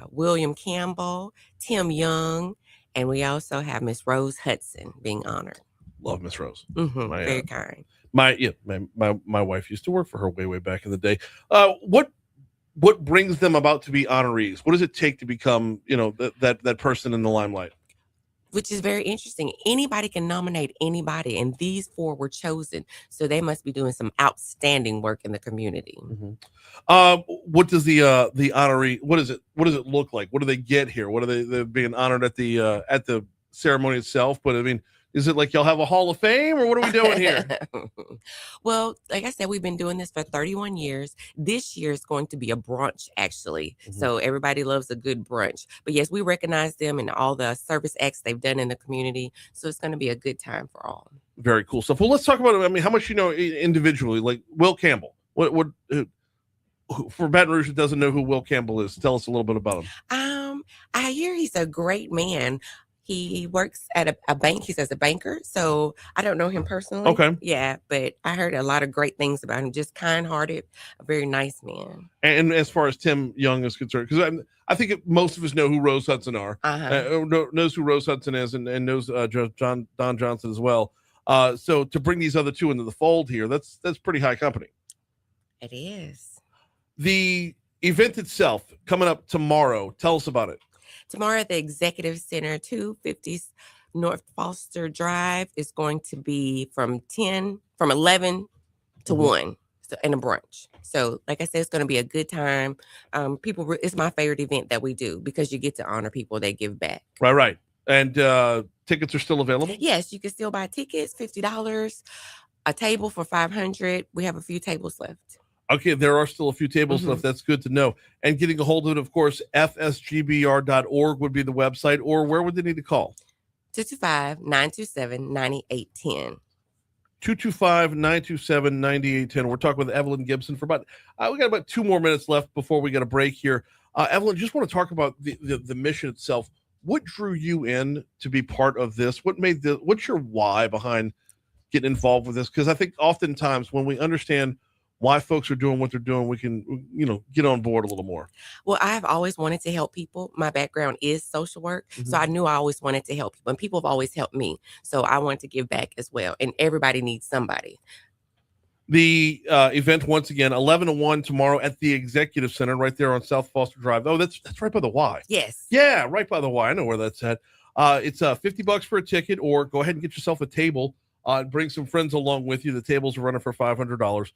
William Campbell, Tim Young, and we also have Miss Rose Hudson being honored. Love Miss Rose. Very kind. My wife used to work for her way back in the day. What brings them about to be honorees? What does it take to become, that person in the limelight? Which is very interesting. Anybody can nominate anybody, and these 4 were chosen. So they must be doing some outstanding work in the community. What does the honoree? What does it look like? What do they get here? What are they're being honored at the ceremony itself? But I mean, is it like y'all have a Hall of Fame, or what are we doing here? Well, like I said, we've been doing this for 31 years. This year is going to be a brunch, actually. So everybody loves a good brunch. But yes, we recognize them and all the service acts they've done in the community. So it's going to be a good time for all. Very cool stuff. Well, let's talk about, how much you know individually, like Will Campbell. What for Baton Rouge that doesn't know who Will Campbell is, tell us a little bit about him. I hear he's a great man. He works at a bank. He's as a banker. So I don't know him personally. Okay. Yeah, but I heard a lot of great things about him. Just kind-hearted, a very nice man. And as far as Tim Young is concerned, because I think most of us know who Rose Hudson are. Knows who Rose Hudson is and knows Don Johnson as well. So to bring these other 2 into the fold here, that's pretty high company. It is. The event itself coming up tomorrow. Tell us about it. Tomorrow at the Executive Center, 250 North Foster Drive, is going to be from 11 to 1, so, and a brunch. So, like I said, it's going to be a good time. It's my favorite event that we do because you get to honor people that give back. Right. And tickets are still available? Yes, you can still buy tickets, $50, a table for $500. We have a few tables left. Okay, there are still a few tables left. That's good to know. And getting a hold of it, of course, fsgbr.org would be the website, or where would they need to call? 225-927-9810. 225-927-9810. We're talking with Evelyn Gobson for about, we got about 2 more minutes left before we get a break here. Evelyn, just want to talk about the mission itself. What drew you in to be part of this? What's your why behind getting involved with this? Because I think oftentimes when we understand why folks are doing what they're doing, we can, get on board a little more. Well, I've always wanted to help people. My background is social work. So I knew I always wanted to help people, and people have always helped me. So I wanted to give back as well. And everybody needs somebody. The event, once again, 11 to 1 tomorrow at the Executive Center right there on South Foster Drive. Oh, that's right by the Y. Yes. Yeah, right by the Y. I know where that's at. It's $50 for a ticket, or go ahead and get yourself a table. Bring some friends along with you. The tables are running for $500.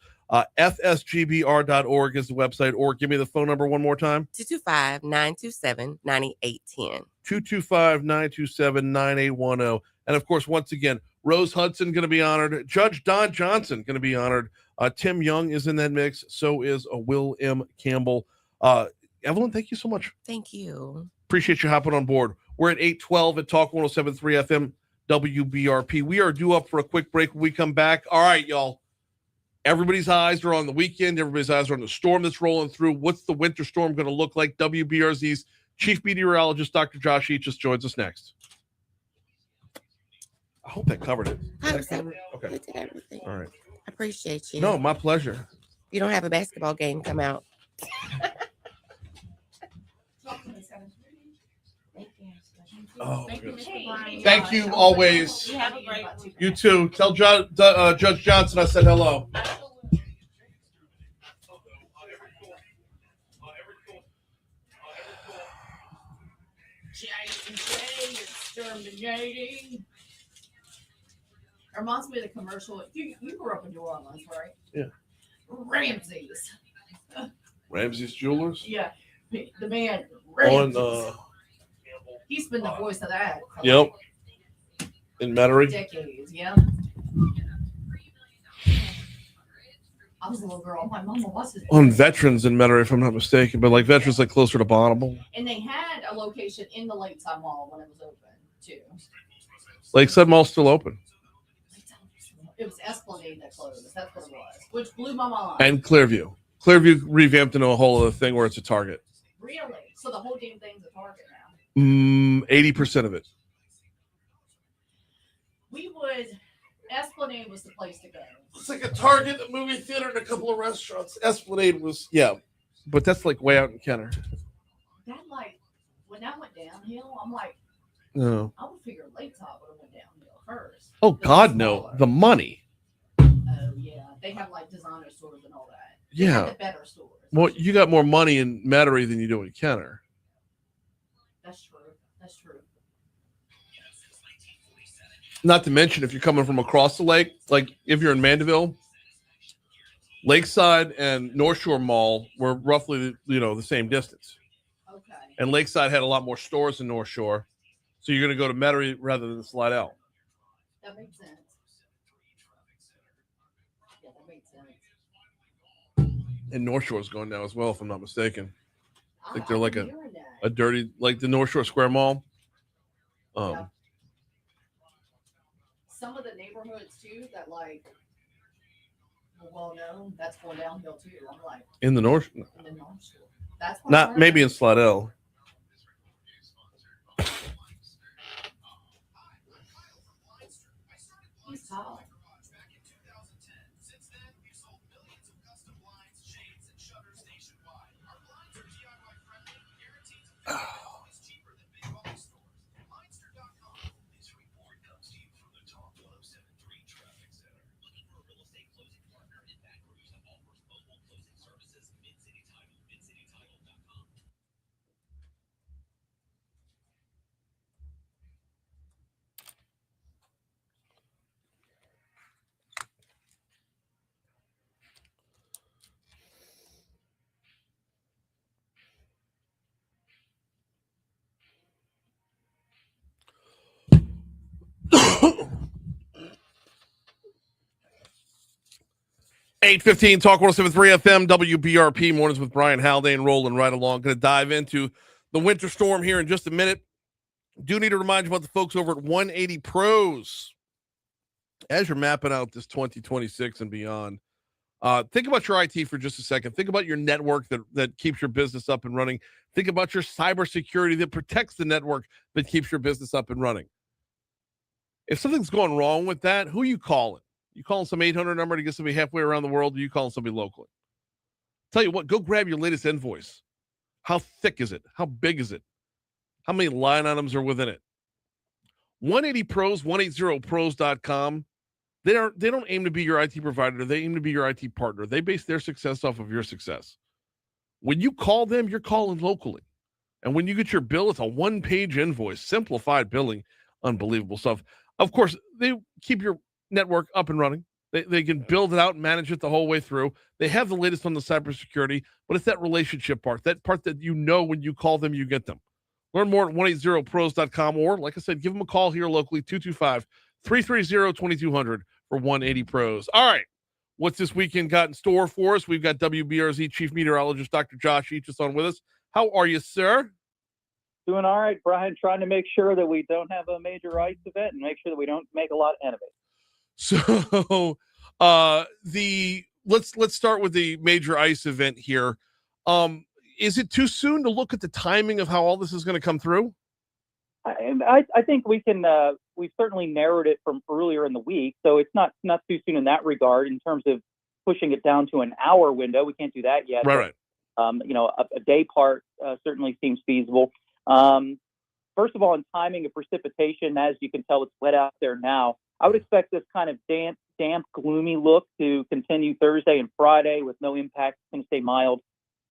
fsgbr.org is the website, or give me the phone number one more time. 225-927-9810. 225-927-9810. And of course, once again, Rose Hudson going to be honored. Judge Don Johnson going to be honored. Tim Young is in that mix. So is William Campbell. Evelyn, thank you so much. Thank you. Appreciate you hopping on board. We're at 812 at Talk 107.3 FM. WBRP. We are due up for a quick break when we come back. All right, y'all. Everybody's eyes are on the weekend. Everybody's eyes are on the storm that's rolling through. What's the winter storm going to look like? WBRZ's chief meteorologist, Dr. Josh Eachus, joins us next. I hope that covered it. Okay. Did everything. All right. I appreciate you. No, my pleasure. You don't have a basketball game come out. Oh, Thank you always. You have a great You too. Tell Judge Johnson I said hello. Exterminating. Reminds me of the commercial. You grew up in New Orleans, right? Yeah. Ramsey's. Ramsey's Jewelers? Yeah. The man, On Ramsey's. He's been the voice of that. For Yep. In Metairie. decades, yeah. I was a little girl. My mama was his On Veterans in Metairie, if I'm not mistaken, but like Veterans like closer to Bonneville. And they had a location in the Lakeside Mall when it was open too. Lakeside Mall's still open. It was Esplanade that closed. That's what it was, which blew my mind. And Clearview. Clearview revamped into a whole other thing where it's a Target. Really? So the whole damn thing's a Target now. 80% of it. We would. Esplanade was the place to go. It's like a Target, a movie theater, and a couple of restaurants. Esplanade was, yeah. But that's like way out in Kenner. That when that went downhill, I'm like, No. I would figure Lakeside would have went downhill first. Oh, God, no. The money. Oh, yeah. They have like designer stores and all that. They have Yeah. the better stores. Well, you got more money in Metairie than you do in Kenner. That's true. That's true. Not to mention, if you're coming from across the lake, like if you're in Mandeville, Lakeside and North Shore Mall were roughly, the same distance. Okay. And Lakeside had a lot more stores than North Shore. So you're going to go to Metairie rather than Slidell. That makes sense. Yeah, that makes sense. And North Shore's going now as well, if I'm not mistaken. I think they're like I'm hearing that. a dirty, like the North Shore Square Mall. Yeah. Some of the neighborhoods too that well known, that's going downhill too. I'm like In the North, in the North Shore. That's what not maybe in Slidell. He's tall. $8:15 Talk 107.3 FM WBRP mornings with Brian Haldane rolling right along. Going to dive into the winter storm here in just a minute. Do need to remind you about the folks over at 180 Pros. As you're mapping out this 2026 and beyond, think about your IT for just a second. Think about your network that keeps your business up and running. Think about your cybersecurity that protects the network that keeps your business up and running. If something's going wrong with that, who are you calling? You calling some 800 number to get somebody halfway around the world, or you calling somebody locally? Tell you what, go grab your latest invoice. How thick is it? How big is it? How many line items are within it? 180 Pros, 180pros.com. They don't aim to be your IT provider. They aim to be your IT partner. They base their success off of your success. When you call them, you're calling locally. And when you get your bill, it's a one-page invoice, simplified billing, unbelievable stuff. Of course, they keep your network up and running. They can build it out and manage it the whole way through. They have the latest on the cybersecurity, but it's that relationship part, that when you call them, you get them. Learn more at 180pros.com, or like I said, give them a call here locally, 225-330-2200 for 180 Pros. All right. What's this weekend got in store for us? We've got WBRZ Chief Meteorologist Dr. Josh Eachus on with us. How are you, sir? Doing all right, Brian. Trying to make sure that we don't have a major ice event and make sure that we don't make a lot of enemies. So, let's start with the major ice event here. Is it too soon to look at the timing of how all this is going to come through? I think we can. We've certainly narrowed it from earlier in the week, so it's not too soon in that regard. In terms of pushing it down to an hour window, we can't do that yet. Right. A day part certainly seems feasible. First of all, in timing of precipitation, as you can tell, it's wet out there now. I would expect this kind of damp, gloomy look to continue Thursday and Friday with no impact. It's going to stay mild.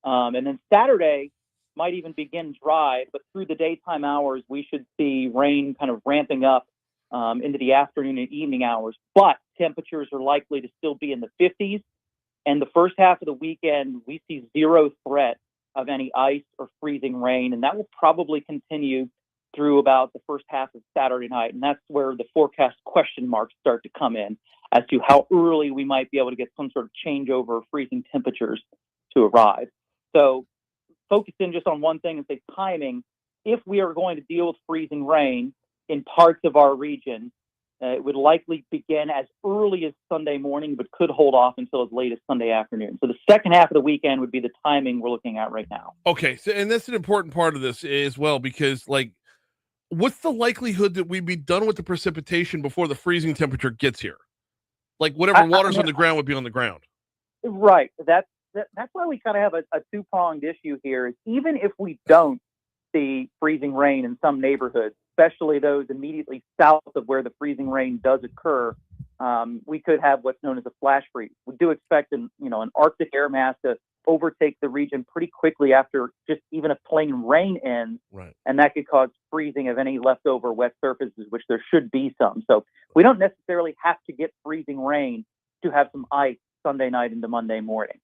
And then Saturday might even begin dry, but through the daytime hours, we should see rain kind of ramping up into the afternoon and evening hours. But temperatures are likely to still be in the 50s. And the first half of the weekend, we see zero threat of any ice or freezing rain. And that will probably continue through about the first half of Saturday night. And that's where the forecast question marks start to come in as to how early we might be able to get some sort of changeover of freezing temperatures to arrive. So focus in just on one thing and say timing. If we are going to deal with freezing rain in parts of our region, it would likely begin as early as Sunday morning, but could hold off until as late as Sunday afternoon. So the second half of the weekend would be the timing we're looking at right now. Okay. So, and that's an important part of this as well, because what's the likelihood that we'd be done with the precipitation before the freezing temperature gets here? Like whatever water's on the ground would be on the ground. Right. That's why we kind of have a two-pronged issue here. Is even if we don't see freezing rain in some neighborhoods, especially those immediately south of where the freezing rain does occur, we could have what's known as a flash freeze. We do expect an Arctic air mass to overtake the region pretty quickly after just even a plain rain ends, right. And that could cause freezing of any leftover wet surfaces, which there should be some. So we don't necessarily have to get freezing rain to have some ice Sunday night into Monday morning.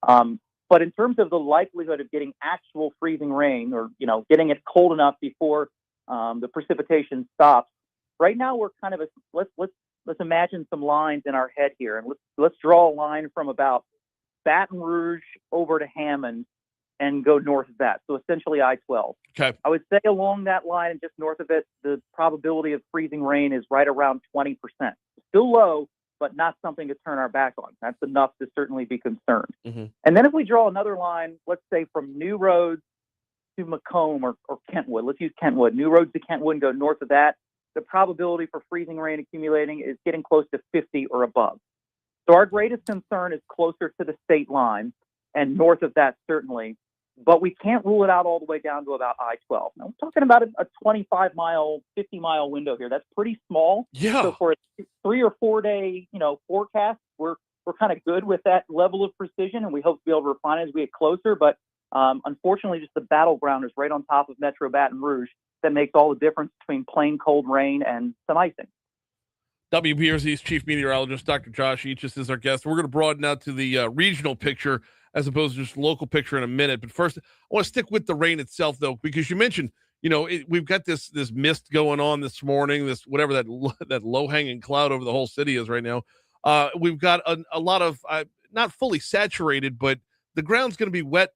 But in terms of the likelihood of getting actual freezing rain or, getting it cold enough before the precipitation stops, right now we're kind of let's imagine some lines in our head here, and let's draw a line from about Baton Rouge over to Hammond and go north of that. So essentially I-12. Okay. I would say along that line and just north of it, the probability of freezing rain is right around 20%. Still low, but not something to turn our back on. That's enough to certainly be concerned. Mm-hmm. And then if we draw another line, let's say from New Roads to Macomb or Kentwood, let's use Kentwood, New Roads to Kentwood and go north of that, the probability for freezing rain accumulating is getting close to 50 or above. So our greatest concern is closer to the state line and north of that certainly, but we can't rule it out all the way down to about I-12. Now we're talking about a 25-mile, 50-mile window here. That's pretty small. Yeah. So for a 3 or 4 day, forecast, we're kind of good with that level of precision, and we hope to be able to refine it as we get closer. But unfortunately, just the battleground is right on top of Metro Baton Rouge. That makes all the difference between plain cold rain and some icing. WBRZ's chief meteorologist, Dr. Josh Eachus, is our guest. We're going to broaden out to the regional picture as opposed to just local picture in a minute. But first, I want to stick with the rain itself, though, because you mentioned, we've got this mist going on this morning, this whatever that low-hanging cloud over the whole city is right now. We've got a lot of not fully saturated, but the ground's going to be wet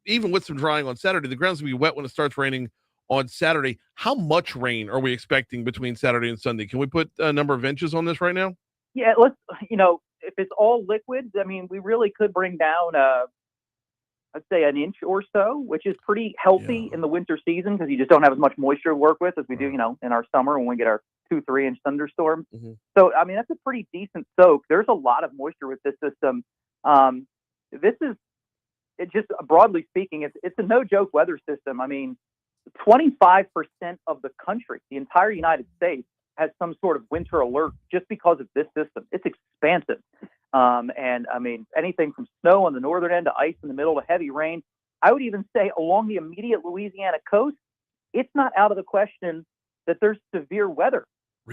even with some drying on Saturday. The ground's going to be wet when it starts raining on Saturday. How much rain are we expecting between Saturday and Sunday? Can we put a number of inches on this right now? Yeah, let's, if it's all liquids, we really could bring down, I'd say an inch or so, which is pretty healthy in the winter season because you just don't have as much moisture to work with as we do, in our summer when we get our 2-3 inch thunderstorms. Mm-hmm. So, that's a pretty decent soak. There's a lot of moisture with this system. Just broadly speaking, it's a no joke weather system. 25% of the country, the entire United States, has some sort of winter alert just because of this system. It's expansive. Anything from snow on the northern end to ice in the middle to heavy rain. I would even say along the immediate Louisiana coast, it's not out of the question that there's severe weather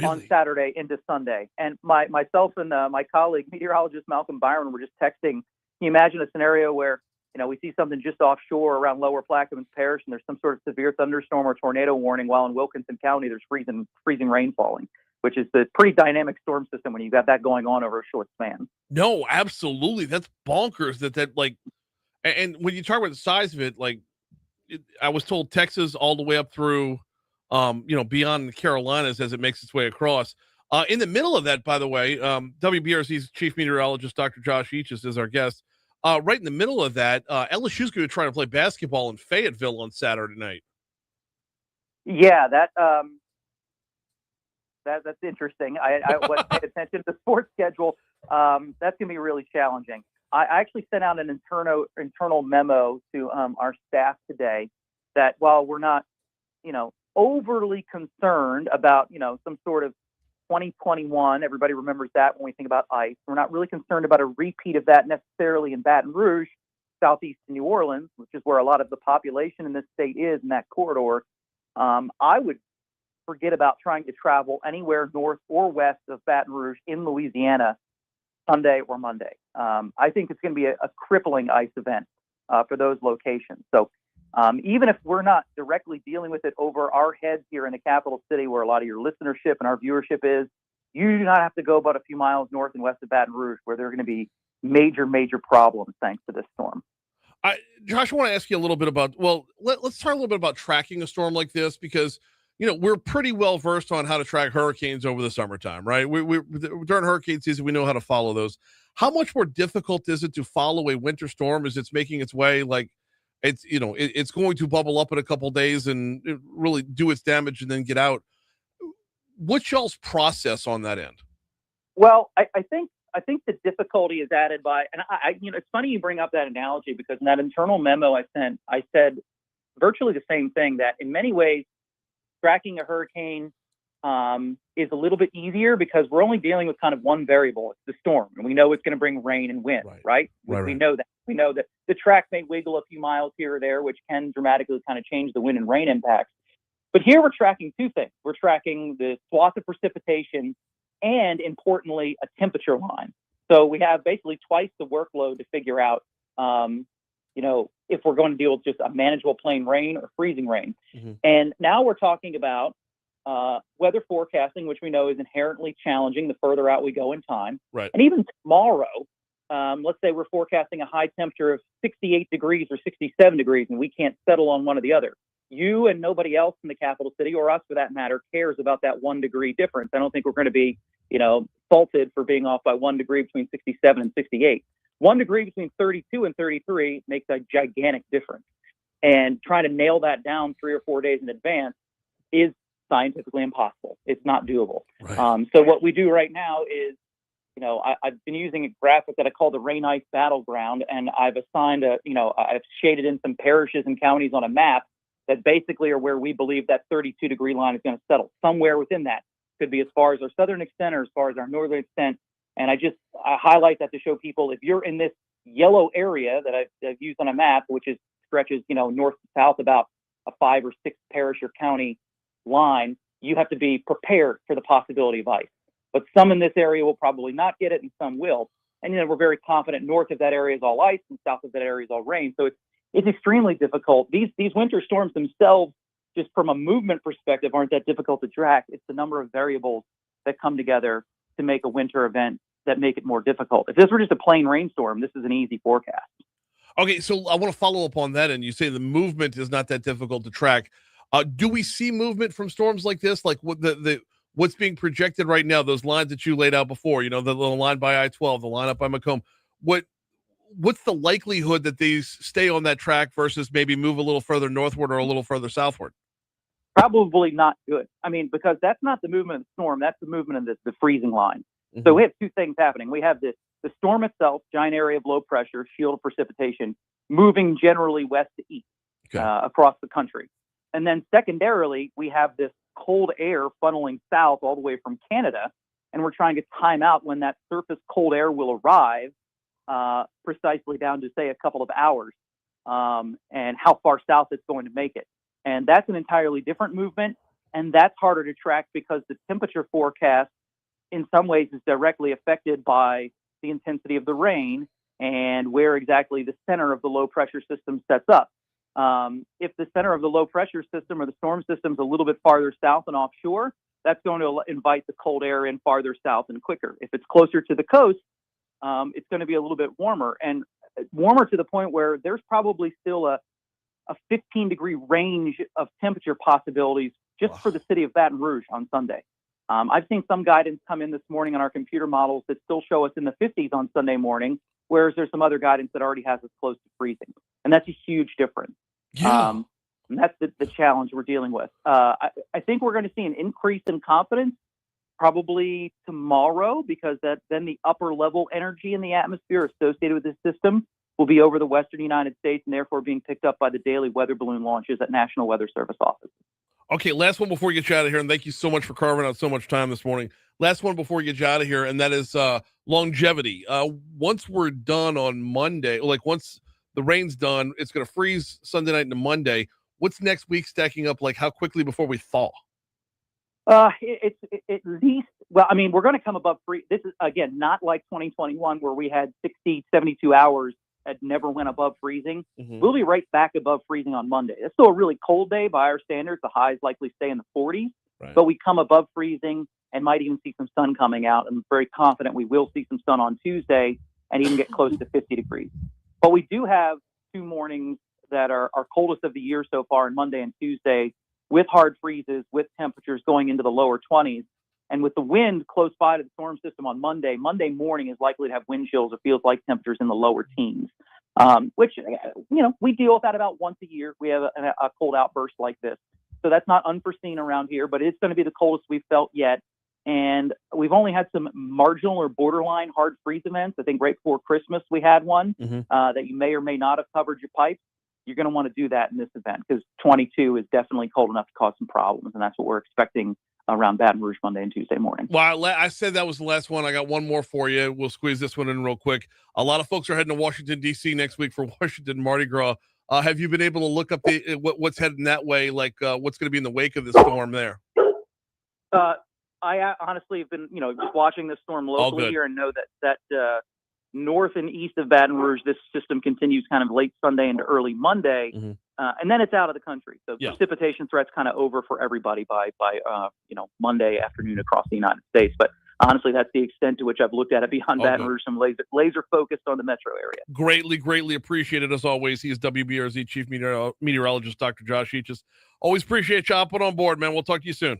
on Saturday into Sunday. And myself and my colleague, meteorologist Malcolm Byron, were just texting. Can you imagine a scenario where we see something just offshore around Lower Plaquemines Parish, and there's some sort of severe thunderstorm or tornado warning, while in Wilkinson County there's freezing rain falling, which is the pretty dynamic storm system when you've got that going on over a short span. No, absolutely. That's bonkers. And when you talk about the size of it, I was told Texas all the way up through, beyond the Carolinas as it makes its way across. In the middle of that, by the way, WBRC's chief meteorologist, Dr. Josh Eachus, is our guest. Right in the middle of that, LSU's going to try to play basketball in Fayetteville on Saturday night. Yeah, that's interesting. I wasn't paying attention to the sports schedule. That's going to be really challenging. I actually sent out an internal memo to our staff today that while we're not, overly concerned about, some sort of 2021, everybody remembers that when we think about ice. We're not really concerned about a repeat of that necessarily in Baton Rouge, southeastern New Orleans, which is where a lot of the population in this state is in that corridor. I would forget about trying to travel anywhere north or west of Baton Rouge in Louisiana Sunday or Monday. I think it's going to be a crippling ice event for those locations. So even if we're not directly dealing with it over our heads here in the capital city where a lot of your listenership and our viewership is, you do not have to go about a few miles north and west of Baton Rouge where there are going to be major, major problems thanks to this storm. Josh, I want to ask you a little bit about, let's talk a little bit about tracking a storm like this, because, we're pretty well versed on how to track hurricanes over the summertime, right? We during hurricane season, we know how to follow those. How much more difficult is it to follow a winter storm as it's making its way? Like it's going to bubble up in a couple of days and really do its damage and then get out. What's y'all's process on that end? Well, I think the difficulty is added by, and it's funny you bring up that analogy because in that internal memo I sent, I said virtually the same thing, that in many ways, tracking a hurricane is a little bit easier because we're only dealing with kind of one variable. It's the storm, and we know it's going to bring rain and wind, right? We know that. We know that the track may wiggle a few miles here or there, which can dramatically kind of change the wind and rain impacts. But here we're tracking two things. We're tracking the swath of precipitation and, importantly, a temperature line. So we have basically twice the workload to figure out, if we're going to deal with just a manageable plain rain or freezing rain. Mm-hmm. And now we're talking about weather forecasting, which we know is inherently challenging the further out we go in time. Right. And even tomorrow, let's say we're forecasting a high temperature of 68 degrees or 67 degrees, and we can't settle on one or the other. You and nobody else in the capital city, or us for that matter, cares about that 1 degree difference. I don't think we're going to be, faulted for being off by 1 degree between 67 and 68. 1 degree between 32 and 33 makes a gigantic difference. And trying to nail that down 3 or 4 days in advance is scientifically impossible. It's not doable. Right. So what we do right now is, I've been using a graphic that I call the rain ice battleground, and I've assigned I've shaded in some parishes and counties on a map that basically are where we believe that 32 degree line is going to settle. Somewhere within that. Could be as far as our southern extent or as far as our northern extent. And I highlight that to show people, if you're in this yellow area that I've used on a map, which stretches, north to south about a 5 or 6 parish or county line, you have to be prepared for the possibility of ice. But some in this area will probably not get it and some will. And, we're very confident north of that area is all ice and south of that area is all rain. So it's extremely difficult. These winter storms themselves, just from a movement perspective, aren't that difficult to track. It's the number of variables that come together to make a winter event that make it more difficult. If this were just a plain rainstorm, this is an easy forecast. Okay, so I want to follow up on that. And you say the movement is not that difficult to track. Do we see movement from storms like this? Like what's being projected right now, those lines that you laid out before, the little line by I-12, the line up by Macomb. What's the likelihood that these stay on that track versus maybe move a little further northward or a little further southward? Probably not good. Because that's not the movement of the storm. That's the movement of the freezing line. Mm-hmm. So we have two things happening. We have the storm itself, giant area of low pressure, shield of precipitation, moving generally west to east across the country. And then secondarily, we have this cold air funneling south all the way from Canada. And we're trying to time out when that surface cold air will arrive precisely down to, say, a couple of hours and how far south it's going to make it. And that's an entirely different movement, and that's harder to track because the temperature forecast in some ways is directly affected by the intensity of the rain and where exactly the center of the low pressure system sets up. If the center of the low pressure system or the storm system is a little bit farther south and offshore, that's going to invite the cold air in farther south and quicker. If it's closer to the coast, it's going to be a little bit warmer, and warmer to the point where there's probably still a a 15-degree range of temperature possibilities just for the city of Baton Rouge on Sunday. I've seen some guidance come in this morning on our computer models that still show us in the 50s on Sunday morning, whereas there's some other guidance that already has us close to freezing. And that's a huge difference. Yeah. And that's the challenge we're dealing with. I think we're going to see an increase in confidence probably tomorrow, because then the upper level energy in the atmosphere associated with this system will be over the western United States and therefore being picked up by the daily weather balloon launches at National Weather Service offices. Okay, last one before we get you out of here, and thank you so much for carving out so much time this morning. Last one before we get you out of here, and that is longevity. Once we're done on Monday, like once the rain's done, it's going to freeze Sunday night into Monday. What's next week stacking up? Like how quickly before we thaw? It's at least, well, I mean, we're going to come above freeze. This is, again, not like 2021 where we had 60, 72 hours that never went above freezing. We'll be right back above freezing on Monday. It's still a really cold day by our standards. The highs likely stay in the 40s, but we come above freezing and might even see some sun coming out. I'm very confident we will see some sun on Tuesday and even get close to 50 degrees. But we do have 2 mornings that are our coldest of the year so far, on Monday and Tuesday, with hard freezes, with temperatures going into the lower 20s. And with the wind close by to the storm system on Monday morning is likely to have wind chills or feels like temperatures in the lower teens, which, we deal with that about once a year. We have a cold outburst like this. So that's not unforeseen around here, but it's going to be the coldest we've felt yet. And we've only had some marginal or borderline hard freeze events. I think right before Christmas, we had one that you may or may not have covered your pipes. You're going to want to do that in this event because 22 is definitely cold enough to cause some problems. And that's what we're expecting around Baton Rouge Monday and Tuesday morning. Well, I said that was the last one. I got one more for you. We'll squeeze this one in real quick. A lot of folks are heading to Washington, D.C. next week for Washington Mardi Gras. Have you been able to look up what's heading that way? Like what's going to be in the wake of the storm there? I honestly have been, just watching this storm locally here and know that north and east of Baton Rouge, this system continues kind of late Sunday into early Monday, and then it's out of the country. So precipitation threat's kind of over for everybody by Monday afternoon across the United States. But honestly, that's the extent to which I've looked at it beyond Baton Rouge. Some laser focused on the metro area. Greatly appreciated as always. He is WBRZ Chief Meteorologist, Dr. Josh Eachus. Always appreciate you hopping on board, man. We'll talk to you soon.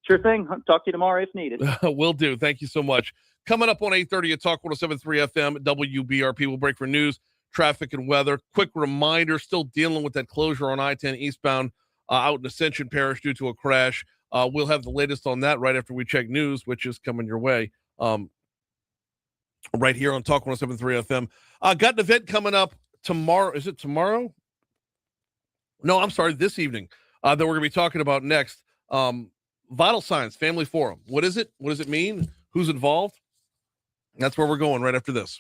Sure thing. Talk to you tomorrow if needed. Will do. Thank you so much. Coming up on 8:30 at Talk 107.3 FM, WBRP. We'll break for news, traffic, and weather. Quick reminder, still dealing with that closure on I-10 eastbound out in Ascension Parish due to a crash. We'll have the latest on that right after we check news, which is coming your way right here on Talk 107.3 FM. Got an event coming up tomorrow. Is it tomorrow? No, I'm sorry, this evening that we're going to be talking about next. Vital Signs Family Forum. What is it? What does it mean? Who's involved? That's where we're going right after this.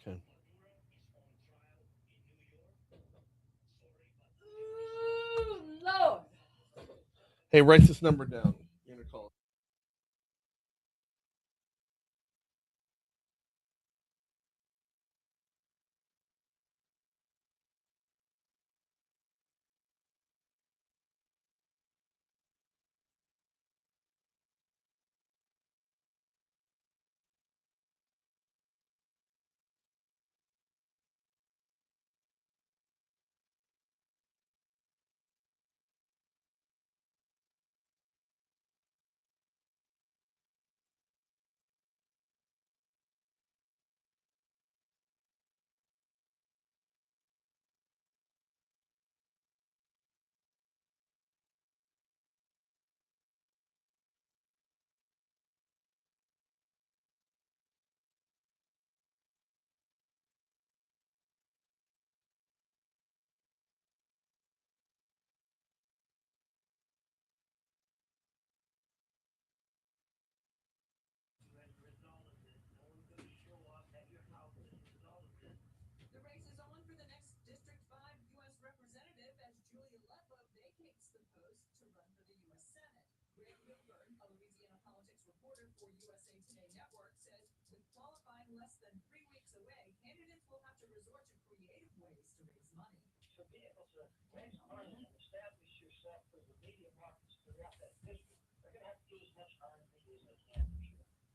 Okay. Lord. Hey, write this number down. You're gonna call it. USA Today Network says with qualifying less than 3 weeks away, candidates will have to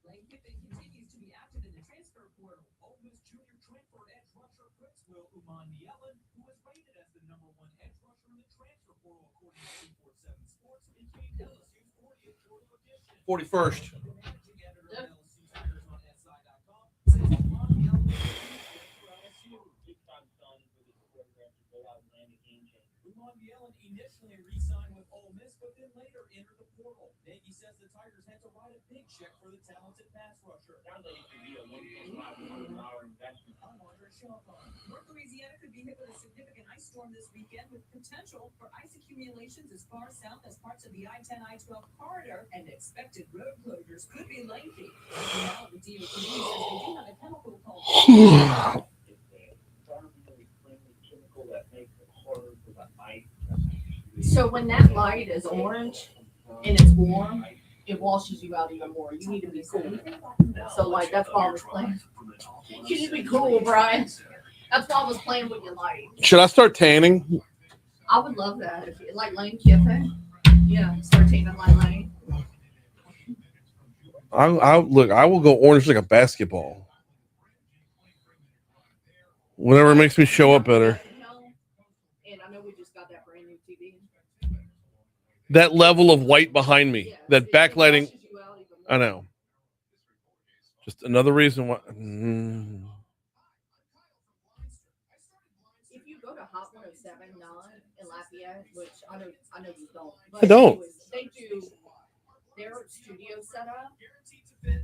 Lane Kiffin continues to be active in the transfer portal. Ole Miss junior transfer edge rusher Crimestoppers who was rated as the #1 edge rusher in the transfer portal according to 247 Sports, became LSU's 40th portal addition. 41st. The managing editor of LSU Tigers on SI.com says Uman Yellen is for LSU. Big-time son for this program to go out and land a game changer. Uman Yellen initially re-signed with Ole Miss, but then later entered the portal. Nagy says the Tigers had to write a big check for the talented pass rusher. Sounds like it could be a $1.5 investment. I'm Andre Chauvin. North Louisiana could be hit with a significant ice storm this weekend with potential for ice accumulations as far south as parts of the I-10, I-12 corridor, and expected road closures could be lengthy. Now, the DOT says they do have a chemical called Chemical that makes it harder for the ice. So when that light is orange and it's warm, it washes you out even more. You need to be cool. So like that's why I was playing. You need to be cool, Brian. That's why I was playing with your light. Should I start tanning? I would love that if you like Lane Kiffin. Yeah, start taking my lane. Look, I will go orange like a basketball. Whatever makes me show up better. And I know we just got that brand new TV. That level of white behind me, that backlighting. I know. Just another reason why. If you go to Hot 107.9 in Lafayette, which I know you don't. I don't. Anyways, they do their studio setup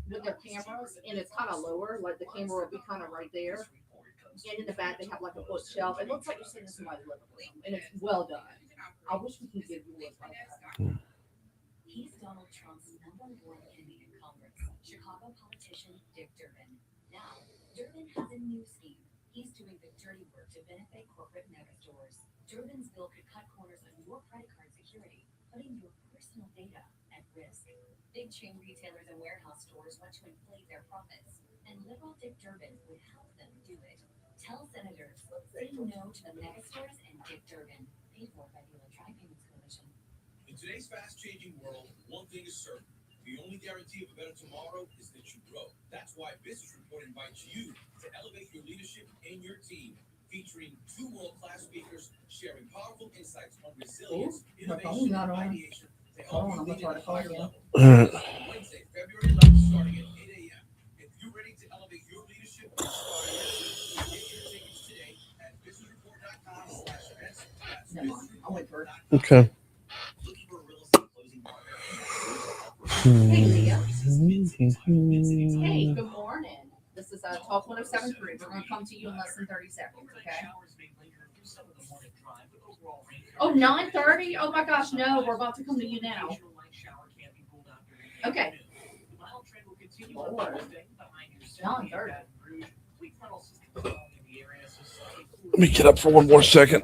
with their cameras, and it's kind of lower. Like the camera will be kind of right there. And in the back, they have like a bookshelf. It looks like you're sitting in somebody's living room, and it's well done. I wish we could give you one like that. He's Donald Trump's #1 candidate in Congress, Chicago politician Dick Durbin. Now, Durbin has a new scheme. He's doing the dirty work to benefit corporate mega stores. Durbin's bill could cut corners on your credit card security, putting your personal data at risk. Big chain retailers and warehouse stores want to inflate their profits, and liberal Dick Durbin would help them do it. Tell senators, say no to the mega stores and Dick Durbin, paid for by the Electronic Payments Coalition. In today's fast-changing world, one thing is certain. The only guarantee of a better tomorrow is that you grow. That's why Business Report invites you to elevate your leadership and your team, featuring 2 world-class speakers sharing powerful insights on resilience, innovation, and ideation to help you lead at a higher level. Wednesday, February 11th, starting at 8 a.m. If you're ready to elevate your leadership and inspire your team, get your tickets today at businessreport.com/events. Okay. Hey, Leah. Hey, good morning. This is Talk 107.3. We're going to come to you in less than 30 seconds, okay? Oh, 9:30? Oh my gosh, no, we're about to come to you now. Okay. Lord. 9:30. Let me get up for one more second.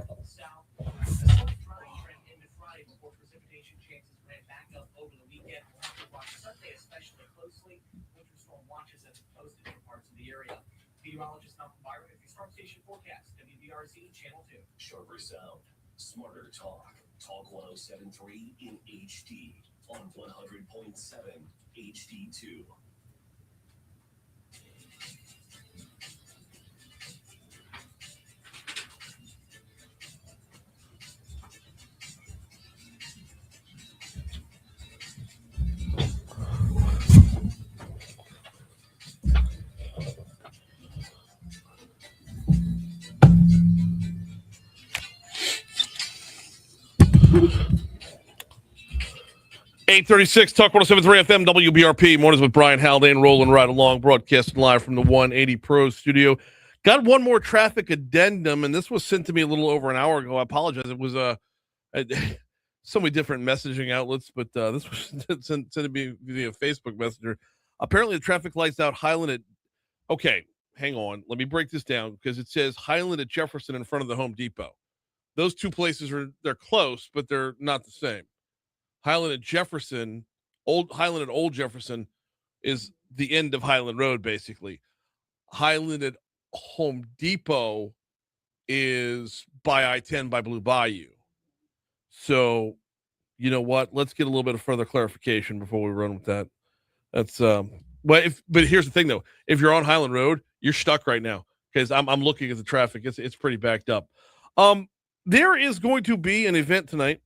Meteorologist Malcolm Meyer with the Storm Station forecast, WBRZ Channel 2. Sharper sound, smarter talk. Talk 107.3 in HD on 100.7 HD2. .836 Talk 107.3 FM WBRP. Mornings with Brian Haldane, rolling right along, broadcasting live from the 180 Pro studio. Got one more traffic addendum, and this was sent to me a little over an hour ago. I apologize. It was so many different messaging outlets, but this was sent to me via Facebook Messenger. Apparently, the traffic lights out Highland at. Okay, hang on. Let me break this down because it says Highland at Jefferson in front of the Home Depot. Those two places they're close, but they're not the same. Highland at Jefferson, Highland at Old Jefferson is the end of Highland Road, basically. Highland at Home Depot is by I-10 by Blue Bayou. So, you know what? Let's get a little bit of further clarification before we run with that. That's but here's the thing though. If you're on Highland Road, you're stuck right now because I'm looking at the traffic. It's pretty backed up. There is going to be an event tonight.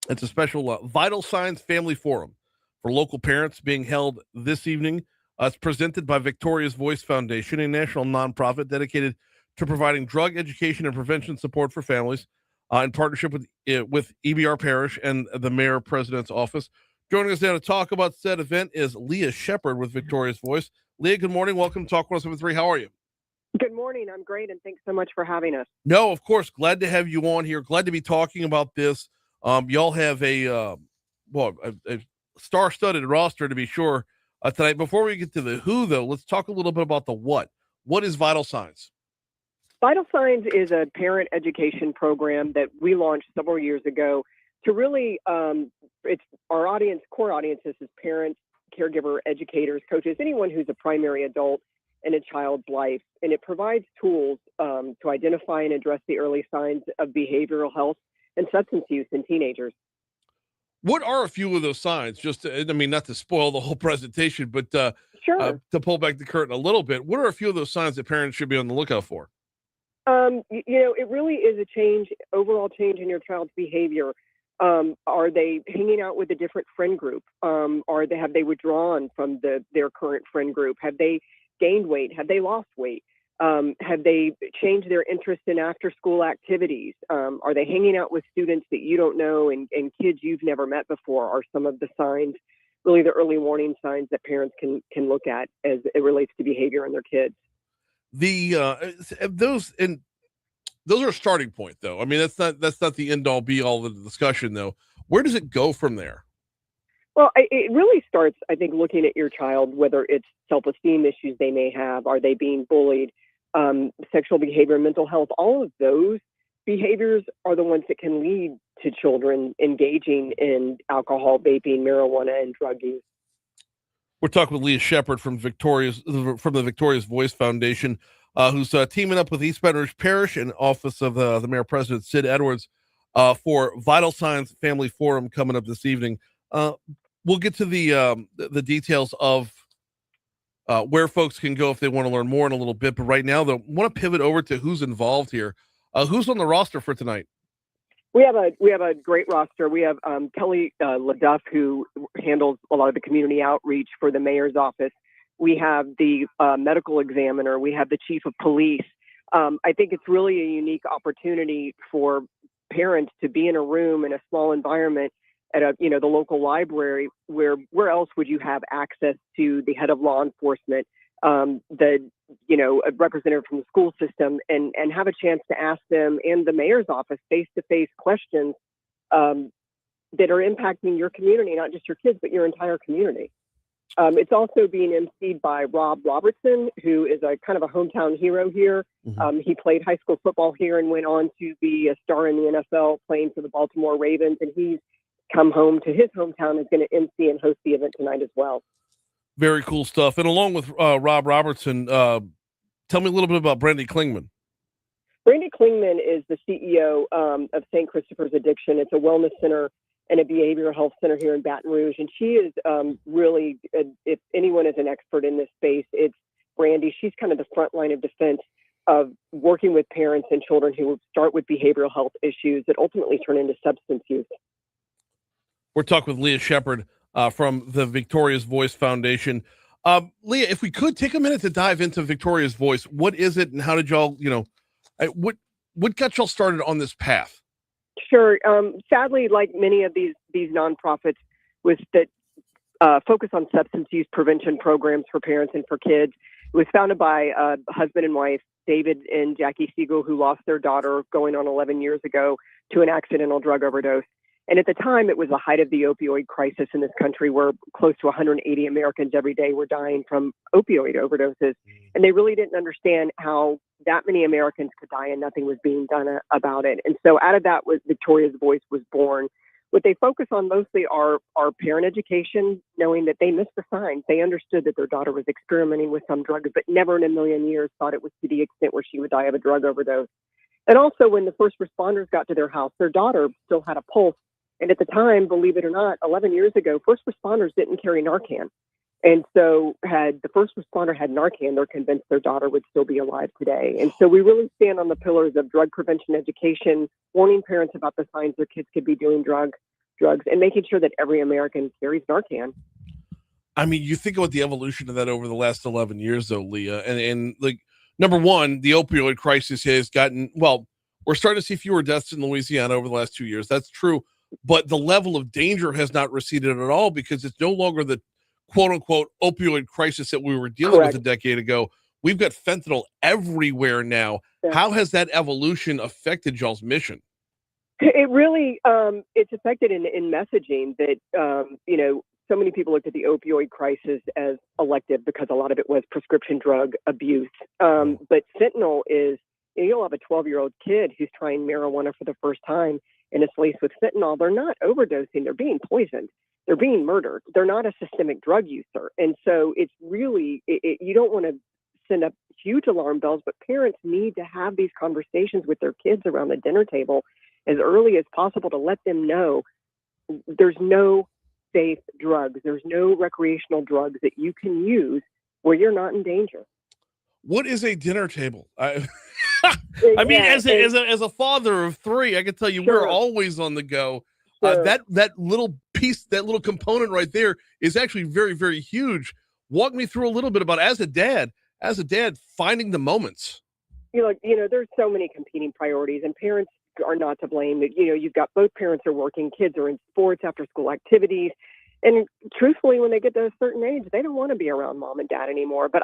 It's a special Vital Signs Family Forum for local parents being held this evening. It's presented by Victoria's Voice Foundation, a national nonprofit dedicated to providing drug education and prevention support for families in partnership with EBR Parish and the Mayor President's Office. Joining us now to talk about said event is Leah Shepard with Victoria's Voice. Leah, good morning. Welcome to Talk 173. How are you? Good morning. I'm great, and thanks so much for having us. No, of course. Glad to have you on here. Glad to be talking about this. Y'all have a star-studded roster to be sure tonight. Before we get to the who, though, let's talk a little bit about the what. What is Vital Signs? Vital Signs is a parent education program that we launched several years ago to really, it's our audience, core audiences is parents, caregiver, educators, coaches, anyone who's a primary adult in a child's life. And it provides tools to identify and address the early signs of behavioral health and substance use in teenagers. What are a few of those signs? Just, not to spoil the whole presentation, but sure. To pull back the curtain a little bit, what are a few of those signs that parents should be on the lookout for? It really is a overall change in your child's behavior. Are they hanging out with a different friend group? Have they withdrawn from their current friend group? Have they gained weight? Have they lost weight? Have they changed their interest in after-school activities? Are they hanging out with students that you don't know and kids you've never met before? Are some of the signs, really the early warning signs that parents can look at as it relates to behavior in their kids? Those are a starting point, though. That's not the end all be all of the discussion, though. Where does it go from there? Well, it really starts, I think, looking at your child, whether it's self-esteem issues they may have, are they being bullied, sexual behavior, mental health. All of those behaviors are the ones that can lead to children engaging in alcohol, vaping, marijuana, and drug use. We're talking with Leah Shepard from the Victoria's Voice Foundation, who's teaming up with East Baton Rouge Parish and Office of the Mayor President Sid Edwards for Vital Signs Family Forum coming up this evening. We'll get to the details of where folks can go if they want to learn more in a little bit. But right now, though, I want to pivot over to who's involved here. Who's on the roster for tonight? We have a great roster. We have Kelly LaDuff, who handles a lot of the community outreach for the mayor's office. We have the medical examiner. We have the chief of police. I think it's really a unique opportunity for parents to be in a room in a small environment at the local library, where else would you have access to the head of law enforcement, a representative from the school system, and have a chance to ask them and the mayor's office face-to-face questions that are impacting your community, not just your kids, but your entire community. It's also being emceed by Rob Robertson, who is a kind of a hometown hero here. Mm-hmm. He played high school football here and went on to be a star in the NFL, playing for the Baltimore Ravens, and he's come home to his hometown, is going to MC and host the event tonight as well. Very cool stuff. And along with Rob Robertson, tell me a little bit about Brandy Klingman. Brandy Klingman is the CEO of St. Christopher's Addiction. It's a wellness center and a behavioral health center here in Baton Rouge. And she is really, if anyone is an expert in this space, it's Brandy. She's kind of the front line of defense of working with parents and children who start with behavioral health issues that ultimately turn into substance use. We're talking with Leah Shepard from the Victoria's Voice Foundation. Leah, if we could take a minute to dive into Victoria's Voice, what is it and how did y'all, what got y'all started on this path? Sure. Sadly, like many of these nonprofits that focus on substance use prevention programs for parents and for kids, it was founded by a husband and wife, David and Jackie Siegel, who lost their daughter going on 11 years ago to an accidental drug overdose. And at the time, it was the height of the opioid crisis in this country, where close to 180 Americans every day were dying from opioid overdoses. And they really didn't understand how that many Americans could die and nothing was being done about it. And so out of that, Victoria's Voice was born. what they focus on mostly are parent education, knowing that they missed the signs. They understood that their daughter was experimenting with some drugs, but never in a million years thought it was to the extent where she would die of a drug overdose. And also, when the first responders got to their house, their daughter still had a pulse. And at the time, believe it or not, 11 years ago, first responders didn't carry Narcan. And so had the first responder had Narcan, they're convinced their daughter would still be alive today. And so we really stand on the pillars of drug prevention education, warning parents about the signs their kids could be doing drugs, and making sure that every American carries Narcan. I mean, you think about the evolution of that over the last 11 years, though, Leah, and like, number one, the opioid crisis has gotten, well, we're starting to see fewer deaths in Louisiana over the last 2 years. That's true. But the level of danger has not receded at all because it's no longer the quote unquote opioid crisis that we were dealing with a decade ago. We've got fentanyl everywhere now. Yeah. How has that evolution affected y'all's mission? It really, it's affected in messaging that, so many people looked at the opioid crisis as elective because a lot of it was prescription drug abuse. But fentanyl is, you'll have a 12-year-old kid who's trying marijuana for the first time and it's laced with fentanyl. They're not overdosing. They're being poisoned. They're being murdered. They're not a systemic drug user. And so it's really, you don't want to send up huge alarm bells, but parents need to have these conversations with their kids around the dinner table as early as possible to let them know there's no safe drugs. There's no recreational drugs that you can use where you're not in danger. What is a dinner table? I mean, as a father of three, I can tell you we're always on the go. That little piece, that little component right there is actually very, very huge. Walk me through a little bit about as a dad, finding the moments. There's so many competing priorities, and parents are not to blame. That you've got both parents are working, kids are in sports, after school activities, and truthfully, when they get to a certain age, they don't want to be around mom and dad anymore. But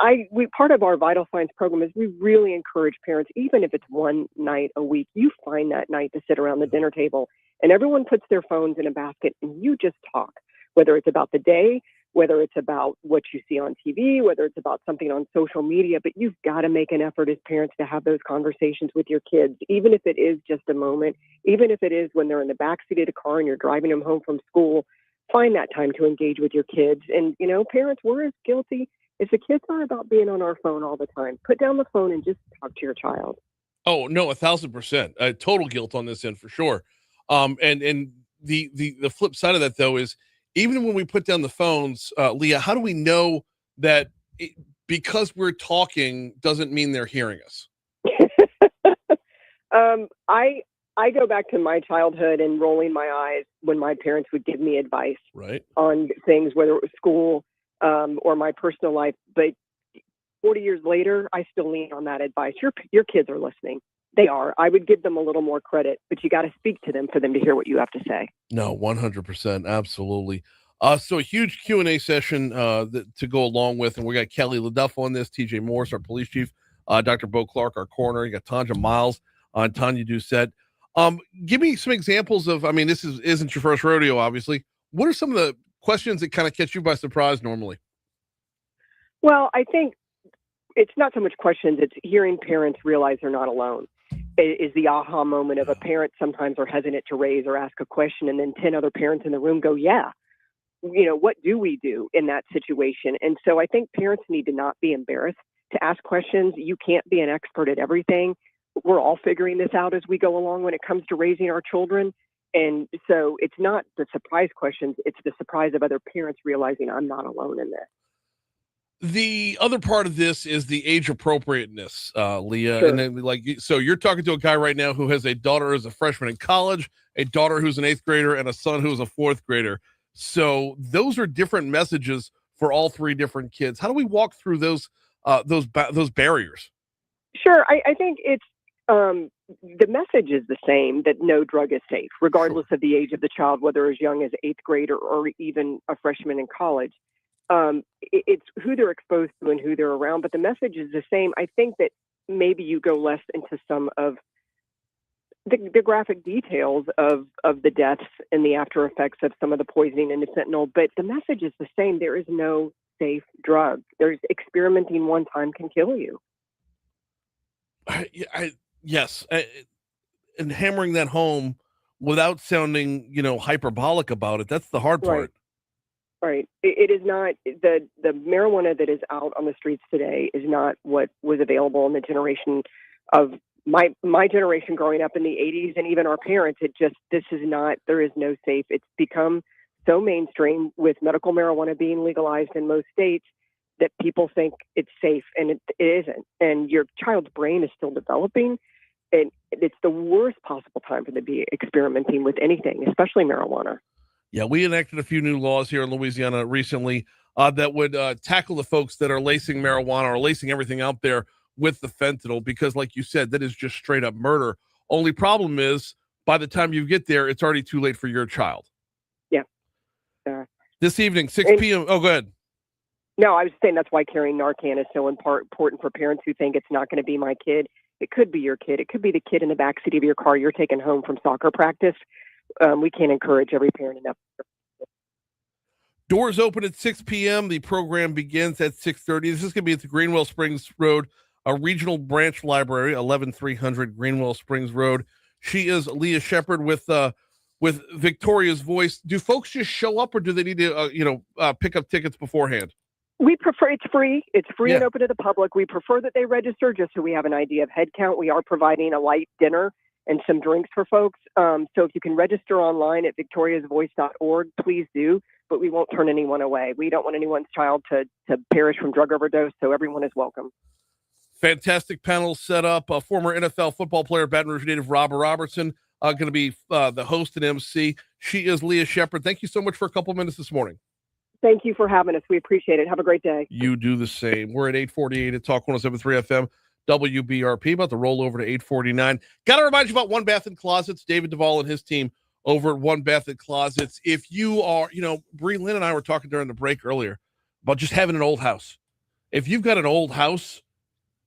part of our Vital Signs program is we really encourage parents, even if it's one night a week, you find that night to sit around the dinner table, and everyone puts their phones in a basket, and you just talk, whether it's about the day, whether it's about what you see on TV, whether it's about something on social media, but you've got to make an effort as parents to have those conversations with your kids, even if it is just a moment, even if it is when they're in the backseat of the car and you're driving them home from school. Find that time to engage with your kids. And, parents, we're as guilty as the kids are about being on our phone all the time. Put down the phone and just talk to your child. Oh, no, 1,000%. Total guilt on this end for sure. And the flip side of that, though, is even when we put down the phones, Leah, how do we know that because we're talking doesn't mean they're hearing us? I go back to my childhood and rolling my eyes when my parents would give me advice on things, whether it was school or my personal life. But 40 years later, I still lean on that advice. Your kids are listening. They are. I would give them a little more credit, but you got to speak to them for them to hear what you have to say. No, 100%. Absolutely. So a huge Q&A session to go along with, and we got Kelly LaDuff on this, TJ Morris, our police chief, Dr. Bo Clark, our coroner. You got Tanja Miles on Tanya Doucette. Give me some examples of, this isn't your first rodeo, obviously. What are some of the questions that kind of catch you by surprise normally? Well, I think it's not so much questions, it's hearing parents realize they're not alone. It is the aha moment of a parent sometimes are hesitant to raise or ask a question, and then 10 other parents in the room go, yeah, what do we do in that situation? And so I think parents need to not be embarrassed to ask questions. You can't be an expert at everything. We're all figuring this out as we go along when it comes to raising our children. And so it's not the surprise questions, it's the surprise of other parents realizing I'm not alone in this. The other part of this is the age appropriateness, Leah. Sure. And then so you're talking to a guy right now who has a daughter who's a freshman in college, a daughter who's an 8th grader, and a son who's a 4th grader. So those are different messages for all three different kids. How do we walk through those barriers? Sure. I think it's, the message is the same, that no drug is safe, regardless of the age of the child, whether as young as 8th grade or even a freshman in college. It's who they're exposed to and who they're around, but the message is the same. I think that maybe you go less into some of the graphic details of the deaths and the after effects of some of the poisoning and the fentanyl, but the message is the same. There is no safe drug. There's experimenting one time can kill you. Yes. And hammering that home without sounding, hyperbolic about it. That's the hard part. Right. It is not the marijuana that is out on the streets today is not what was available in the generation of my generation growing up in the 80s and even our parents. There is no safe. It's become so mainstream with medical marijuana being legalized in most states that people think it's safe, and it isn't. And your child's brain is still developing, and it's the worst possible time for them to be experimenting with anything, especially marijuana. Yeah, we enacted a few new laws here in Louisiana recently that would tackle the folks that are lacing marijuana or lacing everything out there with the fentanyl, because like you said, that is just straight up murder. Only problem is by the time you get there, it's already too late for your child. Yeah. This evening, 6 p.m. Oh, go ahead. No, I was saying that's why carrying Narcan is so important for parents who think it's not going to be my kid. It could be your kid. It could be the kid in the backseat of your car you're taking home from soccer practice. We can't encourage every parent enough. Doors open at 6 p.m. The program begins at 6:30. This is going to be at the Greenwell Springs Road, a regional branch library, 11300 Greenwell Springs Road. She is Leah Shepard with Victoria's Voice. Do folks just show up, or do they need to pick up tickets beforehand? We prefer it's free. It's free and open to the public. We prefer that they register just so we have an idea of head count. We are providing a light dinner and some drinks for folks. So if you can register online at victoriasvoice.org, please do. But we won't turn anyone away. We don't want anyone's child to perish from drug overdose. So everyone is welcome. Fantastic panel set up. Former NFL football player, Baton Rouge native Robert Robertson, going to be the host and MC. She is Leah Shepard. Thank you so much for a couple minutes this morning. Thank you for having us. We appreciate it. Have a great day. You do the same. We're at 848 at Talk 107.3 FM, WBRP, about to roll over to 849. Got to remind you about One Bath and Closets. David Duvall and his team over at One Bath and Closets. If you are, Bree Lynn and I were talking during the break earlier about just having an old house. If you've got an old house,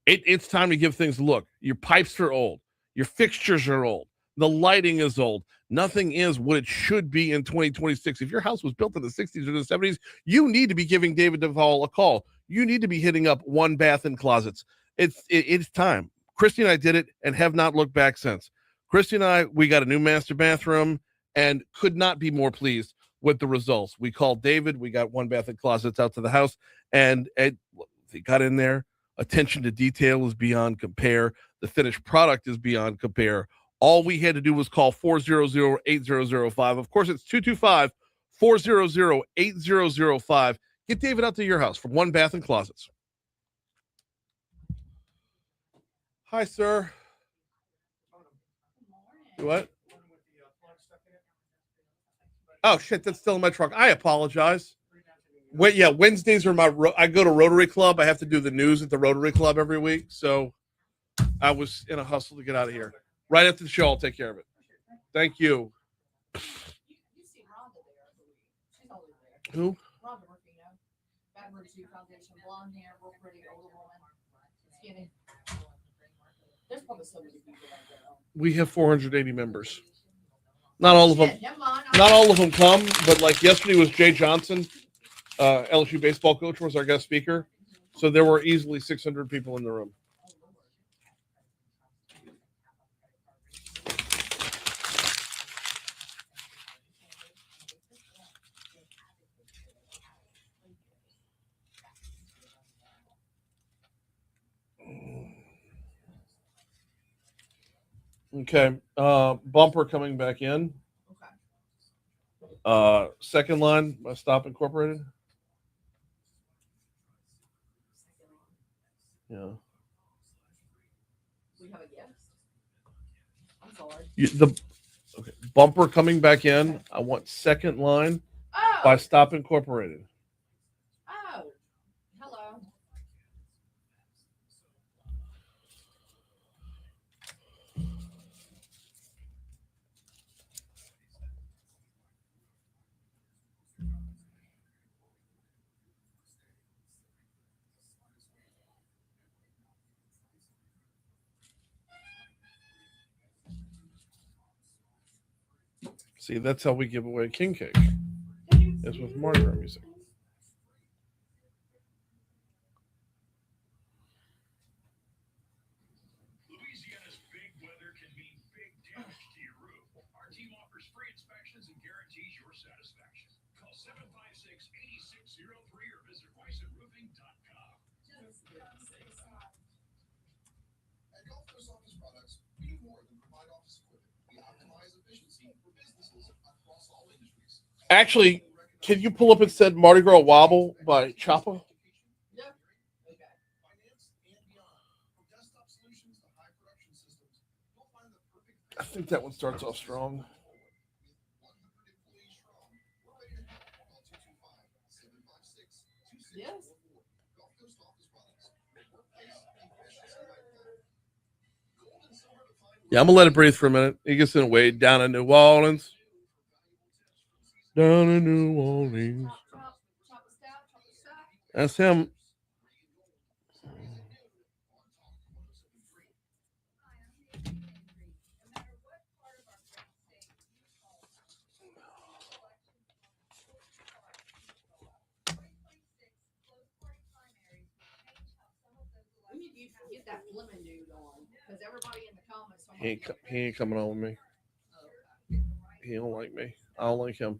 it's time to give things a look. Your pipes are old. Your fixtures are old. The lighting is old. Nothing is what it should be in 2026. If your house was built in the 60s or the 70s, you need to be giving David Duvall a call. You need to be hitting up One Bath and Closets. It's time. Christy and I did it and have not looked back since. Christy and I, we got a new master bathroom and could not be more pleased with the results. We called David. We got One Bath and Closets out to the house, and they got in there. Attention to detail is beyond compare. The finished product is beyond compare. All we had to do was call 400-8005. Of course, it's 225-400-8005. Get David out to your house from One Bath and Closets. Hi, sir. What? Oh, shit, that's still in my truck. I apologize. Wednesdays are I go to Rotary Club. I have to do the news at the Rotary Club every week. So I was in a hustle to get out of here. Right after the show, I'll take care of it. Thank you. Who? We have 480 members. Not all of them come, but like yesterday was Jay Johnson, LSU baseball coach, was our guest speaker. So there were easily 600 people in the room. Okay. Bumper coming back in. Second line, Stop Incorporated. Yeah. We have a guest. I'm sorry. Okay. Bumper coming back in. I want second line by Stop Incorporated. Oh, hello. See, that's how we give away King Cake. It's with Mardi Gras music. Louisiana's big weather can mean big damage to your roof. Our team offers Actually, can you pull up and said Mardi Gras Wobble by Coppola? I think that one starts off strong. Yes. Yeah, I'm gonna let it breathe for a minute. He gets in away down in New Orleans. Down in New Orleans. That's him. Get that Fleming dude on, because everybody in the comments. He ain't coming on with me. He don't like me. I don't like him.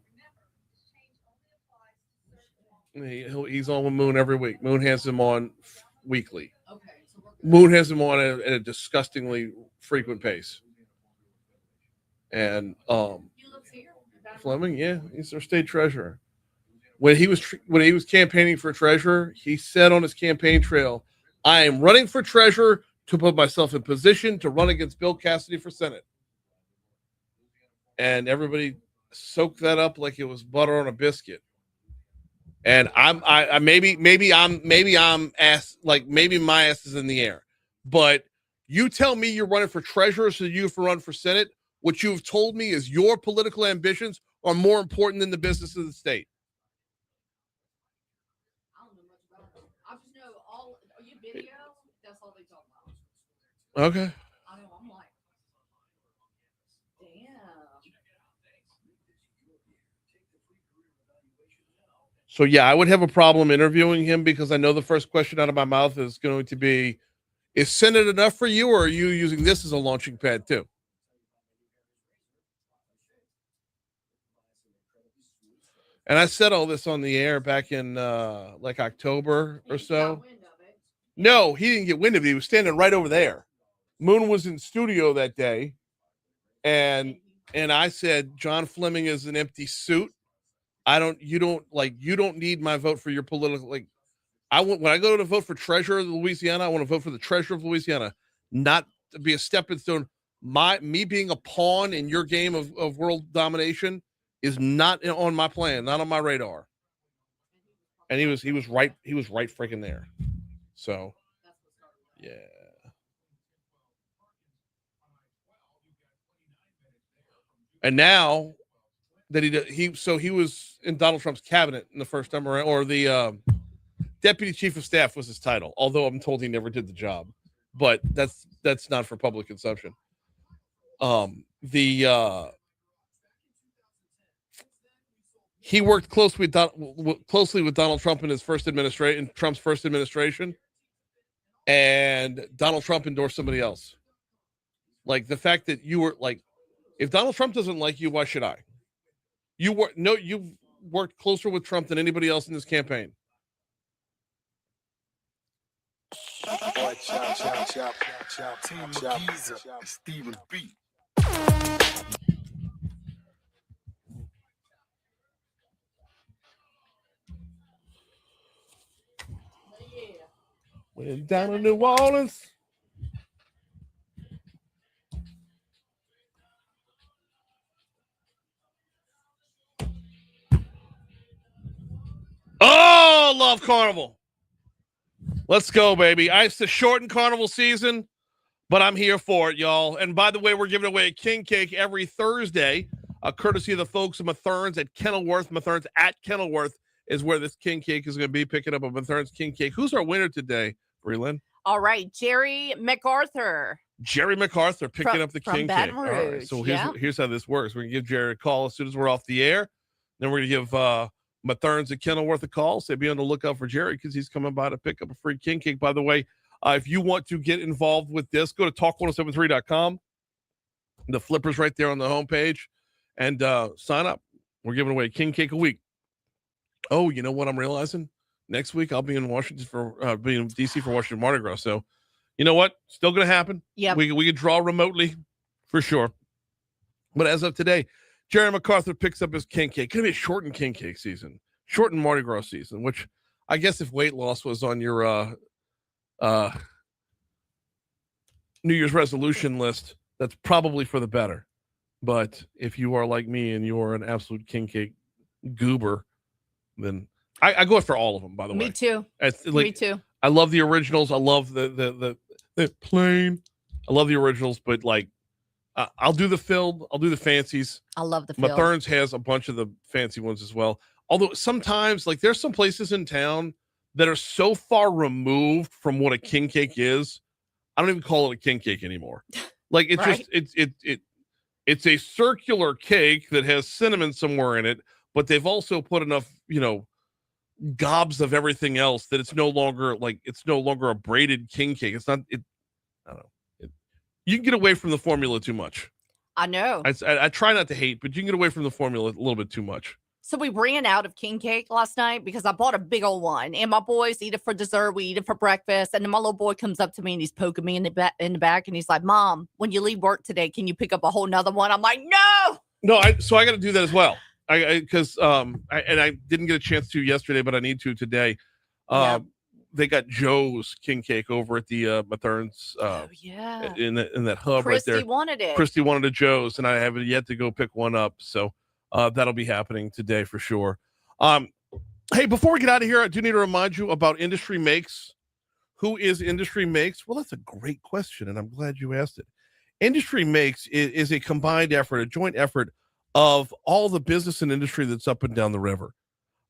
He's on with Moon every week. Moon has him on weekly. Moon has him on at a disgustingly frequent pace. And Fleming, yeah, he's our state treasurer. When he was campaigning for treasurer, he said on his campaign trail, "I am running for treasurer to put myself in position to run against Bill Cassidy for Senate." And everybody soaked that up like it was butter on a biscuit. And maybe my ass is in the air. But you tell me you're running for treasurer so you can run for Senate. What you've told me is your political ambitions are more important than the business of the state. I don't know much about it. I just know your video, that's all they talk about. Okay. I know, I'm like, damn. So yeah, I would have a problem interviewing him because I know the first question out of my mouth is going to be, is Senate enough for you, or are you using this as a launching pad too? And I said all this on the air back in like October or so. No, he didn't get wind of it. He was standing right over there. Moon was in studio that day, and I said, John Fleming is an empty suit. You don't need my vote for your political, when I go to vote for treasurer of Louisiana, I want to vote for the treasurer of Louisiana, not to be a stepping stone. Me being a pawn in your game of world domination is not on my plan, not on my radar. And he was right freaking there. So yeah. And now that he was in Donald Trump's cabinet in the first time around, or the deputy chief of staff was his title, although I'm told he never did the job, but that's not for public consumption. He worked closely with Donald Trump in his first administration, in Trump's first administration, and Donald Trump endorsed somebody else. Like the fact that you were like, if Donald Trump doesn't like you, why should I? You've worked closer with Trump than anybody else in this campaign. Stephen B. Went down in New Orleans. Oh, love Carnival. Let's go, baby. It's the shortened Carnival season, but I'm here for it, y'all. And by the way, we're giving away a king cake every Thursday, courtesy of the folks of Mathern's at Kenilworth. Mathern's at Kenilworth is where this king cake is going to be, picking up a Mathern's king cake. Who's our winner today, Breland? All right, Jerry MacArthur. Jerry MacArthur picking up the king Baton cake. Rouge. All right, so here's how this works. We're going to give Jerry a call as soon as we're off the air. Then we're going to give Mathern's at Kenilworth a call. So be on the lookout for Jerry because he's coming by to pick up a free king cake. By the way, if you want to get involved with this, go to talk1073.com. The flipper's right there on the homepage, and sign up. We're giving away a king cake a week. Oh, you know what I'm realizing? Next week I'll be in Washington be in DC for Washington Mardi Gras. So, you know what? Still going to happen. Yeah, we could draw remotely for sure. But as of today, Jerry MacArthur picks up his king cake. Going to be a shortened king cake season, shortened Mardi Gras season. Which I guess if weight loss was on your New Year's resolution list, that's probably for the better. But if you are like me and you are an absolute king cake goober, then I go after all of them, by the way. Me too. Me too. I love the originals. I love the plain. I love the originals, but like I'll do the filled. I'll do the fancies. I love the filled. Mathern's has a bunch of the fancy ones as well. Although sometimes, like, there's some places in town that are so far removed from what a king cake is, I don't even call it a king cake anymore. Like, it's Right. just it's a circular cake that has cinnamon somewhere in it, but they've also put enough, gobs of everything else that it's no longer a braided king cake. It's not. I don't know. You can get away from the formula too much. I know. I try not to hate, but you can get away from the formula a little bit too much. So we ran out of king cake last night because I bought a big old one, and my boys eat it for dessert. We eat it for breakfast, and then my little boy comes up to me and he's poking me in the back, and he's like, "Mom, when you leave work today, can you pick up a whole nother one?" I'm like, "No." So I got to do that as well. Because I didn't get a chance to yesterday, but I need to today. They got Joe's king cake over at the Mathern's. Yeah. In that hub Christy right there. wanted it. Christy wanted a Joe's, and I haven't yet to go pick one up. So that'll be happening today for sure. Hey, before we get out of here, I do need to remind you about Industry Makes. Who is Industry Makes? Well, that's a great question, and I'm glad you asked it. Industry Makes is a combined effort, a joint effort of all the business and industry that's up and down the river.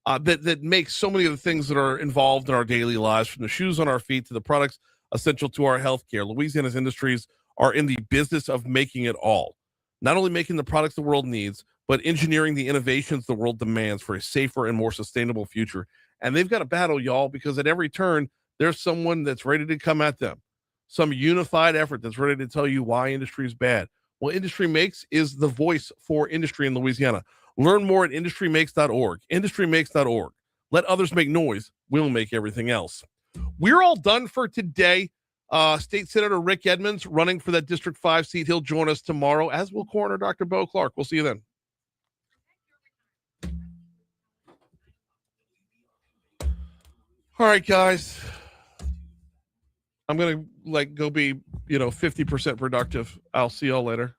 That makes so many of the things that are involved in our daily lives, from the shoes on our feet to the products essential to our healthcare. Louisiana's industries are in the business of making it all. Not only making the products the world needs, but engineering the innovations the world demands for a safer and more sustainable future. And they've got a battle, y'all, because at every turn, there's someone that's ready to come at them. Some unified effort that's ready to tell you why industry is bad. Well, Industry Makes is the voice for industry in Louisiana. Learn more at industrymakes.org. Industrymakes.org. Let others make noise. We'll make everything else. We're all done for today. State Senator Rick Edmonds running for that District 5 seat. He'll join us tomorrow, as will Coroner Dr. Bo Clark. We'll see you then. All right, guys. I'm going to go be, 50% productive. I'll see y'all later.